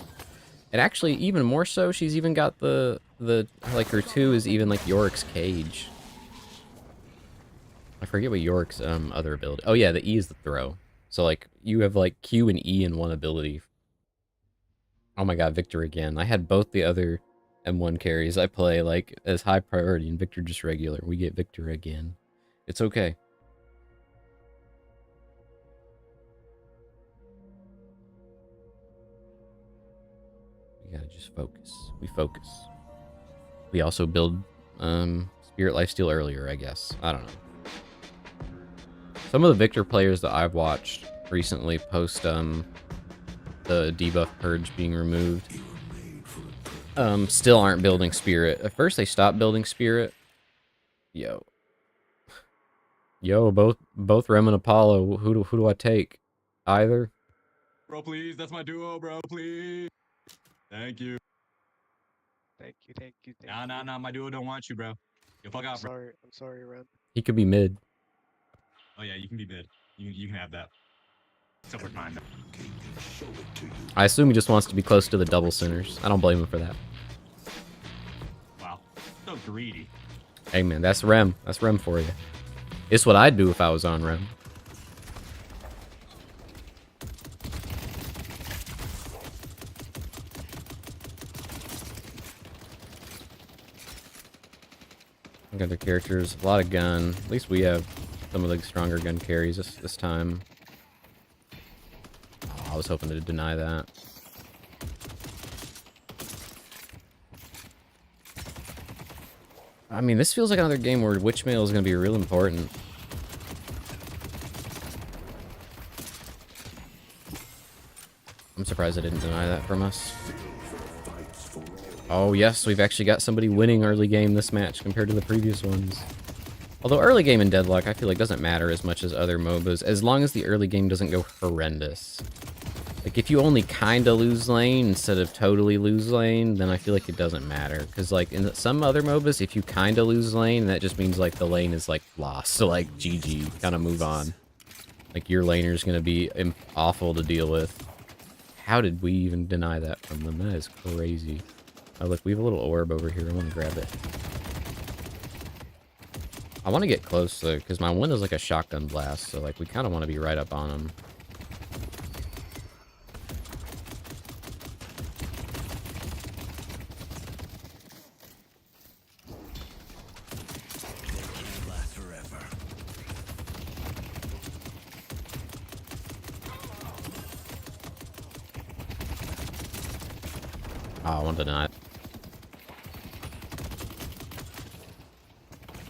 And actually, even more so, she's even got the like, her 2 is even like Yorick's cage. I forget what Yorick's other ability. Oh yeah, the E is the throw. So like, you have like Q and E in one ability. Oh my god, Victor again. I had both the other M1 carries I play like as high priority, and Victor just regular. We get Victor again. It's okay. We gotta just focus. We focus. We also build Spirit Lifesteal earlier, I guess. I don't know. Some of the Victor players that I've watched recently post the debuff purge being removed still aren't building Spirit. At first they stopped building Spirit. Yo, Yo, both Rem and Apollo. Who do I take? Either. Bro, please. That's my duo, bro. Please. Thank you. Thank you. Nah. My duo don't want you, bro. Yo, fuck off, bro. I'm sorry, Ren. He could be mid. Oh, yeah, you can be mid. You can have that. Except for mine, though. I assume he just wants to be close to the double centers. I don't blame him for that. Wow. So greedy. Hey man, that's Rem. That's Rem for you. It's what I'd do if I was on Rem. Other characters, a lot of gun. At least we have some of the stronger gun carries this time. Oh, I was hoping to deny that. I mean, this feels like another game where Witchmail is going to be real important. I'm surprised I didn't deny that from us. Oh yes, we've actually got somebody winning early game this match compared to the previous ones. Although early game in Deadlock I feel like doesn't matter as much as other MOBAs, as long as the early game doesn't go horrendous. Like if you only kinda lose lane instead of totally lose lane, then I feel like it doesn't matter. Cause like in some other MOBAs, if you kinda lose lane, that just means like the lane is like lost. So like GG, kinda move on. Like your laner's gonna be awful to deal with. How did we even deny that from them? That is crazy. Oh look, we have a little orb over here. I want to grab it. I want to get close though, because my window's like a shotgun blast, so like we kind of want to be right up on them. Oh, I want to deny it.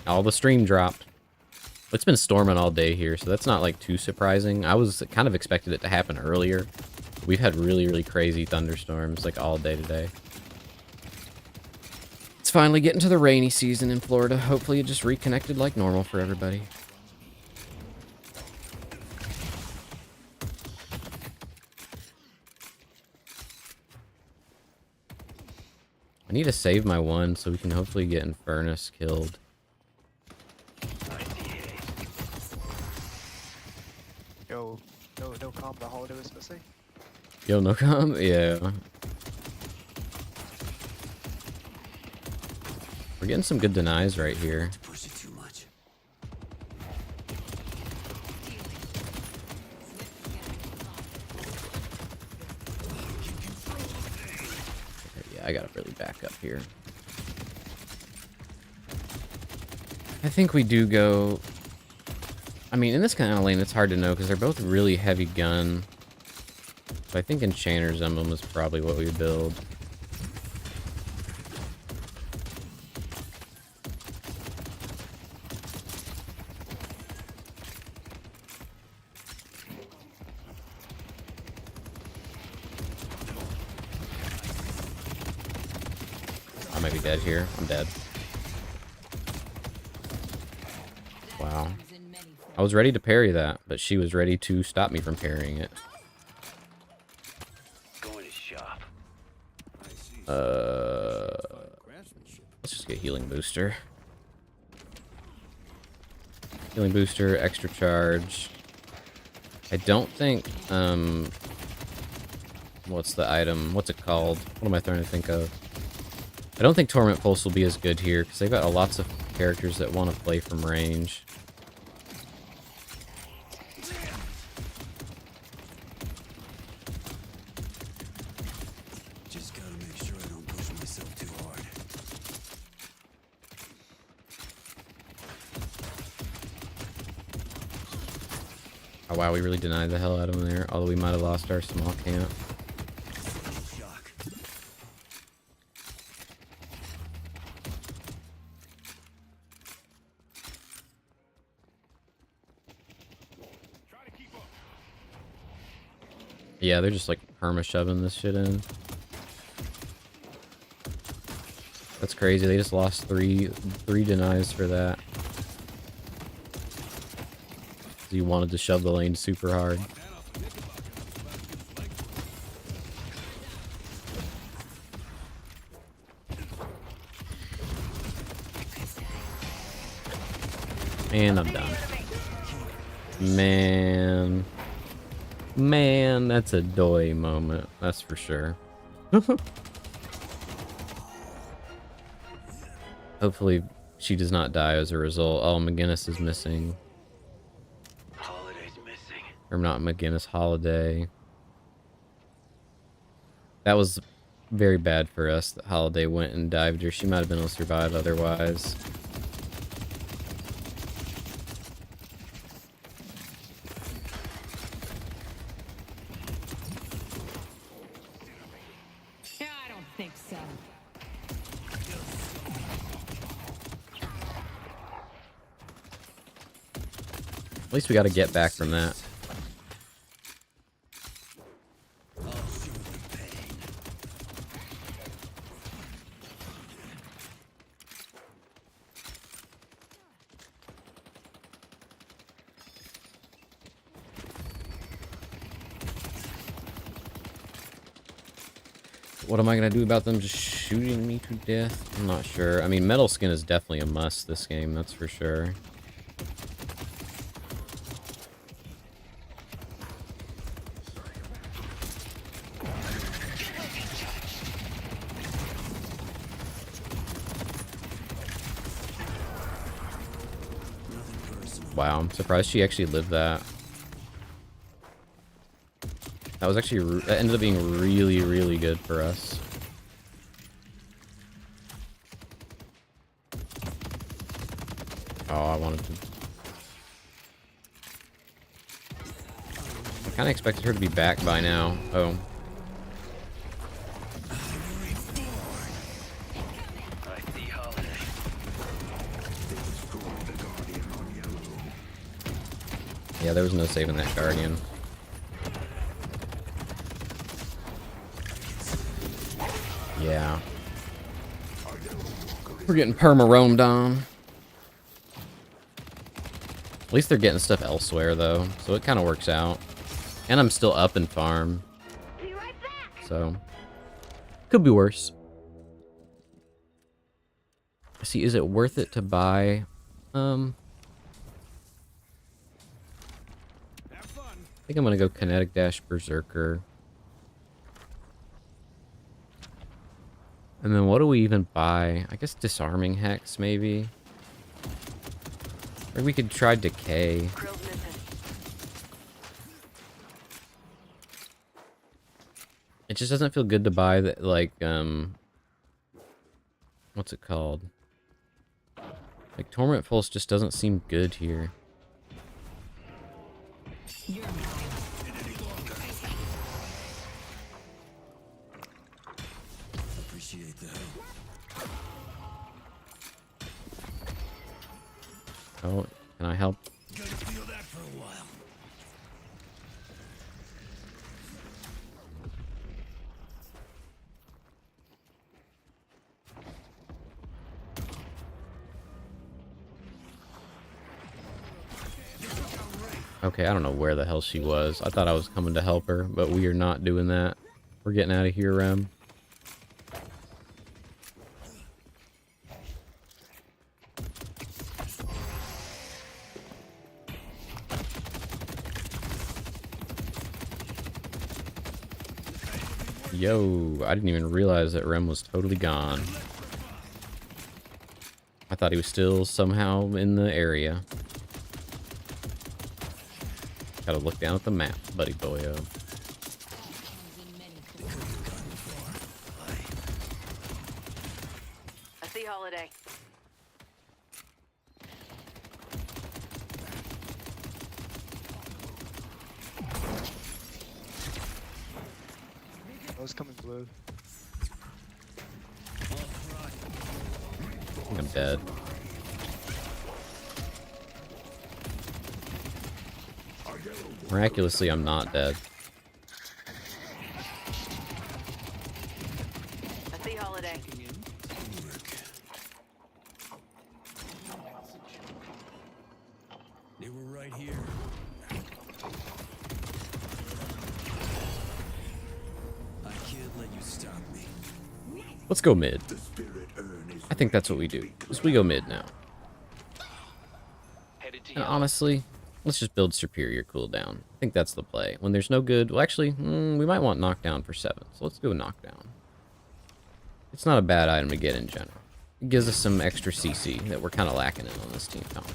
Oh, the stream dropped. It's been storming all day here, so that's not like too surprising. I was kind of expected it to happen earlier. We've had really crazy thunderstorms like all day today. It's finally getting to the rainy season in Florida. Hopefully it just reconnected like normal for everybody. I need to save my one so we can hopefully get Infernus killed. Yo, no comp, the holiday was missing. Yo, no com? Yeah. We're getting some good denies right here. Push it too much. Yeah, I gotta really back up here. I think we do go... I mean, in this kind of lane, it's hard to know because they're both really heavy gun. So I think Enchanter's Emblem is probably what we build. I might be dead here. I'm dead. Wow. I was ready to parry that, but she was ready to stop me from parrying it. Going to shop. Let's just get healing booster. Healing booster, extra charge. I don't think, what's the item? What's it called? What am I trying to think of? I don't think Torment Pulse will be as good here, because they've got lots of characters that want to play from range. Just gotta make sure I don't push myself too hard. Oh wow, we really denied the hell out of them there, although we might have lost our small camp. Shock. Yeah, they're just like perma-shoving this shit in. That's crazy, they just lost three denies for that. he wanted to shove the lane super hard. And I'm done. Man, that's a doy moment. That's for sure. Hopefully she does not die as a result. Oh, McGinnis is missing. Holiday's missing. Or not McGinnis, Holiday. That was very bad for us that Holiday went and dived her. She might have been able to survive otherwise. I don't think so. At least we got to get back from that. What am I gonna do about them just shooting me to death? I'm not sure. I mean, metal skin is definitely a must this game, that's for sure. Wow, I'm surprised she actually lived that. That was actually, that ended up being really, really good for us. Oh, I wanted to... I kind of expected her to be back by now. Oh. Yeah, there was no saving that Guardian. Yeah. We're getting perma-roamed on. At least they're getting stuff elsewhere, though, so it kind of works out. And I'm still up in farm. Be right back. So, could be worse. See, is it worth it to buy, I think I'm gonna go Kinetic Dash Berserker. And then what do we even buy? I guess Disarming Hex, maybe? Or we could try Decay. It just doesn't feel good to buy that, like, what's it called? Like, Torment Pulse just doesn't seem good here. Appreciate the help. Oh, can I help? Gonna feel that for a while. Okay, I don't know where the hell she was. I thought I was coming to help her, but we are not doing that. We're getting out of here, Rem. Yo, I didn't even realize that Rem was totally gone. I thought he was still somehow in the area. Gotta look down at the map, buddy boyo. I see Holiday. I was coming blue. I think I'm dead. Miraculously, I'm not dead. I see Holiday. They were right here. stop me. Let's go mid. I think that's what we do. Is we go mid now. Headed to And yellow. honestly, let's just build superior cooldown. I think that's the play. When there's no good... Well, actually, we might want knockdown for 7. So let's go knockdown. It's not a bad item to get in general. It gives us some extra CC that we're kind of lacking in on this team comp.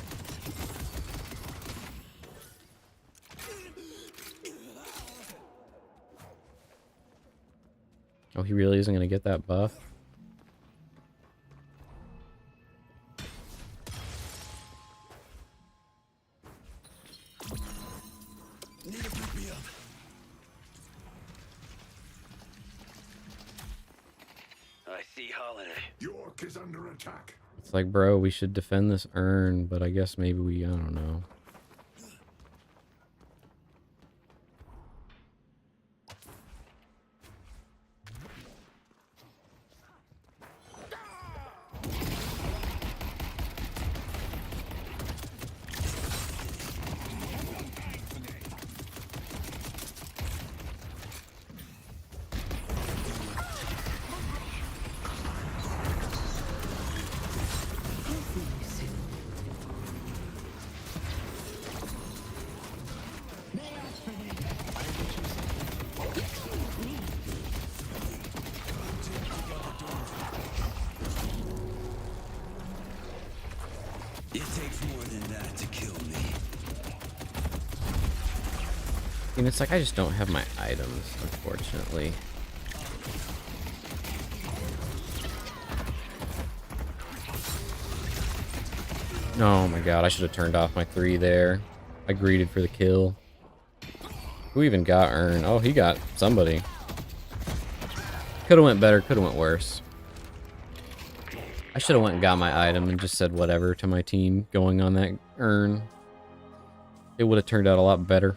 Oh, he really isn't going to get that buff? Need to pick me up. I see Holiday. York is under attack. It's like, bro, we should defend this urn, but I guess maybe we... I don't know. It takes more than that to kill me. And it's like I just don't have my items, unfortunately. Oh my god, I should have turned off my 3 there. I greeted for the kill. Who even got Urn? Oh, he got somebody. Could have went better, could have went worse. I should have went and got my item and just said whatever to my team going on that Urn. It would have turned out a lot better.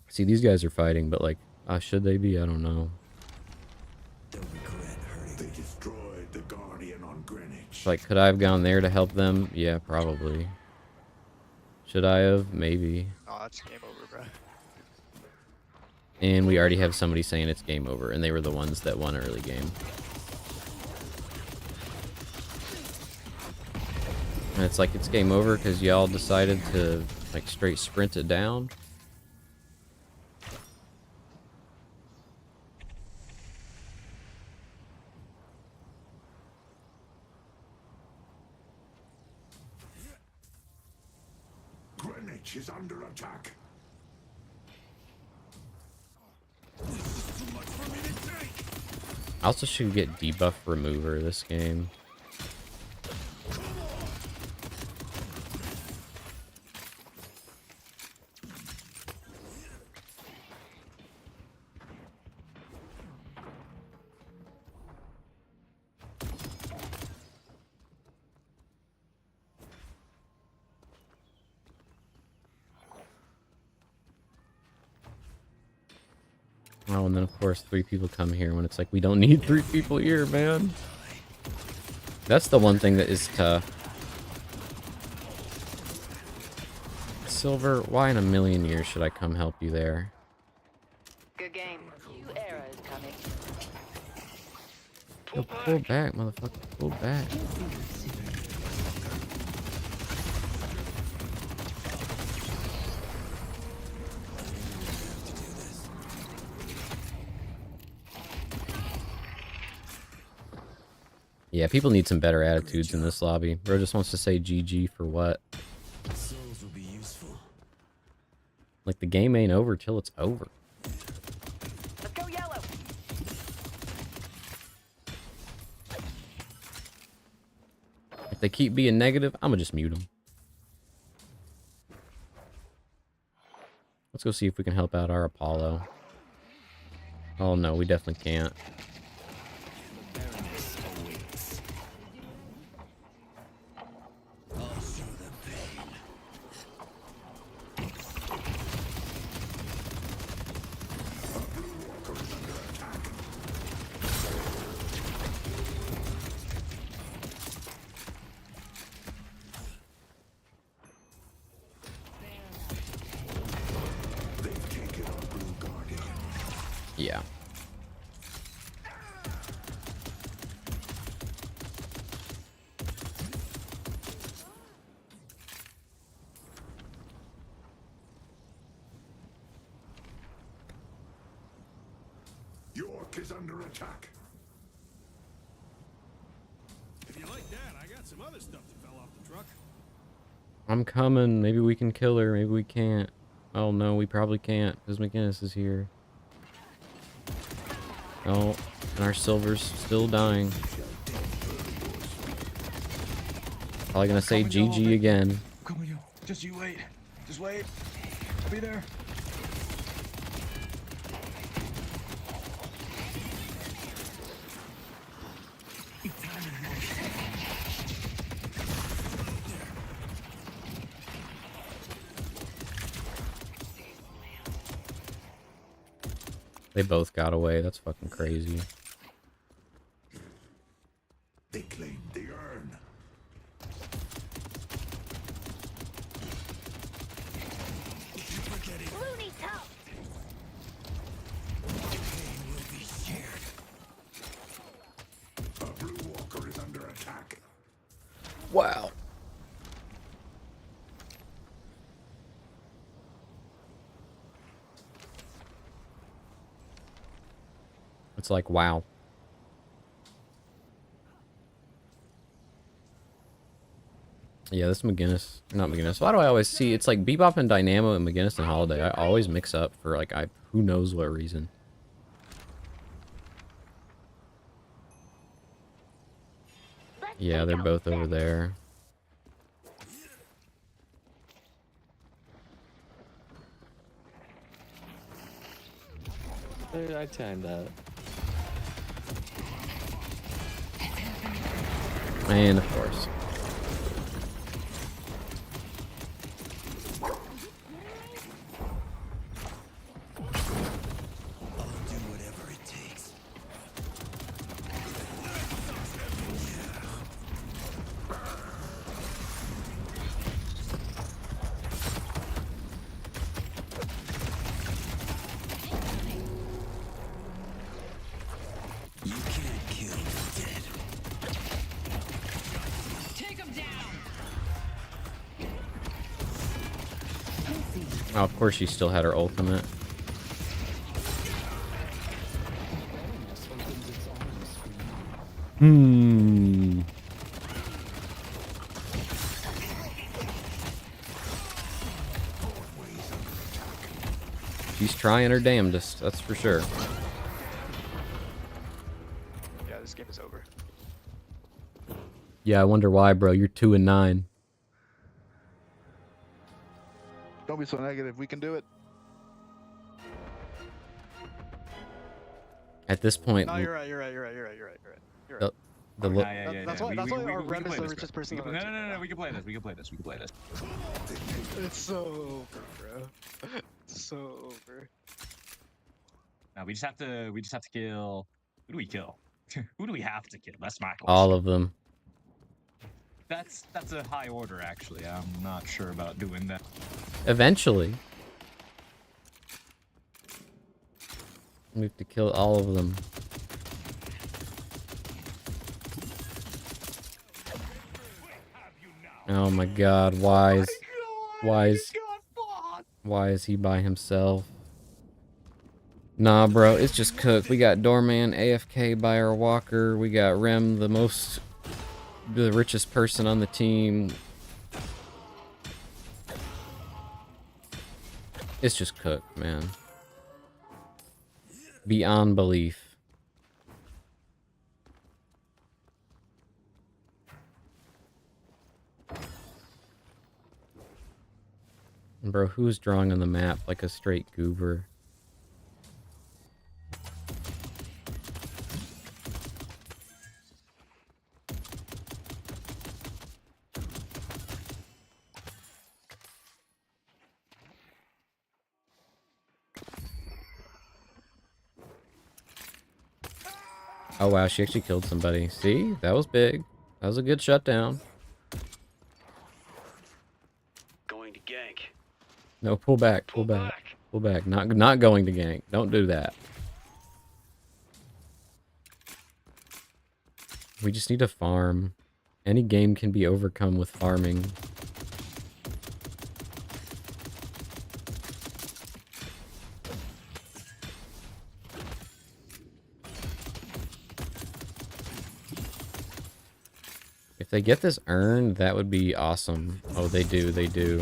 See, these guys are fighting, but like, should they be? I don't know. They'll regret hurting. They destroyed the Guardian on Greenwich. Like, could I have gone there to help them? Yeah, probably. Should I have? Maybe. Oh, that's game over, bro. And we already have somebody saying it's game over, and they were the ones that won early game. And it's like, it's game over because y'all decided to, like, straight sprint it down. Greenwich is under attack. I also should get debuff remover this game. Oh, and then of course 3 people come here when it's like, we don't need 3 people here, man. That's the one thing that is tough. Silver, why in a million years should I come help you there? Good game. New era is coming. Yo, pull back, motherfucker, pull back. Yeah, people need some better attitudes in this lobby. Bro just wants to say GG for what? Souls will be useful. Like, the game ain't over till it's over. Let's go yellow. If they keep being negative, I'm gonna just mute them. Let's go see if we can help out our Apollo. Oh no, we definitely can't. I'll show them pain. is under attack. If you like that, I got some other stuff that fell off the truck. I'm coming. Maybe we can kill her. Maybe we can't. Oh no, we probably can't because McGinnis is here. Oh, and our silver's still dying. Probably gonna say GG again. Come on, you. Just you wait. Just wait. I'll be there. They both got away. That's fucking crazy. They claimed the urn. Blue needs help. A blue walker is under attack. Wow. It's like, wow. Yeah, this McGinnis, not McGinnis. Why do I always see, it's like Bebop and Dynamo and McGinnis and Holiday. I always mix up for like, who knows what reason. Yeah, they're both over there. I timed that. And of course. Oh, of course she still had her ultimate. She's trying her damnedest, that's for sure. Yeah, this game is over. Yeah, I wonder why, bro. You're 2-9. Don't be so negative. We can do it. At this point, No, you're right. You're right. the That's why our Rem is the richest person. No. We can play this. We can play this. It's so over, bro. It's so over. No, we just have to kill. Who do we kill? Who do we have to kill? That's my question. all of them. That's a high order, actually. I'm not sure about doing that. Eventually. We have to kill all of them. Oh my god, why is he by himself? Nah, bro, it's just cooked. We got Doorman AFK by our walker. We got Rem, the richest person on the team. It's just cooked, man. Beyond belief. Bro, who's drawing on the map like a straight goober? Oh wow, she actually killed somebody. See? That was big. That was a good shutdown. Going to gank. No, pull back, pull back. Pull back. Not going to gank. Don't do that. We just need to farm. Any game can be overcome with farming. If they get this urn, that would be awesome. Oh, they do, they do.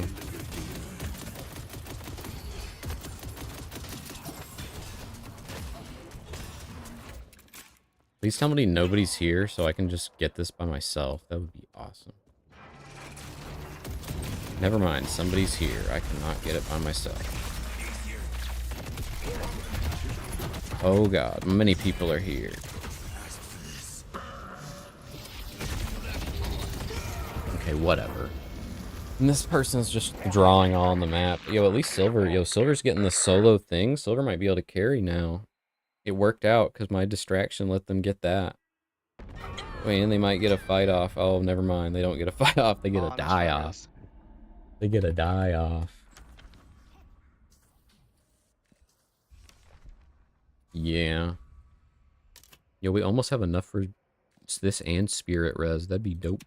Please tell me nobody's here so I can just get this by myself. That would be awesome. Never mind, somebody's here. I cannot get it by myself. Oh god, many people are here. Okay, whatever. And this person's just drawing all on the map. Yo, at least Silver. Yo, Silver's getting the solo thing. Silver might be able to carry now. It worked out because my distraction let them get that. Wait, and they might get a fight off. Oh, never mind. They don't get a fight off. They get a die off. They get a die off. Yeah. Yo, we almost have enough for this and Spirit Res. That'd be dope.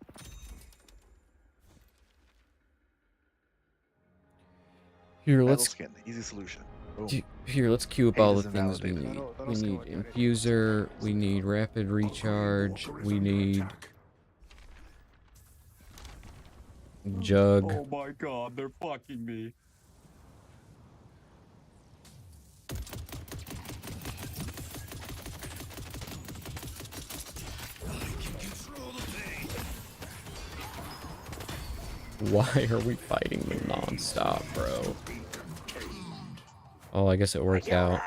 Here, let's Skin, easy solution. Here, let's queue up all the Haze things we invalidated. need. We need infuser, we need rapid recharge, we need jug. Oh my god, they're fucking me. Why are we fighting them non-stop, bro? Oh, I guess it worked out.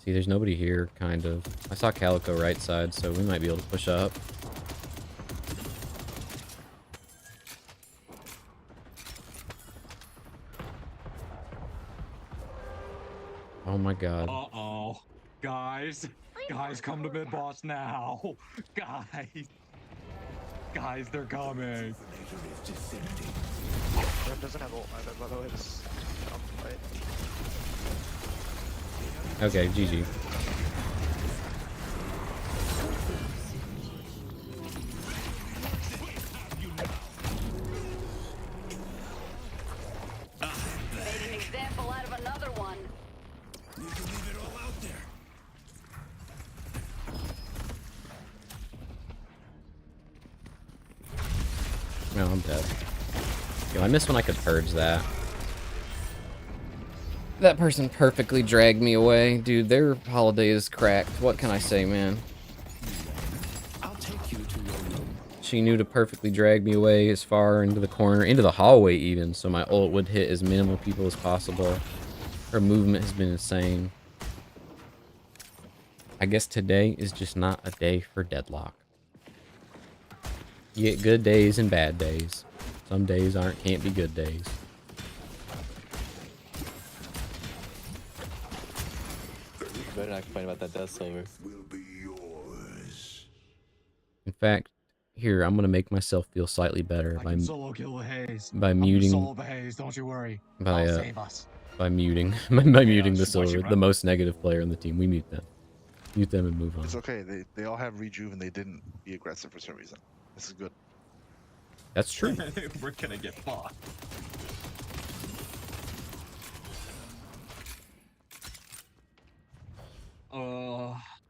See, there's nobody here, kind of. I saw Calico right side, so we might be able to push up. Oh my god. Uh-oh. Guys, come to mid boss now. Guys, they're coming. Ren doesn't have ult either, by the way. This fight. Okay, GG. Made an example out of another one. You can leave it all out there. No, I'm dead. Yo, I miss when I could purge that. That person perfectly dragged me away. Dude, their holiday is cracked. What can I say, man? I'll take you to your room. She knew to perfectly drag me away as far into the corner, into the hallway even, so my ult would hit as minimal people as possible. Her movement has been insane. I guess today is just not a day for Deadlock. You get good days and bad days. Some days can't be good days. You better not complain about that death silver. In fact, here, I'm gonna make myself feel slightly better by Solo kill the Haze. by muting Solo the Haze, don't you worry. by I'll save us. by muting by muting the silver, the most negative player on the team. We mute them. Mute them and move on. It's okay. They all have rejuve and they didn't be aggressive for some reason. This is good. That's true. We're gonna get fucked.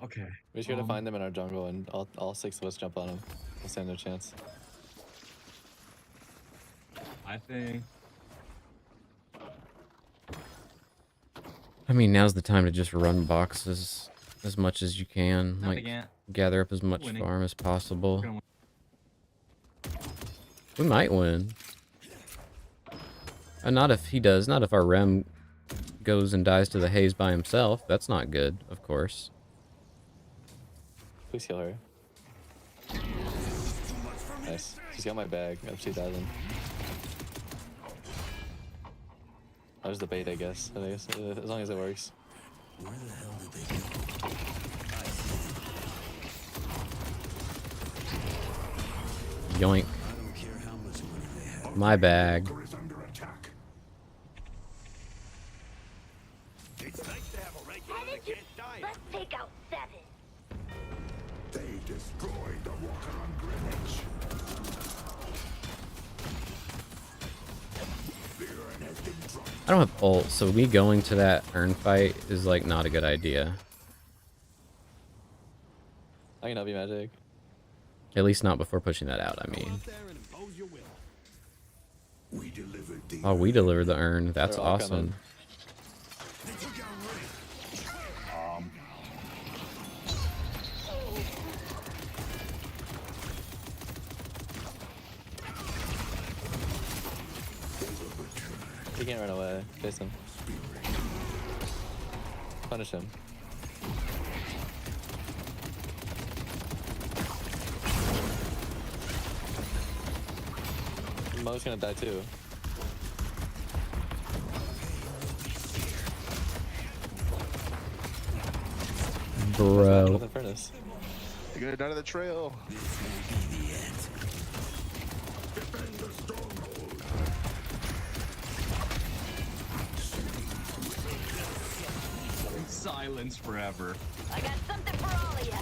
Okay. We should find them in our jungle and all six of us jump on them. We'll stand no chance. I think. I mean, now's the time to just run boxes as much as you can. Not Like, again. gather up as much Winning. farm as possible. Gonna We might win. Not if he does. Not if our Rem goes and dies to the Haze by himself. That's not good, of course. Please kill her. Nice. She's got my bag. I have 2,000. That was the bait, I guess. As long as it works. Where the hell did they go? Yoink. I don't care how much money they have. My bag. It's nice to have a regular that can't die. Let's take out 7. They destroyed the water on Greenwich. I don't have ult, so me going to that urn fight is like not a good idea. I can help you, Magic. At least not before pushing that out, I mean. Oh, we delivered the urn. That's They're all awesome. coming. He can't run away. Face him. Punish him. Mo's gonna die too. Bro. With the furnace. You're gonna die to the trail. Silence forever. I got something for all of ya.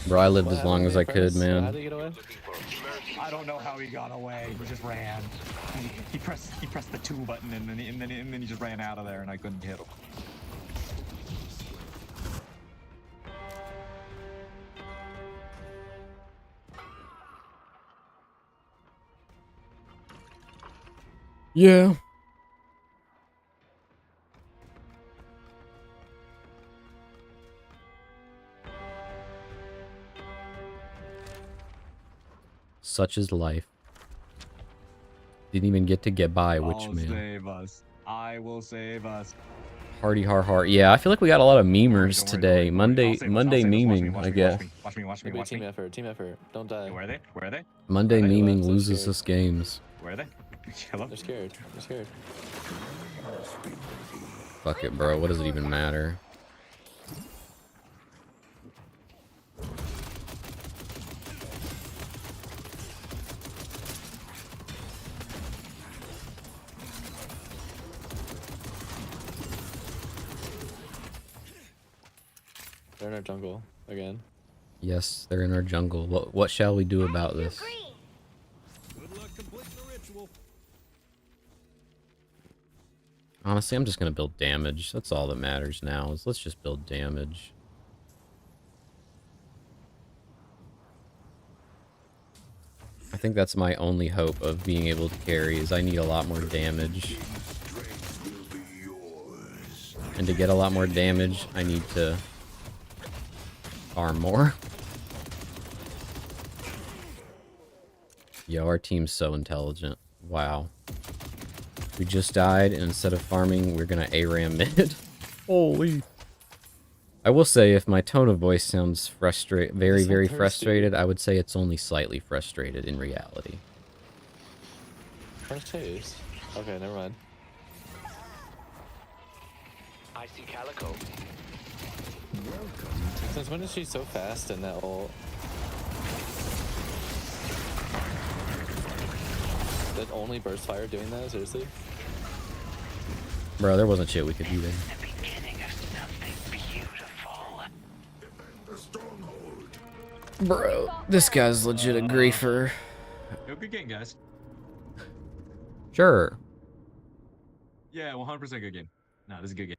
Bro, I lived as long as I could, How man. did he get away? I don't know how he got away. He just ran. He pressed the 2 button and then he just ran out of there and I couldn't hit him. Yeah. Such is life. Didn't even get by, which I'll man. save us. I will save us. Hardy har har. Yeah, I feel like we got a lot of memers Don't worry, today. don't worry. Monday I'll save us, Monday I'll save us. meming, I guess. Watch me. It'll be team effort. Team effort. Don't die. Where are they? Where are they? Monday Where are they? meming I'm so loses scared. us games. Where are they? Hello? They're scared. They're scared. Fuck it, bro. What does it even matter? They're in our jungle again. Yes, they're in our jungle. What shall we do about this? Good luck completing the ritual. Honestly, I'm just gonna build damage. That's all that matters now. Is let's just build damage. I think that's my only hope of being able to carry is I need a lot more damage. And to get a lot more damage, I need to farm more. Yo, our team's so intelligent. Wow. We just died, and instead of farming, we're gonna ARAM mid. Holy. I will say, if my tone of voice sounds very, very frustrated, I would say it's only slightly frustrated in reality. Where's Haze? Okay, never mind. I see Calico. Since when is she so fast in that ult? Did only burst fire doing that? Seriously? Bro, there wasn't shit we could do there. Bro, this guy's legit a griefer. Yo, good game, guys. Sure. Yeah, 100% good game. No, this is a good game.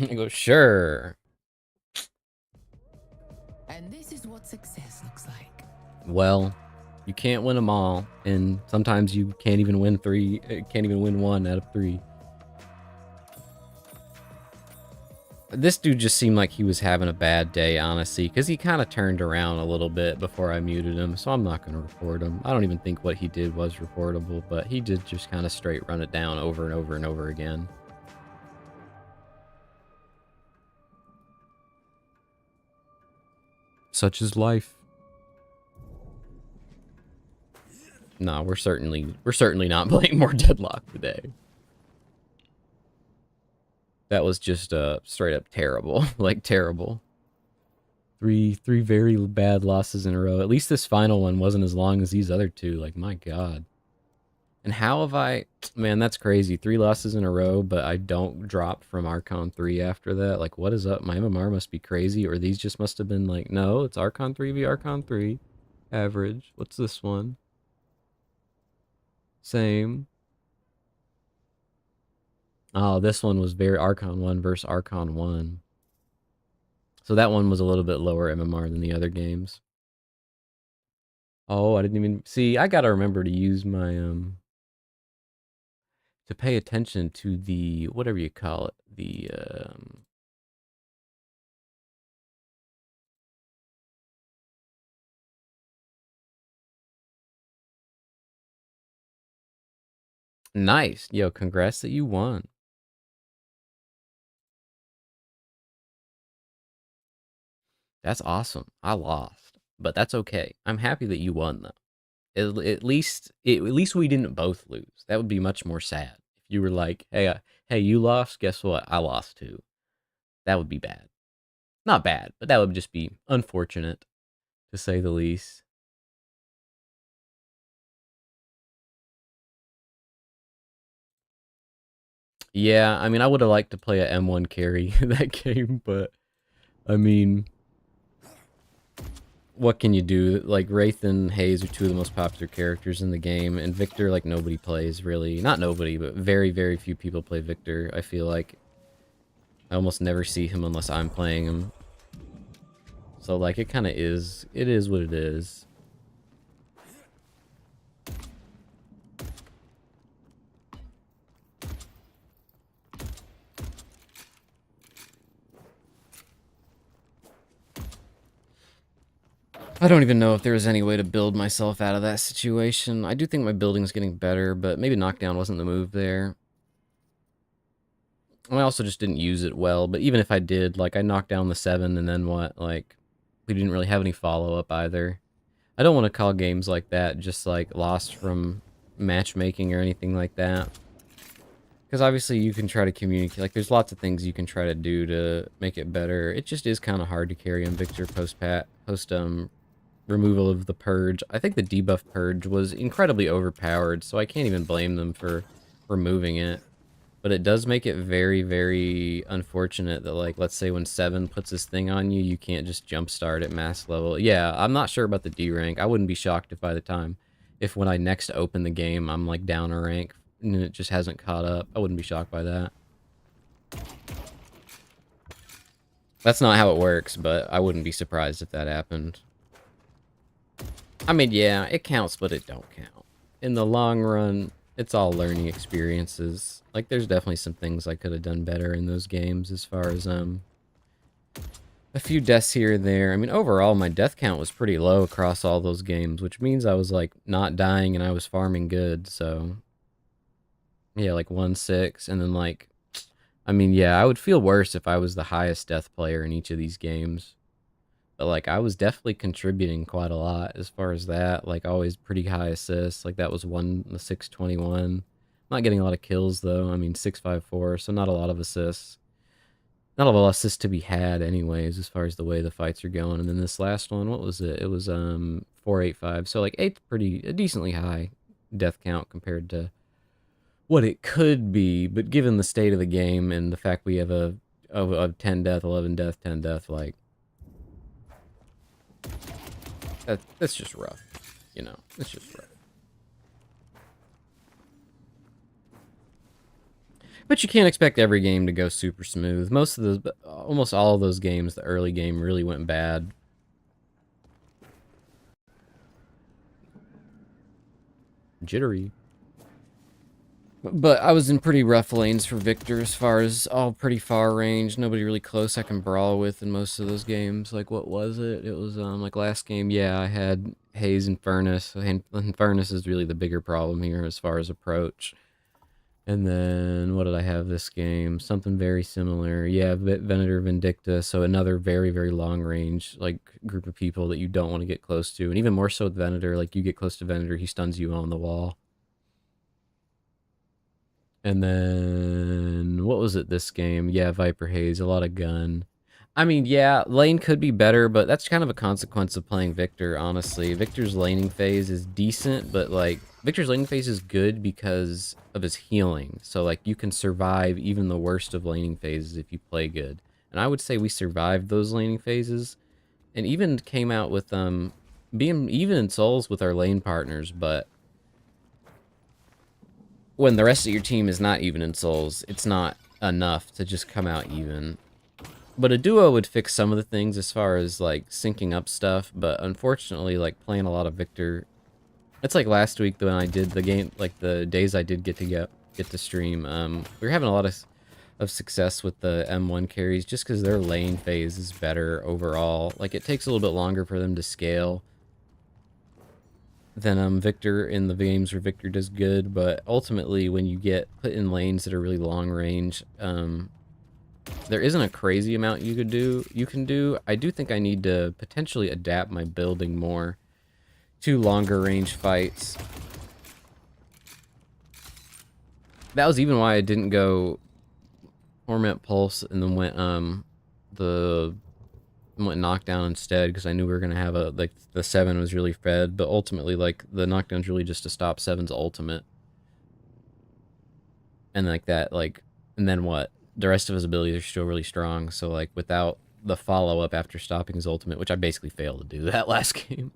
I go, sure. And this is what success looks like. Well, you can't win them all, and sometimes you can't even win one out of 3. This dude just seemed like he was having a bad day, honestly, because he kind of turned around a little bit before I muted him, so I'm not going to report him. I don't even think what he did was reportable, but he did just kind of straight run it down over and over and over again. Such is life. No, we're certainly not playing more Deadlock today. That was just straight up terrible, like terrible. Three very bad losses in a row. At least this final one wasn't as long as these other 2. Like, my God. And how have I... Man, that's crazy. 3 losses in a row, but I don't drop from Archon 3 after that. Like, what is up? My MMR must be crazy, or these just must have been like, no, it's Archon 3 v Archon 3. Average. What's this one? Same. Oh, this one was very Archon 1 versus Archon 1. So that one was a little bit lower MMR than the other games. Oh, I didn't even see. I gotta remember to use my to pay attention to the whatever you call it, the nice. Yo, congrats that you won. That's awesome. I lost, but that's okay. I'm happy that you won though. At least we didn't both lose. That would be much more sad if you were like, hey, you lost. Guess what? I lost too. That would be bad. Not bad, but that would just be unfortunate, to say the least. Yeah, I mean, I would have liked to play a M1 carry that game, but I mean, what can you do? Like, Wraith and Haze are two of the most popular characters in the game, and Victor, like, nobody plays, really. Not nobody, but very, very few people play Victor, I feel like. I almost never see him unless I'm playing him. So, like, it kind of is. It is what it is. I don't even know if there was any way to build myself out of that situation. I do think my building's getting better, but maybe knockdown wasn't the move there. I also just didn't use it well, but even if I did, like, I knocked down the 7, and then what? Like, we didn't really have any follow-up either. I don't want to call games like that just, like, lost from matchmaking or anything like that. Because obviously you can try to communicate, like, there's lots of things you can try to do to make it better. It just is kind of hard to carry on Victor post removal of the purge. I think the debuff purge was incredibly overpowered, so I can't even blame them for removing it. But it does make it very, very unfortunate that, like, let's say when 7 puts this thing on you, you can't just jumpstart at max level. Yeah, I'm not sure about the D rank. I wouldn't be shocked if by the time, if when I next open the game, I'm, like, down a rank and it just hasn't caught up. I wouldn't be shocked by that. That's not how it works, but I wouldn't be surprised if that happened. I mean, yeah, it counts, but it don't count. In the long run, it's all learning experiences. Like, there's definitely some things I could have done better in those games as far as, a few deaths here and there. I mean, overall, my death count was pretty low across all those games, which means I was, like, not dying and I was farming good, so... Yeah, like 1-6, and then, like... I mean, yeah, I would feel worse if I was the highest death player in each of these games. But, like, I was definitely contributing quite a lot as far as that. Like, always pretty high assists. Like, that was the 621. Not getting a lot of kills, though. I mean, 654, so not a lot of assists. Not a lot of assists to be had, anyways, as far as the way the fights are going. And then this last one, what was it? It was 485. So, like, 8's a decently high death count compared to what it could be. But given the state of the game and the fact we have a 10 death, 11 death, 10 death, like... That's just rough, you know. It's just rough. But you can't expect every game to go super smooth. Almost all of those games, the early game really went bad. Jittery. But I was in pretty rough lanes for Victor as far as all pretty far range. Nobody really close I can brawl with in most of those games. Like, what was it? It was, like, last game, yeah, I had Haze and Furnace. And Furnace is really the bigger problem here as far as approach. And then, what did I have this game? Something very similar. Yeah, Venator Vindicta, so another very, very long range, like, group of people that you don't want to get close to. And even more so with Venator, like, you get close to Venator, he stuns you on the wall. And then, what was it this game? Yeah, Viper Haze, a lot of gun. I mean, yeah, lane could be better, but that's kind of a consequence of playing Victor, honestly. Victor's laning phase is decent, but, like, Victor's laning phase is good because of his healing. So, like, you can survive even the worst of laning phases if you play good. And I would say we survived those laning phases. And even came out with, being even in souls with our lane partners, but when the rest of your team is not even in souls, it's not enough to just come out even. But a duo would fix some of the things as far as like syncing up stuff, but unfortunately, like playing a lot of Victor, it's like last week when I did the game, like the days I did get to stream, we were having a lot of success with the M1 carries just because their lane phase is better overall. Like it takes a little bit longer for them to scale than Victor in the games where Victor does good, but ultimately when you get put in lanes that are really long range, there isn't a crazy amount you can do. I do think I need to potentially adapt my building more to longer range fights. That was even why I didn't go Torment Pulse and then went Knockdown instead, because I knew we were gonna have like the 7 was really fed, but ultimately like the Knockdown's really just to stop 7's ultimate. And like that, like, and then what? The rest of his abilities are still really strong, so like without the follow-up after stopping his ultimate, which I basically failed to do that last game.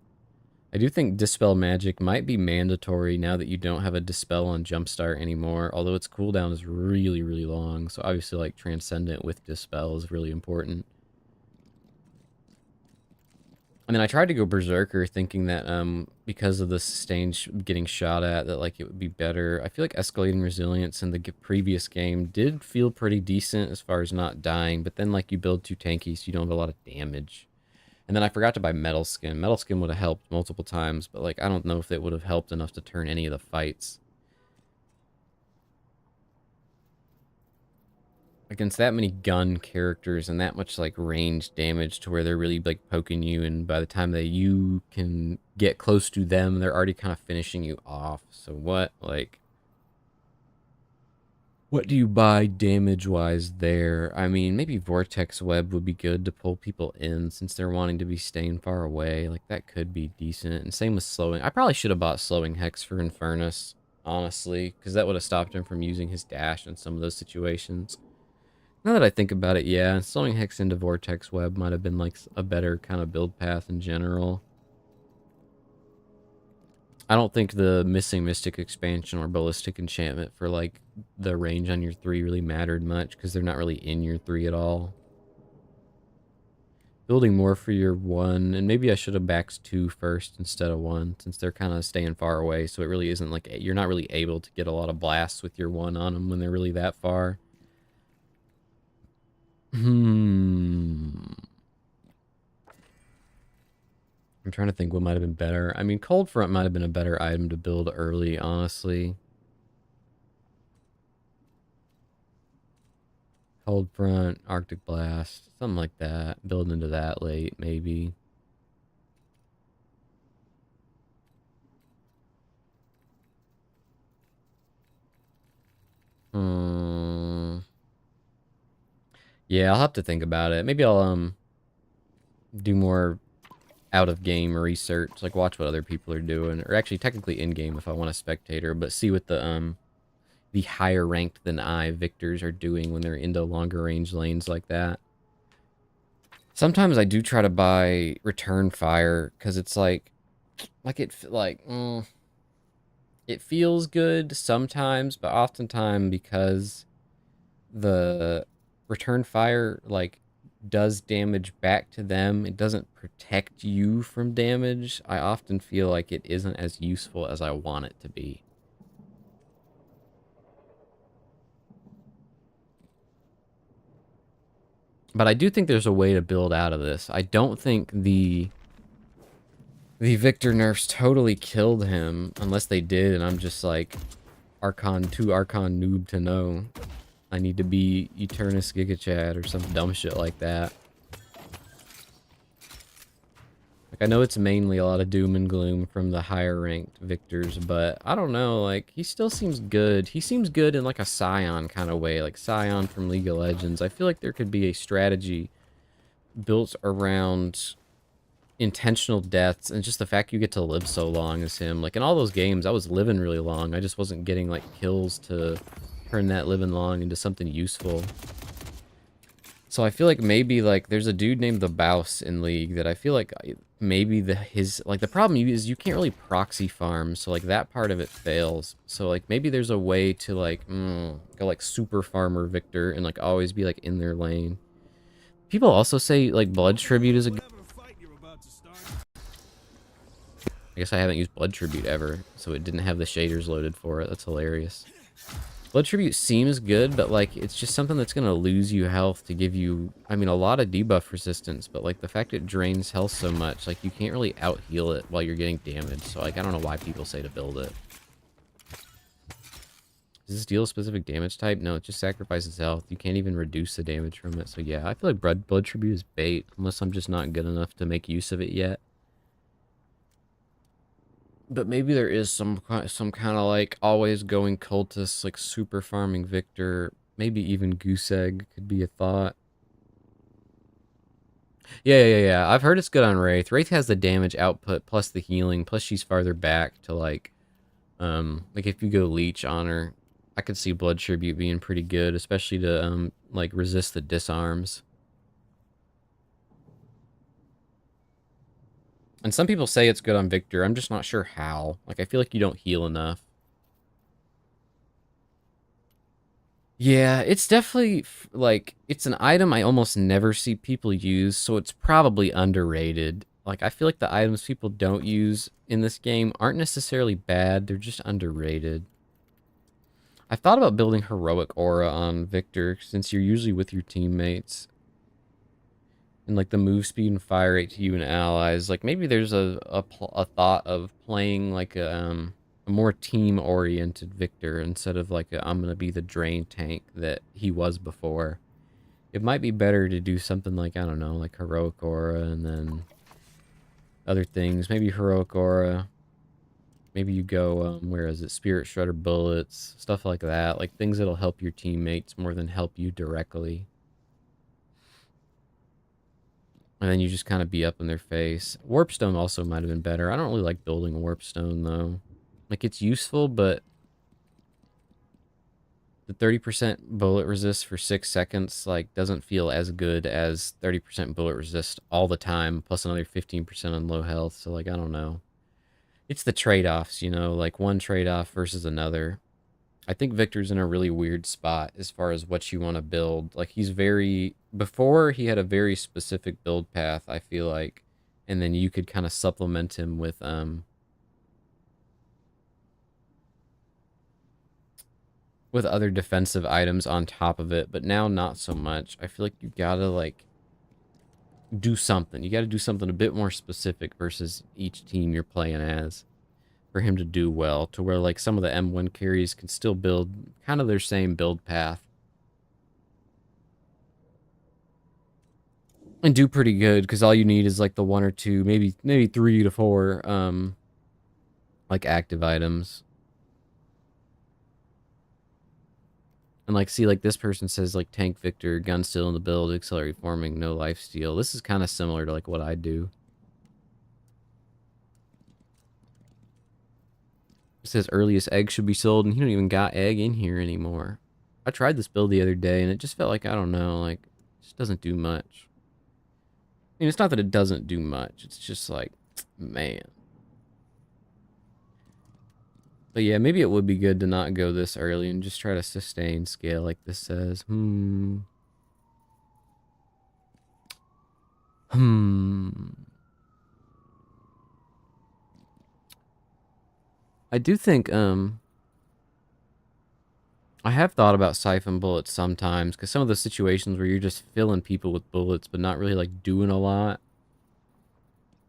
I do think Dispel Magic might be mandatory now that you don't have a Dispel on Jumpstart anymore, although its cooldown is really, really long, so obviously like Transcendent with Dispel is really important. I mean, I tried to go Berserker thinking that because of the sustained getting shot at, that like it would be better. I feel like Escalating Resilience in the previous game did feel pretty decent as far as not dying, but then like you build too tanky so you don't have a lot of damage. And then I forgot to buy Metal Skin. Metal Skin would have helped multiple times, but like I don't know if it would have helped enough to turn any of the fights. Against that many gun characters and that much like range damage to where they're really like poking you, and by the time that you can get close to them, they're already kind of finishing you off. So what do you buy damage wise there? I mean, maybe Vortex Web would be good to pull people in since they're wanting to be staying far away. Like that could be decent. And same with slowing. I probably should have bought Slowing Hex for Infernus, honestly, because that would have stopped him from using his dash in some of those situations. Now that I think about it, yeah, Slowing Hex into Vortex Web might have been like a better kind of build path in general. I don't think the Missing Mystic expansion or Ballistic Enchantment for like the range on your 3 really mattered much because they're not really in your 3 at all. Building more for your 1, and maybe I should have backs 2 first instead of 1 since they're kind of staying far away, so it really isn't like you're not really able to get a lot of blasts with your 1 on them when they're really that far. I'm trying to think what might have been better. I mean, Cold Front might have been a better item to build early, honestly. Cold Front, Arctic Blast, something like that. Build into that late, maybe. Yeah, I'll have to think about it. Maybe I'll do more out of game research, like watch what other people are doing, or actually technically in game if I want a spectator, but see what the higher ranked than I victors are doing when they're into longer range lanes like that. Sometimes I do try to buy Return Fire because it's it feels good sometimes, but oftentimes because the Return Fire like does damage back to them, it doesn't protect you from damage. I often feel like it isn't as useful as I want it to be. But I do think there's a way to build out of this. I don't think the Victor nerfs totally killed him, unless they did, and I'm just like Archon noob to know. I need to be Eternus Giga Chad or some dumb shit like that. Like, I know it's mainly a lot of doom and gloom from the higher ranked victors, but I don't know, like, he still seems good. He seems good in like a Scion kind of way, like Scion from League of Legends. I feel like there could be a strategy built around intentional deaths and just the fact you get to live so long as him. Like in all those games, I was living really long. I just wasn't getting like kills to turn that living long into something useful. So I feel like maybe like there's a dude named the Bouse in League that I feel like maybe the problem is you can't really proxy farm, so like that part of it fails. So like maybe there's a way to like go like super farmer Victor and like always be like in their lane. People also say like Blood Tribute is a good... I guess I haven't used Blood Tribute ever, so it didn't have the shaders loaded for it. That's hilarious. Blood Tribute seems good, but like it's just something that's gonna lose you health to give you, I mean, a lot of debuff resistance, but like the fact it drains health so much, like you can't really out heal it while you're getting damaged. So like I don't know why people say to build it. Does this deal a specific damage type? No, it just sacrifices health. You can't even reduce the damage from it. So yeah, I feel like Blood Tribute is bait, unless I'm just not good enough to make use of it yet. But maybe there is some kind of like always going cultist, like super farming Victor. Maybe even Goose Egg could be a thought. Yeah. I've heard it's good on Wraith. Wraith has the damage output plus the healing, plus she's farther back to like if you go leech on her, I could see Blood Tribute being pretty good, especially to like resist the disarms. And some people say it's good on Victor. I'm just not sure how. Like, I feel like you don't heal enough. Yeah, it's definitely, like, it's an item I almost never see people use, so it's probably underrated. Like, I feel like the items people don't use in this game aren't necessarily bad. They're just underrated. I've thought about building Heroic Aura on Victor, since you're usually with your teammates. And like the move speed and fire rate to you and allies, like maybe there's a thought of playing like a more team-oriented Victor instead of like I'm gonna be the drain tank that he was before. It might be better to do something like, I don't know, like Heroic Aura and then other things. Maybe Heroic Aura. Maybe you go, where is it? Spirit Shredder Bullets, stuff like that. Like things that'll help your teammates more than help you directly. And then you just kind of be up in their face. Warpstone also might have been better. I don't really like building Warpstone, though. Like, it's useful, but the 30% bullet resist for 6 seconds, like, doesn't feel as good as 30% bullet resist all the time, plus another 15% on low health. So, like, I don't know. It's the trade-offs, you know, like one trade-off versus another. I think Victor's in a really weird spot as far as what you want to build. Like, he's very... Before, he had a very specific build path, I feel like. And then you could kind of supplement him with other defensive items on top of it. But now, not so much. I feel like you gotta, like, do something. You gotta do something a bit more specific versus each team you're playing as, for him to do well, to where like some of the M1 carries can still build kind of their same build path and do pretty good, because all you need is like the 1 or 2, maybe 3 to 4 like active items. And like, see, like this person says like tank Victor, gun still in the build, accelerate forming, no life steal. This is kind of similar to like what I do. It says earliest egg should be sold, and he don't even got egg in here anymore. I tried this build the other day, and it just felt like, I don't know, like, it just doesn't do much. I mean, it's not that it doesn't do much. It's just like, man. But yeah, maybe it would be good to not go this early and just try to sustain scale like this says. I do think, I have thought about siphon bullets sometimes, because some of the situations where you're just filling people with bullets, but not really, like, doing a lot.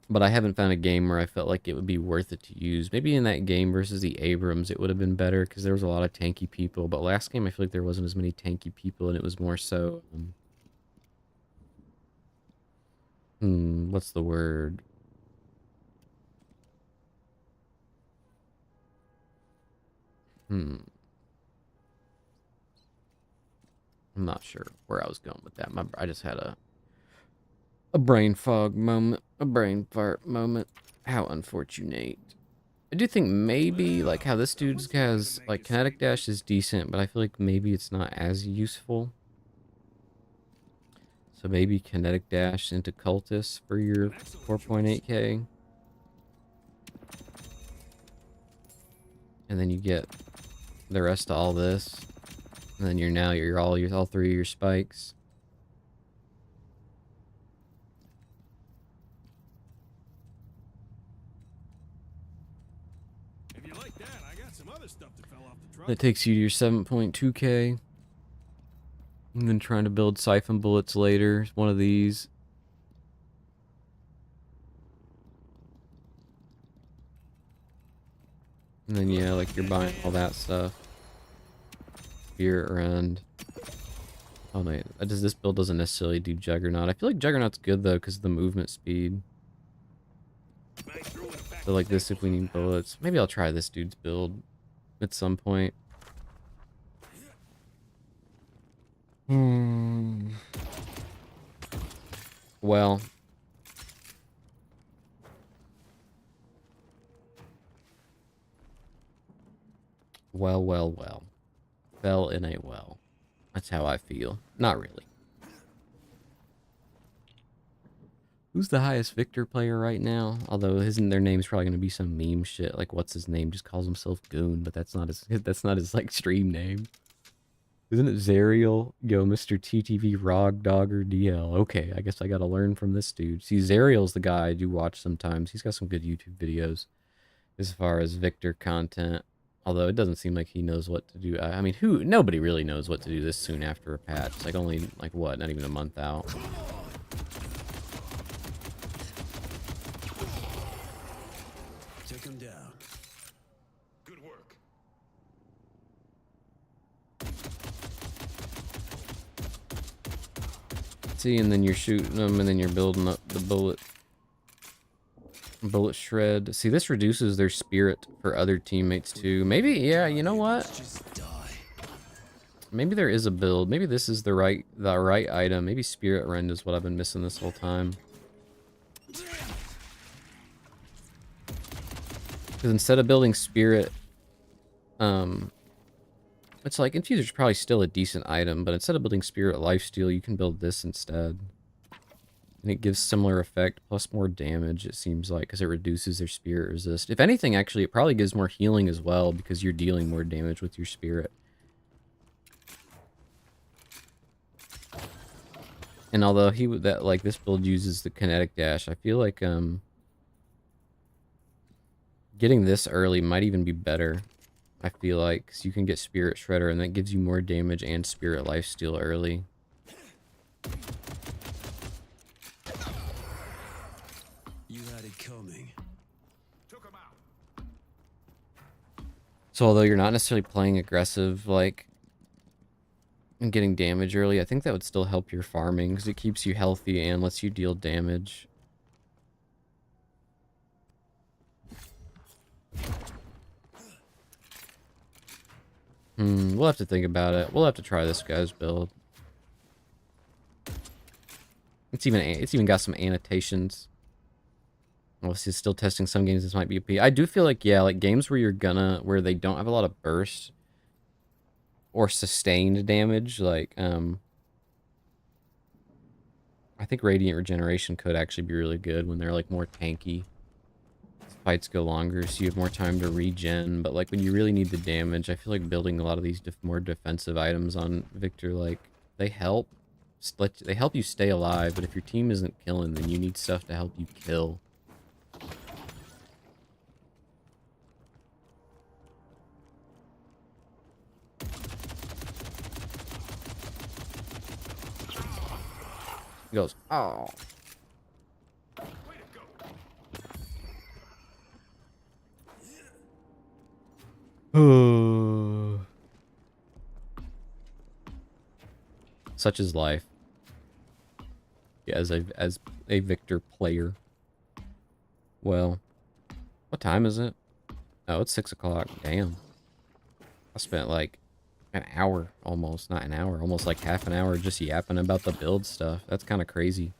But I haven't found a game where I felt like it would be worth it to use. Maybe in that game versus the Abrams, it would have been better, because there was a lot of tanky people. But last game, I feel like there wasn't as many tanky people, and it was more so, what's the word? I'm not sure where I was going with that. I just had a brain fog moment, a brain fart moment. How unfortunate. I do think maybe, like, how this dude has, like, kinetic dash is decent, but I feel like maybe it's not as useful. So maybe kinetic dash into cultists for your 4.8k. And then you get the rest of all this. And then you're all three of your spikes. If you like that, I got some other stuff that fell off the truck. That takes you to your 7.2k. And then trying to build siphon bullets later. One of these. And then yeah, like you're buying all that stuff. Spirit Rend. Oh no, this build doesn't necessarily do Juggernaut. I feel like Juggernaut's good though because of the movement speed. So like this if we need bullets. Maybe I'll try this dude's build at some point. Well. Well. Fell in a well. That's how I feel. Not really. Who's the highest Victor player right now? Although their name's probably gonna be some meme shit. Like what's his name? Just calls himself Goon, but that's not his like stream name. Isn't it Zariel? Yo, Mr. TTV Rog Dogger DL. Okay, I guess I gotta learn from this dude. See, Zariel's the guy I do watch sometimes. He's got some good YouTube videos as far as Victor content. Although it doesn't seem like he knows what to do. I mean, nobody really knows what to do this soon after a patch. It's like only, like what, not even a month out. Take him down. Good work. See, and then you're shooting them, and then you're building up the bullet shred. See, this reduces their spirit for other teammates too. Maybe, yeah, you know what? Maybe there is a build. Maybe this is the right item. Maybe Spirit Rend is what I've been missing this whole time. Because instead of building Spirit, it's like Infuser's probably still a decent item, but instead of building Spirit Lifesteal, you can build this instead. And it gives similar effect, plus more damage, it seems like, because it reduces their spirit resist. If anything, actually, it probably gives more healing as well, because you're dealing more damage with your spirit. And although this build uses the kinetic dash, I feel like getting this early might even be better. I feel like, because you can get Spirit Shredder, and that gives you more damage and Spirit Lifesteal early. You had it coming. So although you're not necessarily playing aggressive, like, and getting damage early, I think that would still help your farming, because it keeps you healthy and lets you deal damage. We'll have to think about it. We'll have to try this guy's build. It's even got some annotations. Well, he's still testing some games. This might be a P. I do feel like, yeah, like games where where they don't have a lot of burst or sustained damage, like, I think Radiant Regeneration could actually be really good when they're like more tanky. Fights go longer, so you have more time to regen, but like when you really need the damage, I feel like building a lot of these more defensive items on Victor, like, they help you stay alive, but if your team isn't killing, then you need stuff to help you kill. He goes, oh. Such is life. Yeah, as a Victor player. Well, what time is it? Oh, it's 6 o'clock. Damn. I spent like an hour almost, not an hour, almost like half an hour just yapping about the build stuff. That's kind of crazy.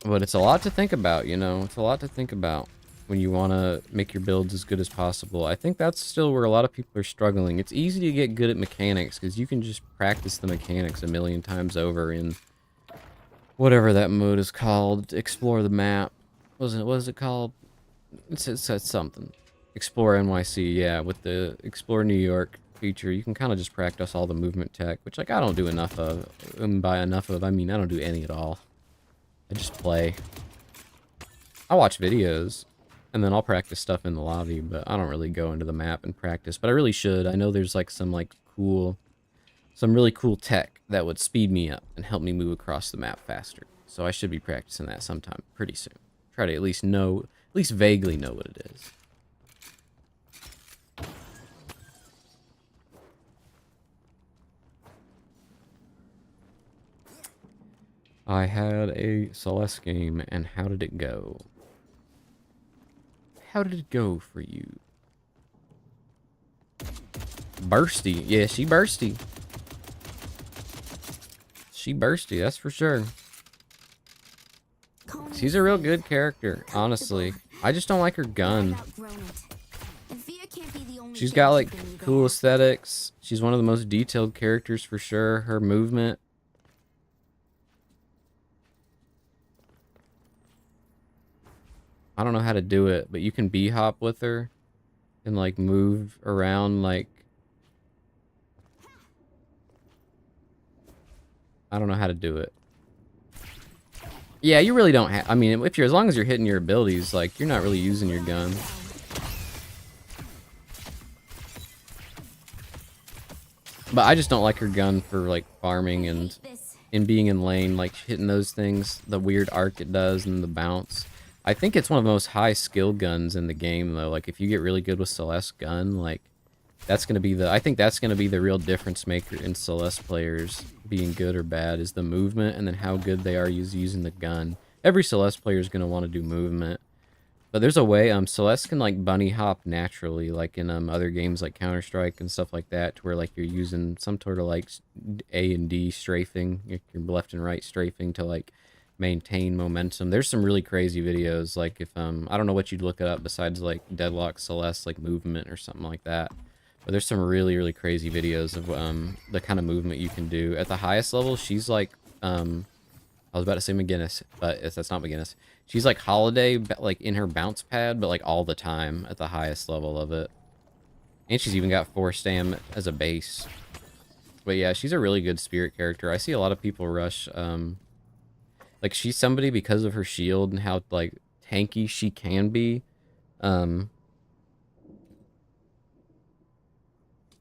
But it's a lot to think about, you know. It's a lot to think about. when you want to make your builds as good as possible. I think that's still where a lot of people are struggling. It's easy to get good at mechanics because you can just practice the mechanics a million times over in whatever that mode is called. Explore the map. What is it called? It's something. Explore NYC, yeah, with the Explore New York feature, you can kind of just practice all the movement tech, which, like, I don't do enough of. And by enough of, I mean I don't do any at all. I just play. I watch videos, and then I'll practice stuff in the lobby, but I don't really go into the map and practice, but I really should. I know there's, like, some really cool tech that would speed me up and help me move across the map faster. So I should be practicing that sometime pretty soon. Try to at least vaguely know what it is. I had a Celeste game, and how did it go? How did it go for you? Bursty. Yeah, she bursty. She bursty, that's for sure. She's a real good character, honestly. I just don't like her gun. She's got, like, cool aesthetics. She's one of the most detailed characters for sure. Her movement. I don't know how to do it, but you can B-hop with her and, like, move around, like... I don't know how to do it. Yeah, you really don't have... I mean, as long as you're hitting your abilities, like, you're not really using your gun. But I just don't like her gun for, like, farming and being in lane, like, hitting those things, the weird arc it does, and the bounce. I think it's one of the most high skill guns in the game, though. Like, if you get really good with Celeste's gun, like, that's gonna be the... I think that's gonna be the real difference maker in Celeste players being good or bad, is the movement, and then how good they are using the gun. Every Celeste player is gonna want to do movement. But there's a way, Celeste can, like, bunny hop naturally, like in other games like Counter-Strike and stuff like that, to where, like, you're using some sort of, like, A and D strafing, your left and right strafing to, like, maintain momentum. There's some really crazy videos, like, if I don't know what you'd look it up besides, like, Deadlock Celeste, like, movement or something like that, but there's some really, really crazy videos of the kind of movement you can do. At the highest level, she's like I was about to say McGinnis, but that's not McGinnis. She's like Holiday, like, in her bounce pad, but, like, all the time at the highest level of it. And she's even got 4 stam as a base. But yeah, she's a really good spirit character. I see a lot of people rush like, she's somebody, because of her shield and how, like, tanky she can be. Isn't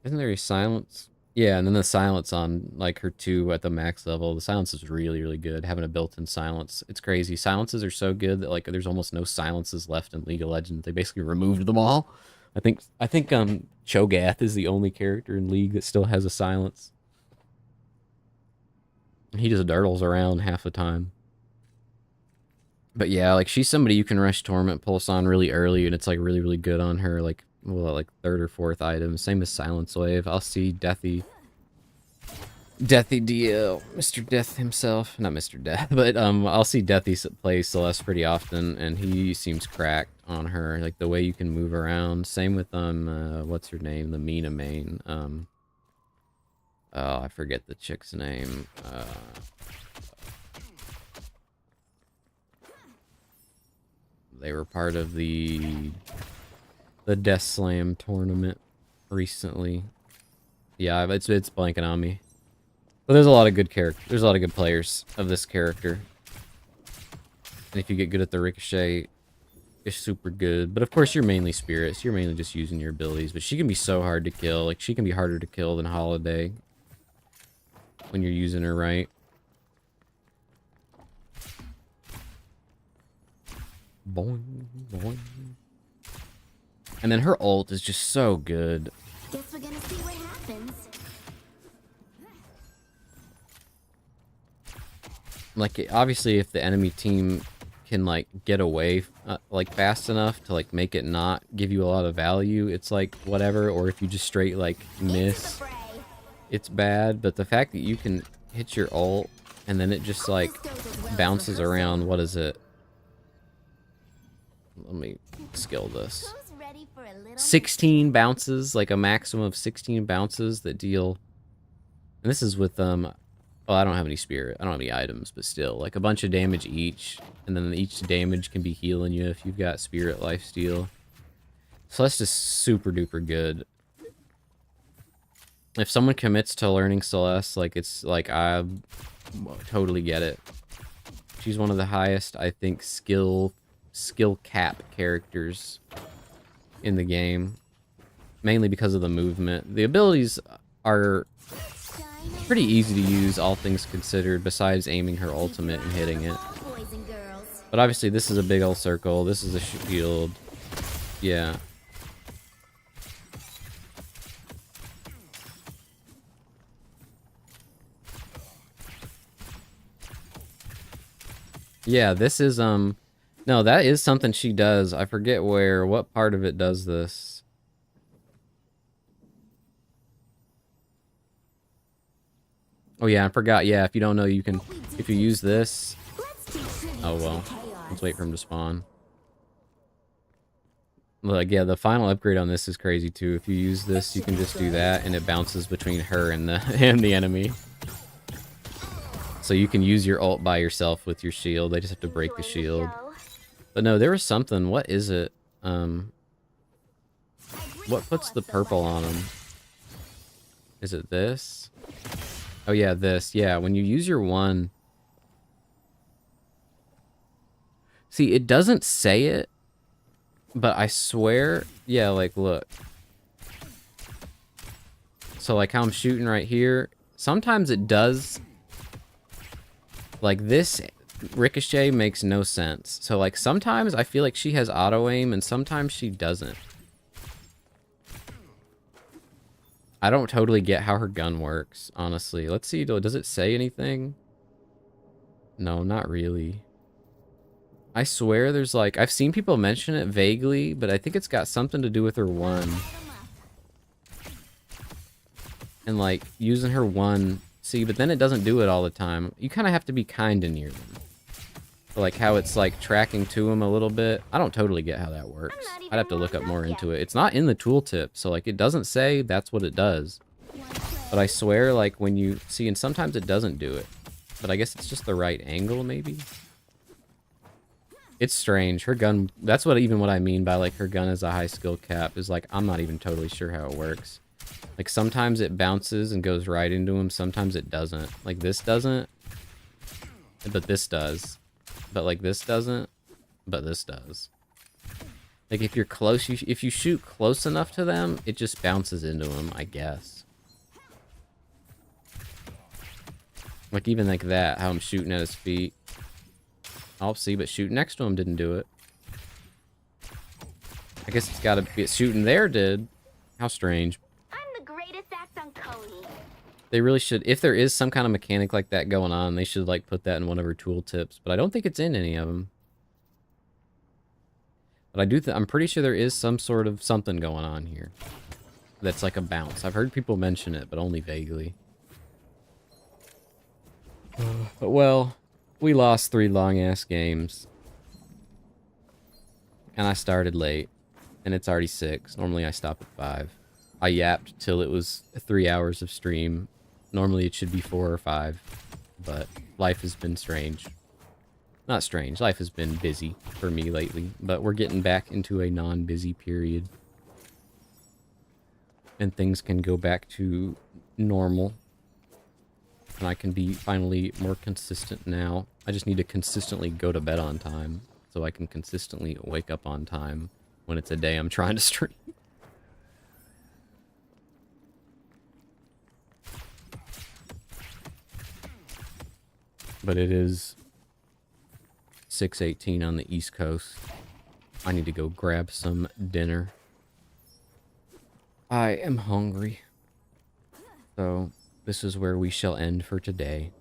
there a silence? Yeah, and then the silence on, like, her 2 at the max level. The silence is really, really good. Having a built-in silence. It's crazy. Silences are so good that, like, there's almost no silences left in League of Legends. They basically removed them all. I think Cho'Gath is the only character in League that still has a silence. He just dirtles around half the time. But yeah, like, she's somebody you can rush Torment Pulse on really early, and it's, like, really, really good on her, like, well, like, 3rd or 4th item. Same as Silence Wave. I'll see Deathy DL, Mr. Death himself. Not Mr. Death, but I'll see Deathy play Celeste pretty often, and he seems cracked on her. Like, the way you can move around. Same with, what's her name? The Mina main. Oh, I forget the chick's name. They were part of the Death Slam tournament recently. Yeah, it's blanking on me. But there's a lot of good characters. There's a lot of good players of this character. And if you get good at the ricochet, it's super good. But of course, you're mainly spirits. You're mainly just using your abilities. But she can be so hard to kill. Like, she can be harder to kill than Holiday when you're using her right. Boing, boing. And then her ult is just so good. Guess we're gonna see what happens. Like, obviously, if the enemy team can, like, get away, like, fast enough to, like, make it not give you a lot of value, it's, like, whatever. Or if you just straight, like, miss, it's bad. But the fact that you can hit your ult and then it just, like, bounces around, what is it? Let me skill this. Who's ready for a little 16 bounces, like a maximum of 16 bounces that deal. And this is with well, I don't have any spirit. I don't have any items, but still, like a bunch of damage each, and then each damage can be healing you if you've got spirit lifesteal. So that's just super duper good. If someone commits to learning Celeste, like it's like I totally get it. She's one of the highest, I think, skill cap characters in the game, mainly because of the movement. The abilities are pretty easy to use, all things considered, besides aiming her ultimate and hitting it. But obviously this is a big old circle, this is a shield. Yeah. Yeah, this is, no, that is something she does. I forget what part of it does this. Oh yeah, I forgot. Yeah, if you don't know, you can, if you use this. Oh well, let's wait for him to spawn. Like, yeah, the final upgrade on this is crazy too. If you use this, you can just do that, and it bounces between her and the enemy. So you can use your ult by yourself with your shield. They just have to break the shield. But no, there was something. What is it? What puts the purple on them? Is it this? Oh yeah, this. Yeah, when you use your one. See, it doesn't say it, but I swear, yeah, like look. So like how I'm shooting right here, sometimes it does. Like this ricochet makes no sense. So like sometimes I feel like she has auto aim and sometimes she doesn't. I don't totally get how her gun works, honestly. Let's see, does it say anything? No, not really. I swear there's like, I've seen people mention it vaguely, but I think it's got something to do with her one. And like using her one. See, but then it doesn't do it all the time. You kind of have to be kind of near them. So like how it's like tracking to them a little bit. I don't totally get how that works. I'd have to look up more into it. It's not in the tooltip, so like it doesn't say that's what it does. But I swear, like when you see, and sometimes it doesn't do it. But I guess it's just the right angle, maybe. It's strange. Her gun, that's what I mean by like her gun is a high skill cap, is like I'm not even totally sure how it works. Like sometimes it bounces and goes right into him, sometimes it doesn't. Like this doesn't, but this does. But like this doesn't, but this does. Like if you're close, if you shoot close enough to them, it just bounces into them, I guess. Like even like that, how I'm shooting at his feet. I'll see, but shooting next to him didn't do it. I guess it's gotta be, shooting there did. How strange. They really should, if there is some kind of mechanic like that going on, they should like put that in one of her tooltips, but I don't think it's in any of them. But I do I'm pretty sure there is some sort of something going on here. That's like a bounce. I've heard people mention it, but only vaguely. But well, we lost 3 long-ass games. And I started late. And it's already 6. Normally I stop at 5. I yapped till it was 3 hours of stream. Normally it should be 4 or 5. But life has been strange. Not strange. Life has been busy for me lately. But we're getting back into a non-busy period. And things can go back to normal. And I can be finally more consistent now. I just need to consistently go to bed on time. So I can consistently wake up on time when it's a day I'm trying to stream. But it is 6:18 on the East Coast. I need to go grab some dinner. I am hungry. So this is where we shall end for today.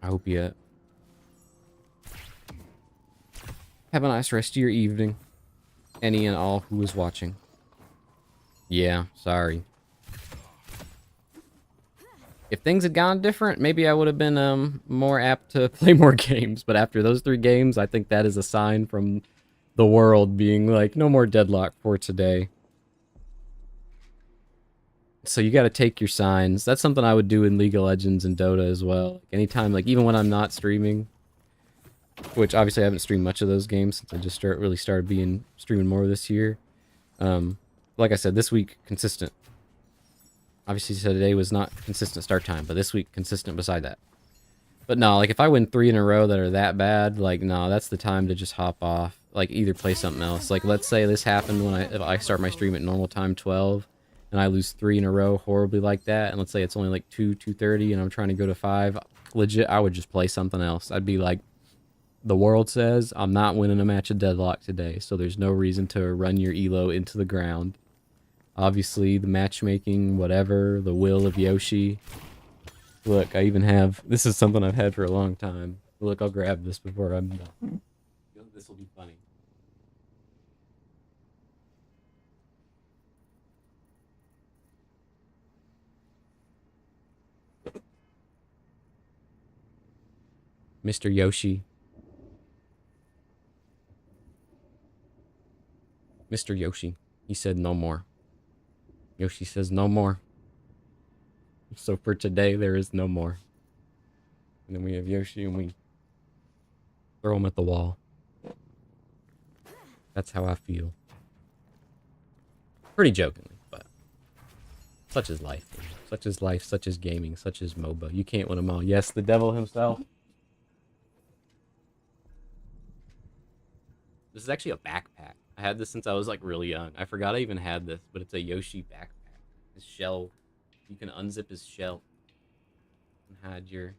I hope you have a nice rest of your evening. Any and all who is watching. Yeah, sorry. if things had gone different, maybe I would have been more apt to play more games. But after those 3 games, I think that is a sign from the world being like, no more deadlock for today. So you got to take your signs. That's something I would do in League of Legends and Dota as well. Like anytime, like even when I'm not streaming, which obviously I haven't streamed much of those games since I just really started streaming more this year. Like I said, this week consistent. Obviously today was not consistent start time, but this week consistent beside that. But no, like if I win 3 in a row that are that bad, like no, that's the time to just hop off. Like either play something else. Like let's say this happened when if I start my stream at normal time 12 and I lose 3 in a row horribly like that, and let's say it's only like 2:30 and I'm trying to go to 5, legit I would just play something else. I'd be like, the world says I'm not winning a match of deadlock today, so there's no reason to run your elo into the ground. Obviously, the matchmaking, whatever, the will of Yoshi. Look, I even have... This is something I've had for a long time. Look, I'll grab this before I'm done. This will be funny. Mr. Yoshi. Mr. Yoshi. He said no more. Yoshi says no more. So for today, there is no more. And then we have Yoshi and we throw him at the wall. That's how I feel. Pretty jokingly, but such is life. Such is life, such is gaming, such is MOBA. You can't win them all. Yes, the devil himself. This is actually a backpack. I had this since I was like really young. I forgot I even had this, but it's a Yoshi backpack. His shell, you can unzip his shell and hide your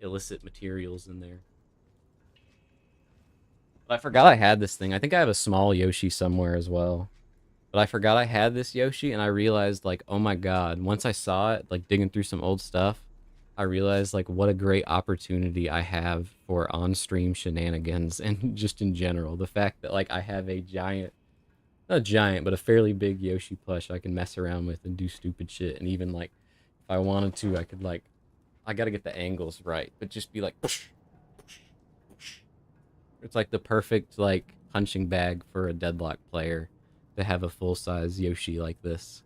illicit materials in there. But I forgot I had this thing. I think I have a small Yoshi somewhere as well. But I forgot I had this Yoshi, and I realized, like, oh my god, once I saw it, like, digging through some old stuff, I realized, like, what a great opportunity I have for on-stream shenanigans, and just in general. The fact that, like, I have a giant, not giant, but a fairly big Yoshi plush I can mess around with and do stupid shit, and even, like, if I wanted to, I could, like, I gotta get the angles right, but just be like, push, push, push. It's like the perfect, like, punching bag for a deadlock player to have a full-size Yoshi like this.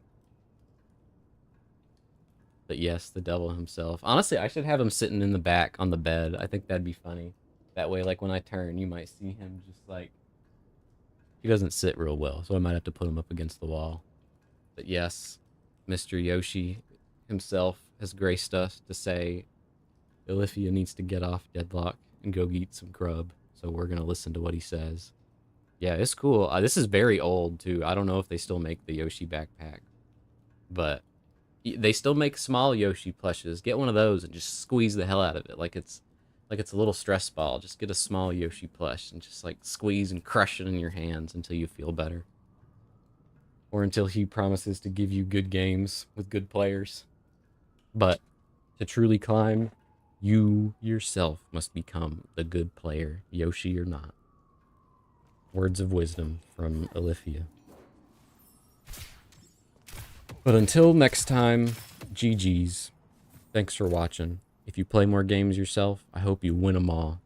But yes, the devil himself. Honestly, I should have him sitting in the back on the bed. I think that'd be funny. That way, like, when I turn, you might see him just, like... He doesn't sit real well, so I might have to put him up against the wall. But yes, Mr. Yoshi himself has graced us to say Olivia needs to get off deadlock and go eat some grub. So we're going to listen to what he says. Yeah, it's cool. This is very old, too. I don't know if they still make the Yoshi backpack. But... they still make small Yoshi plushes. Get one of those and just squeeze the hell out of it. Like it's a little stress ball. Just get a small Yoshi plush and just like squeeze and crush it in your hands until you feel better. Or until he promises to give you good games with good players. But to truly climb, you yourself must become the good player, Yoshi or not. Words of wisdom from Olivia. But until next time, GG's. Thanks for watching. If you play more games yourself, I hope you win them all.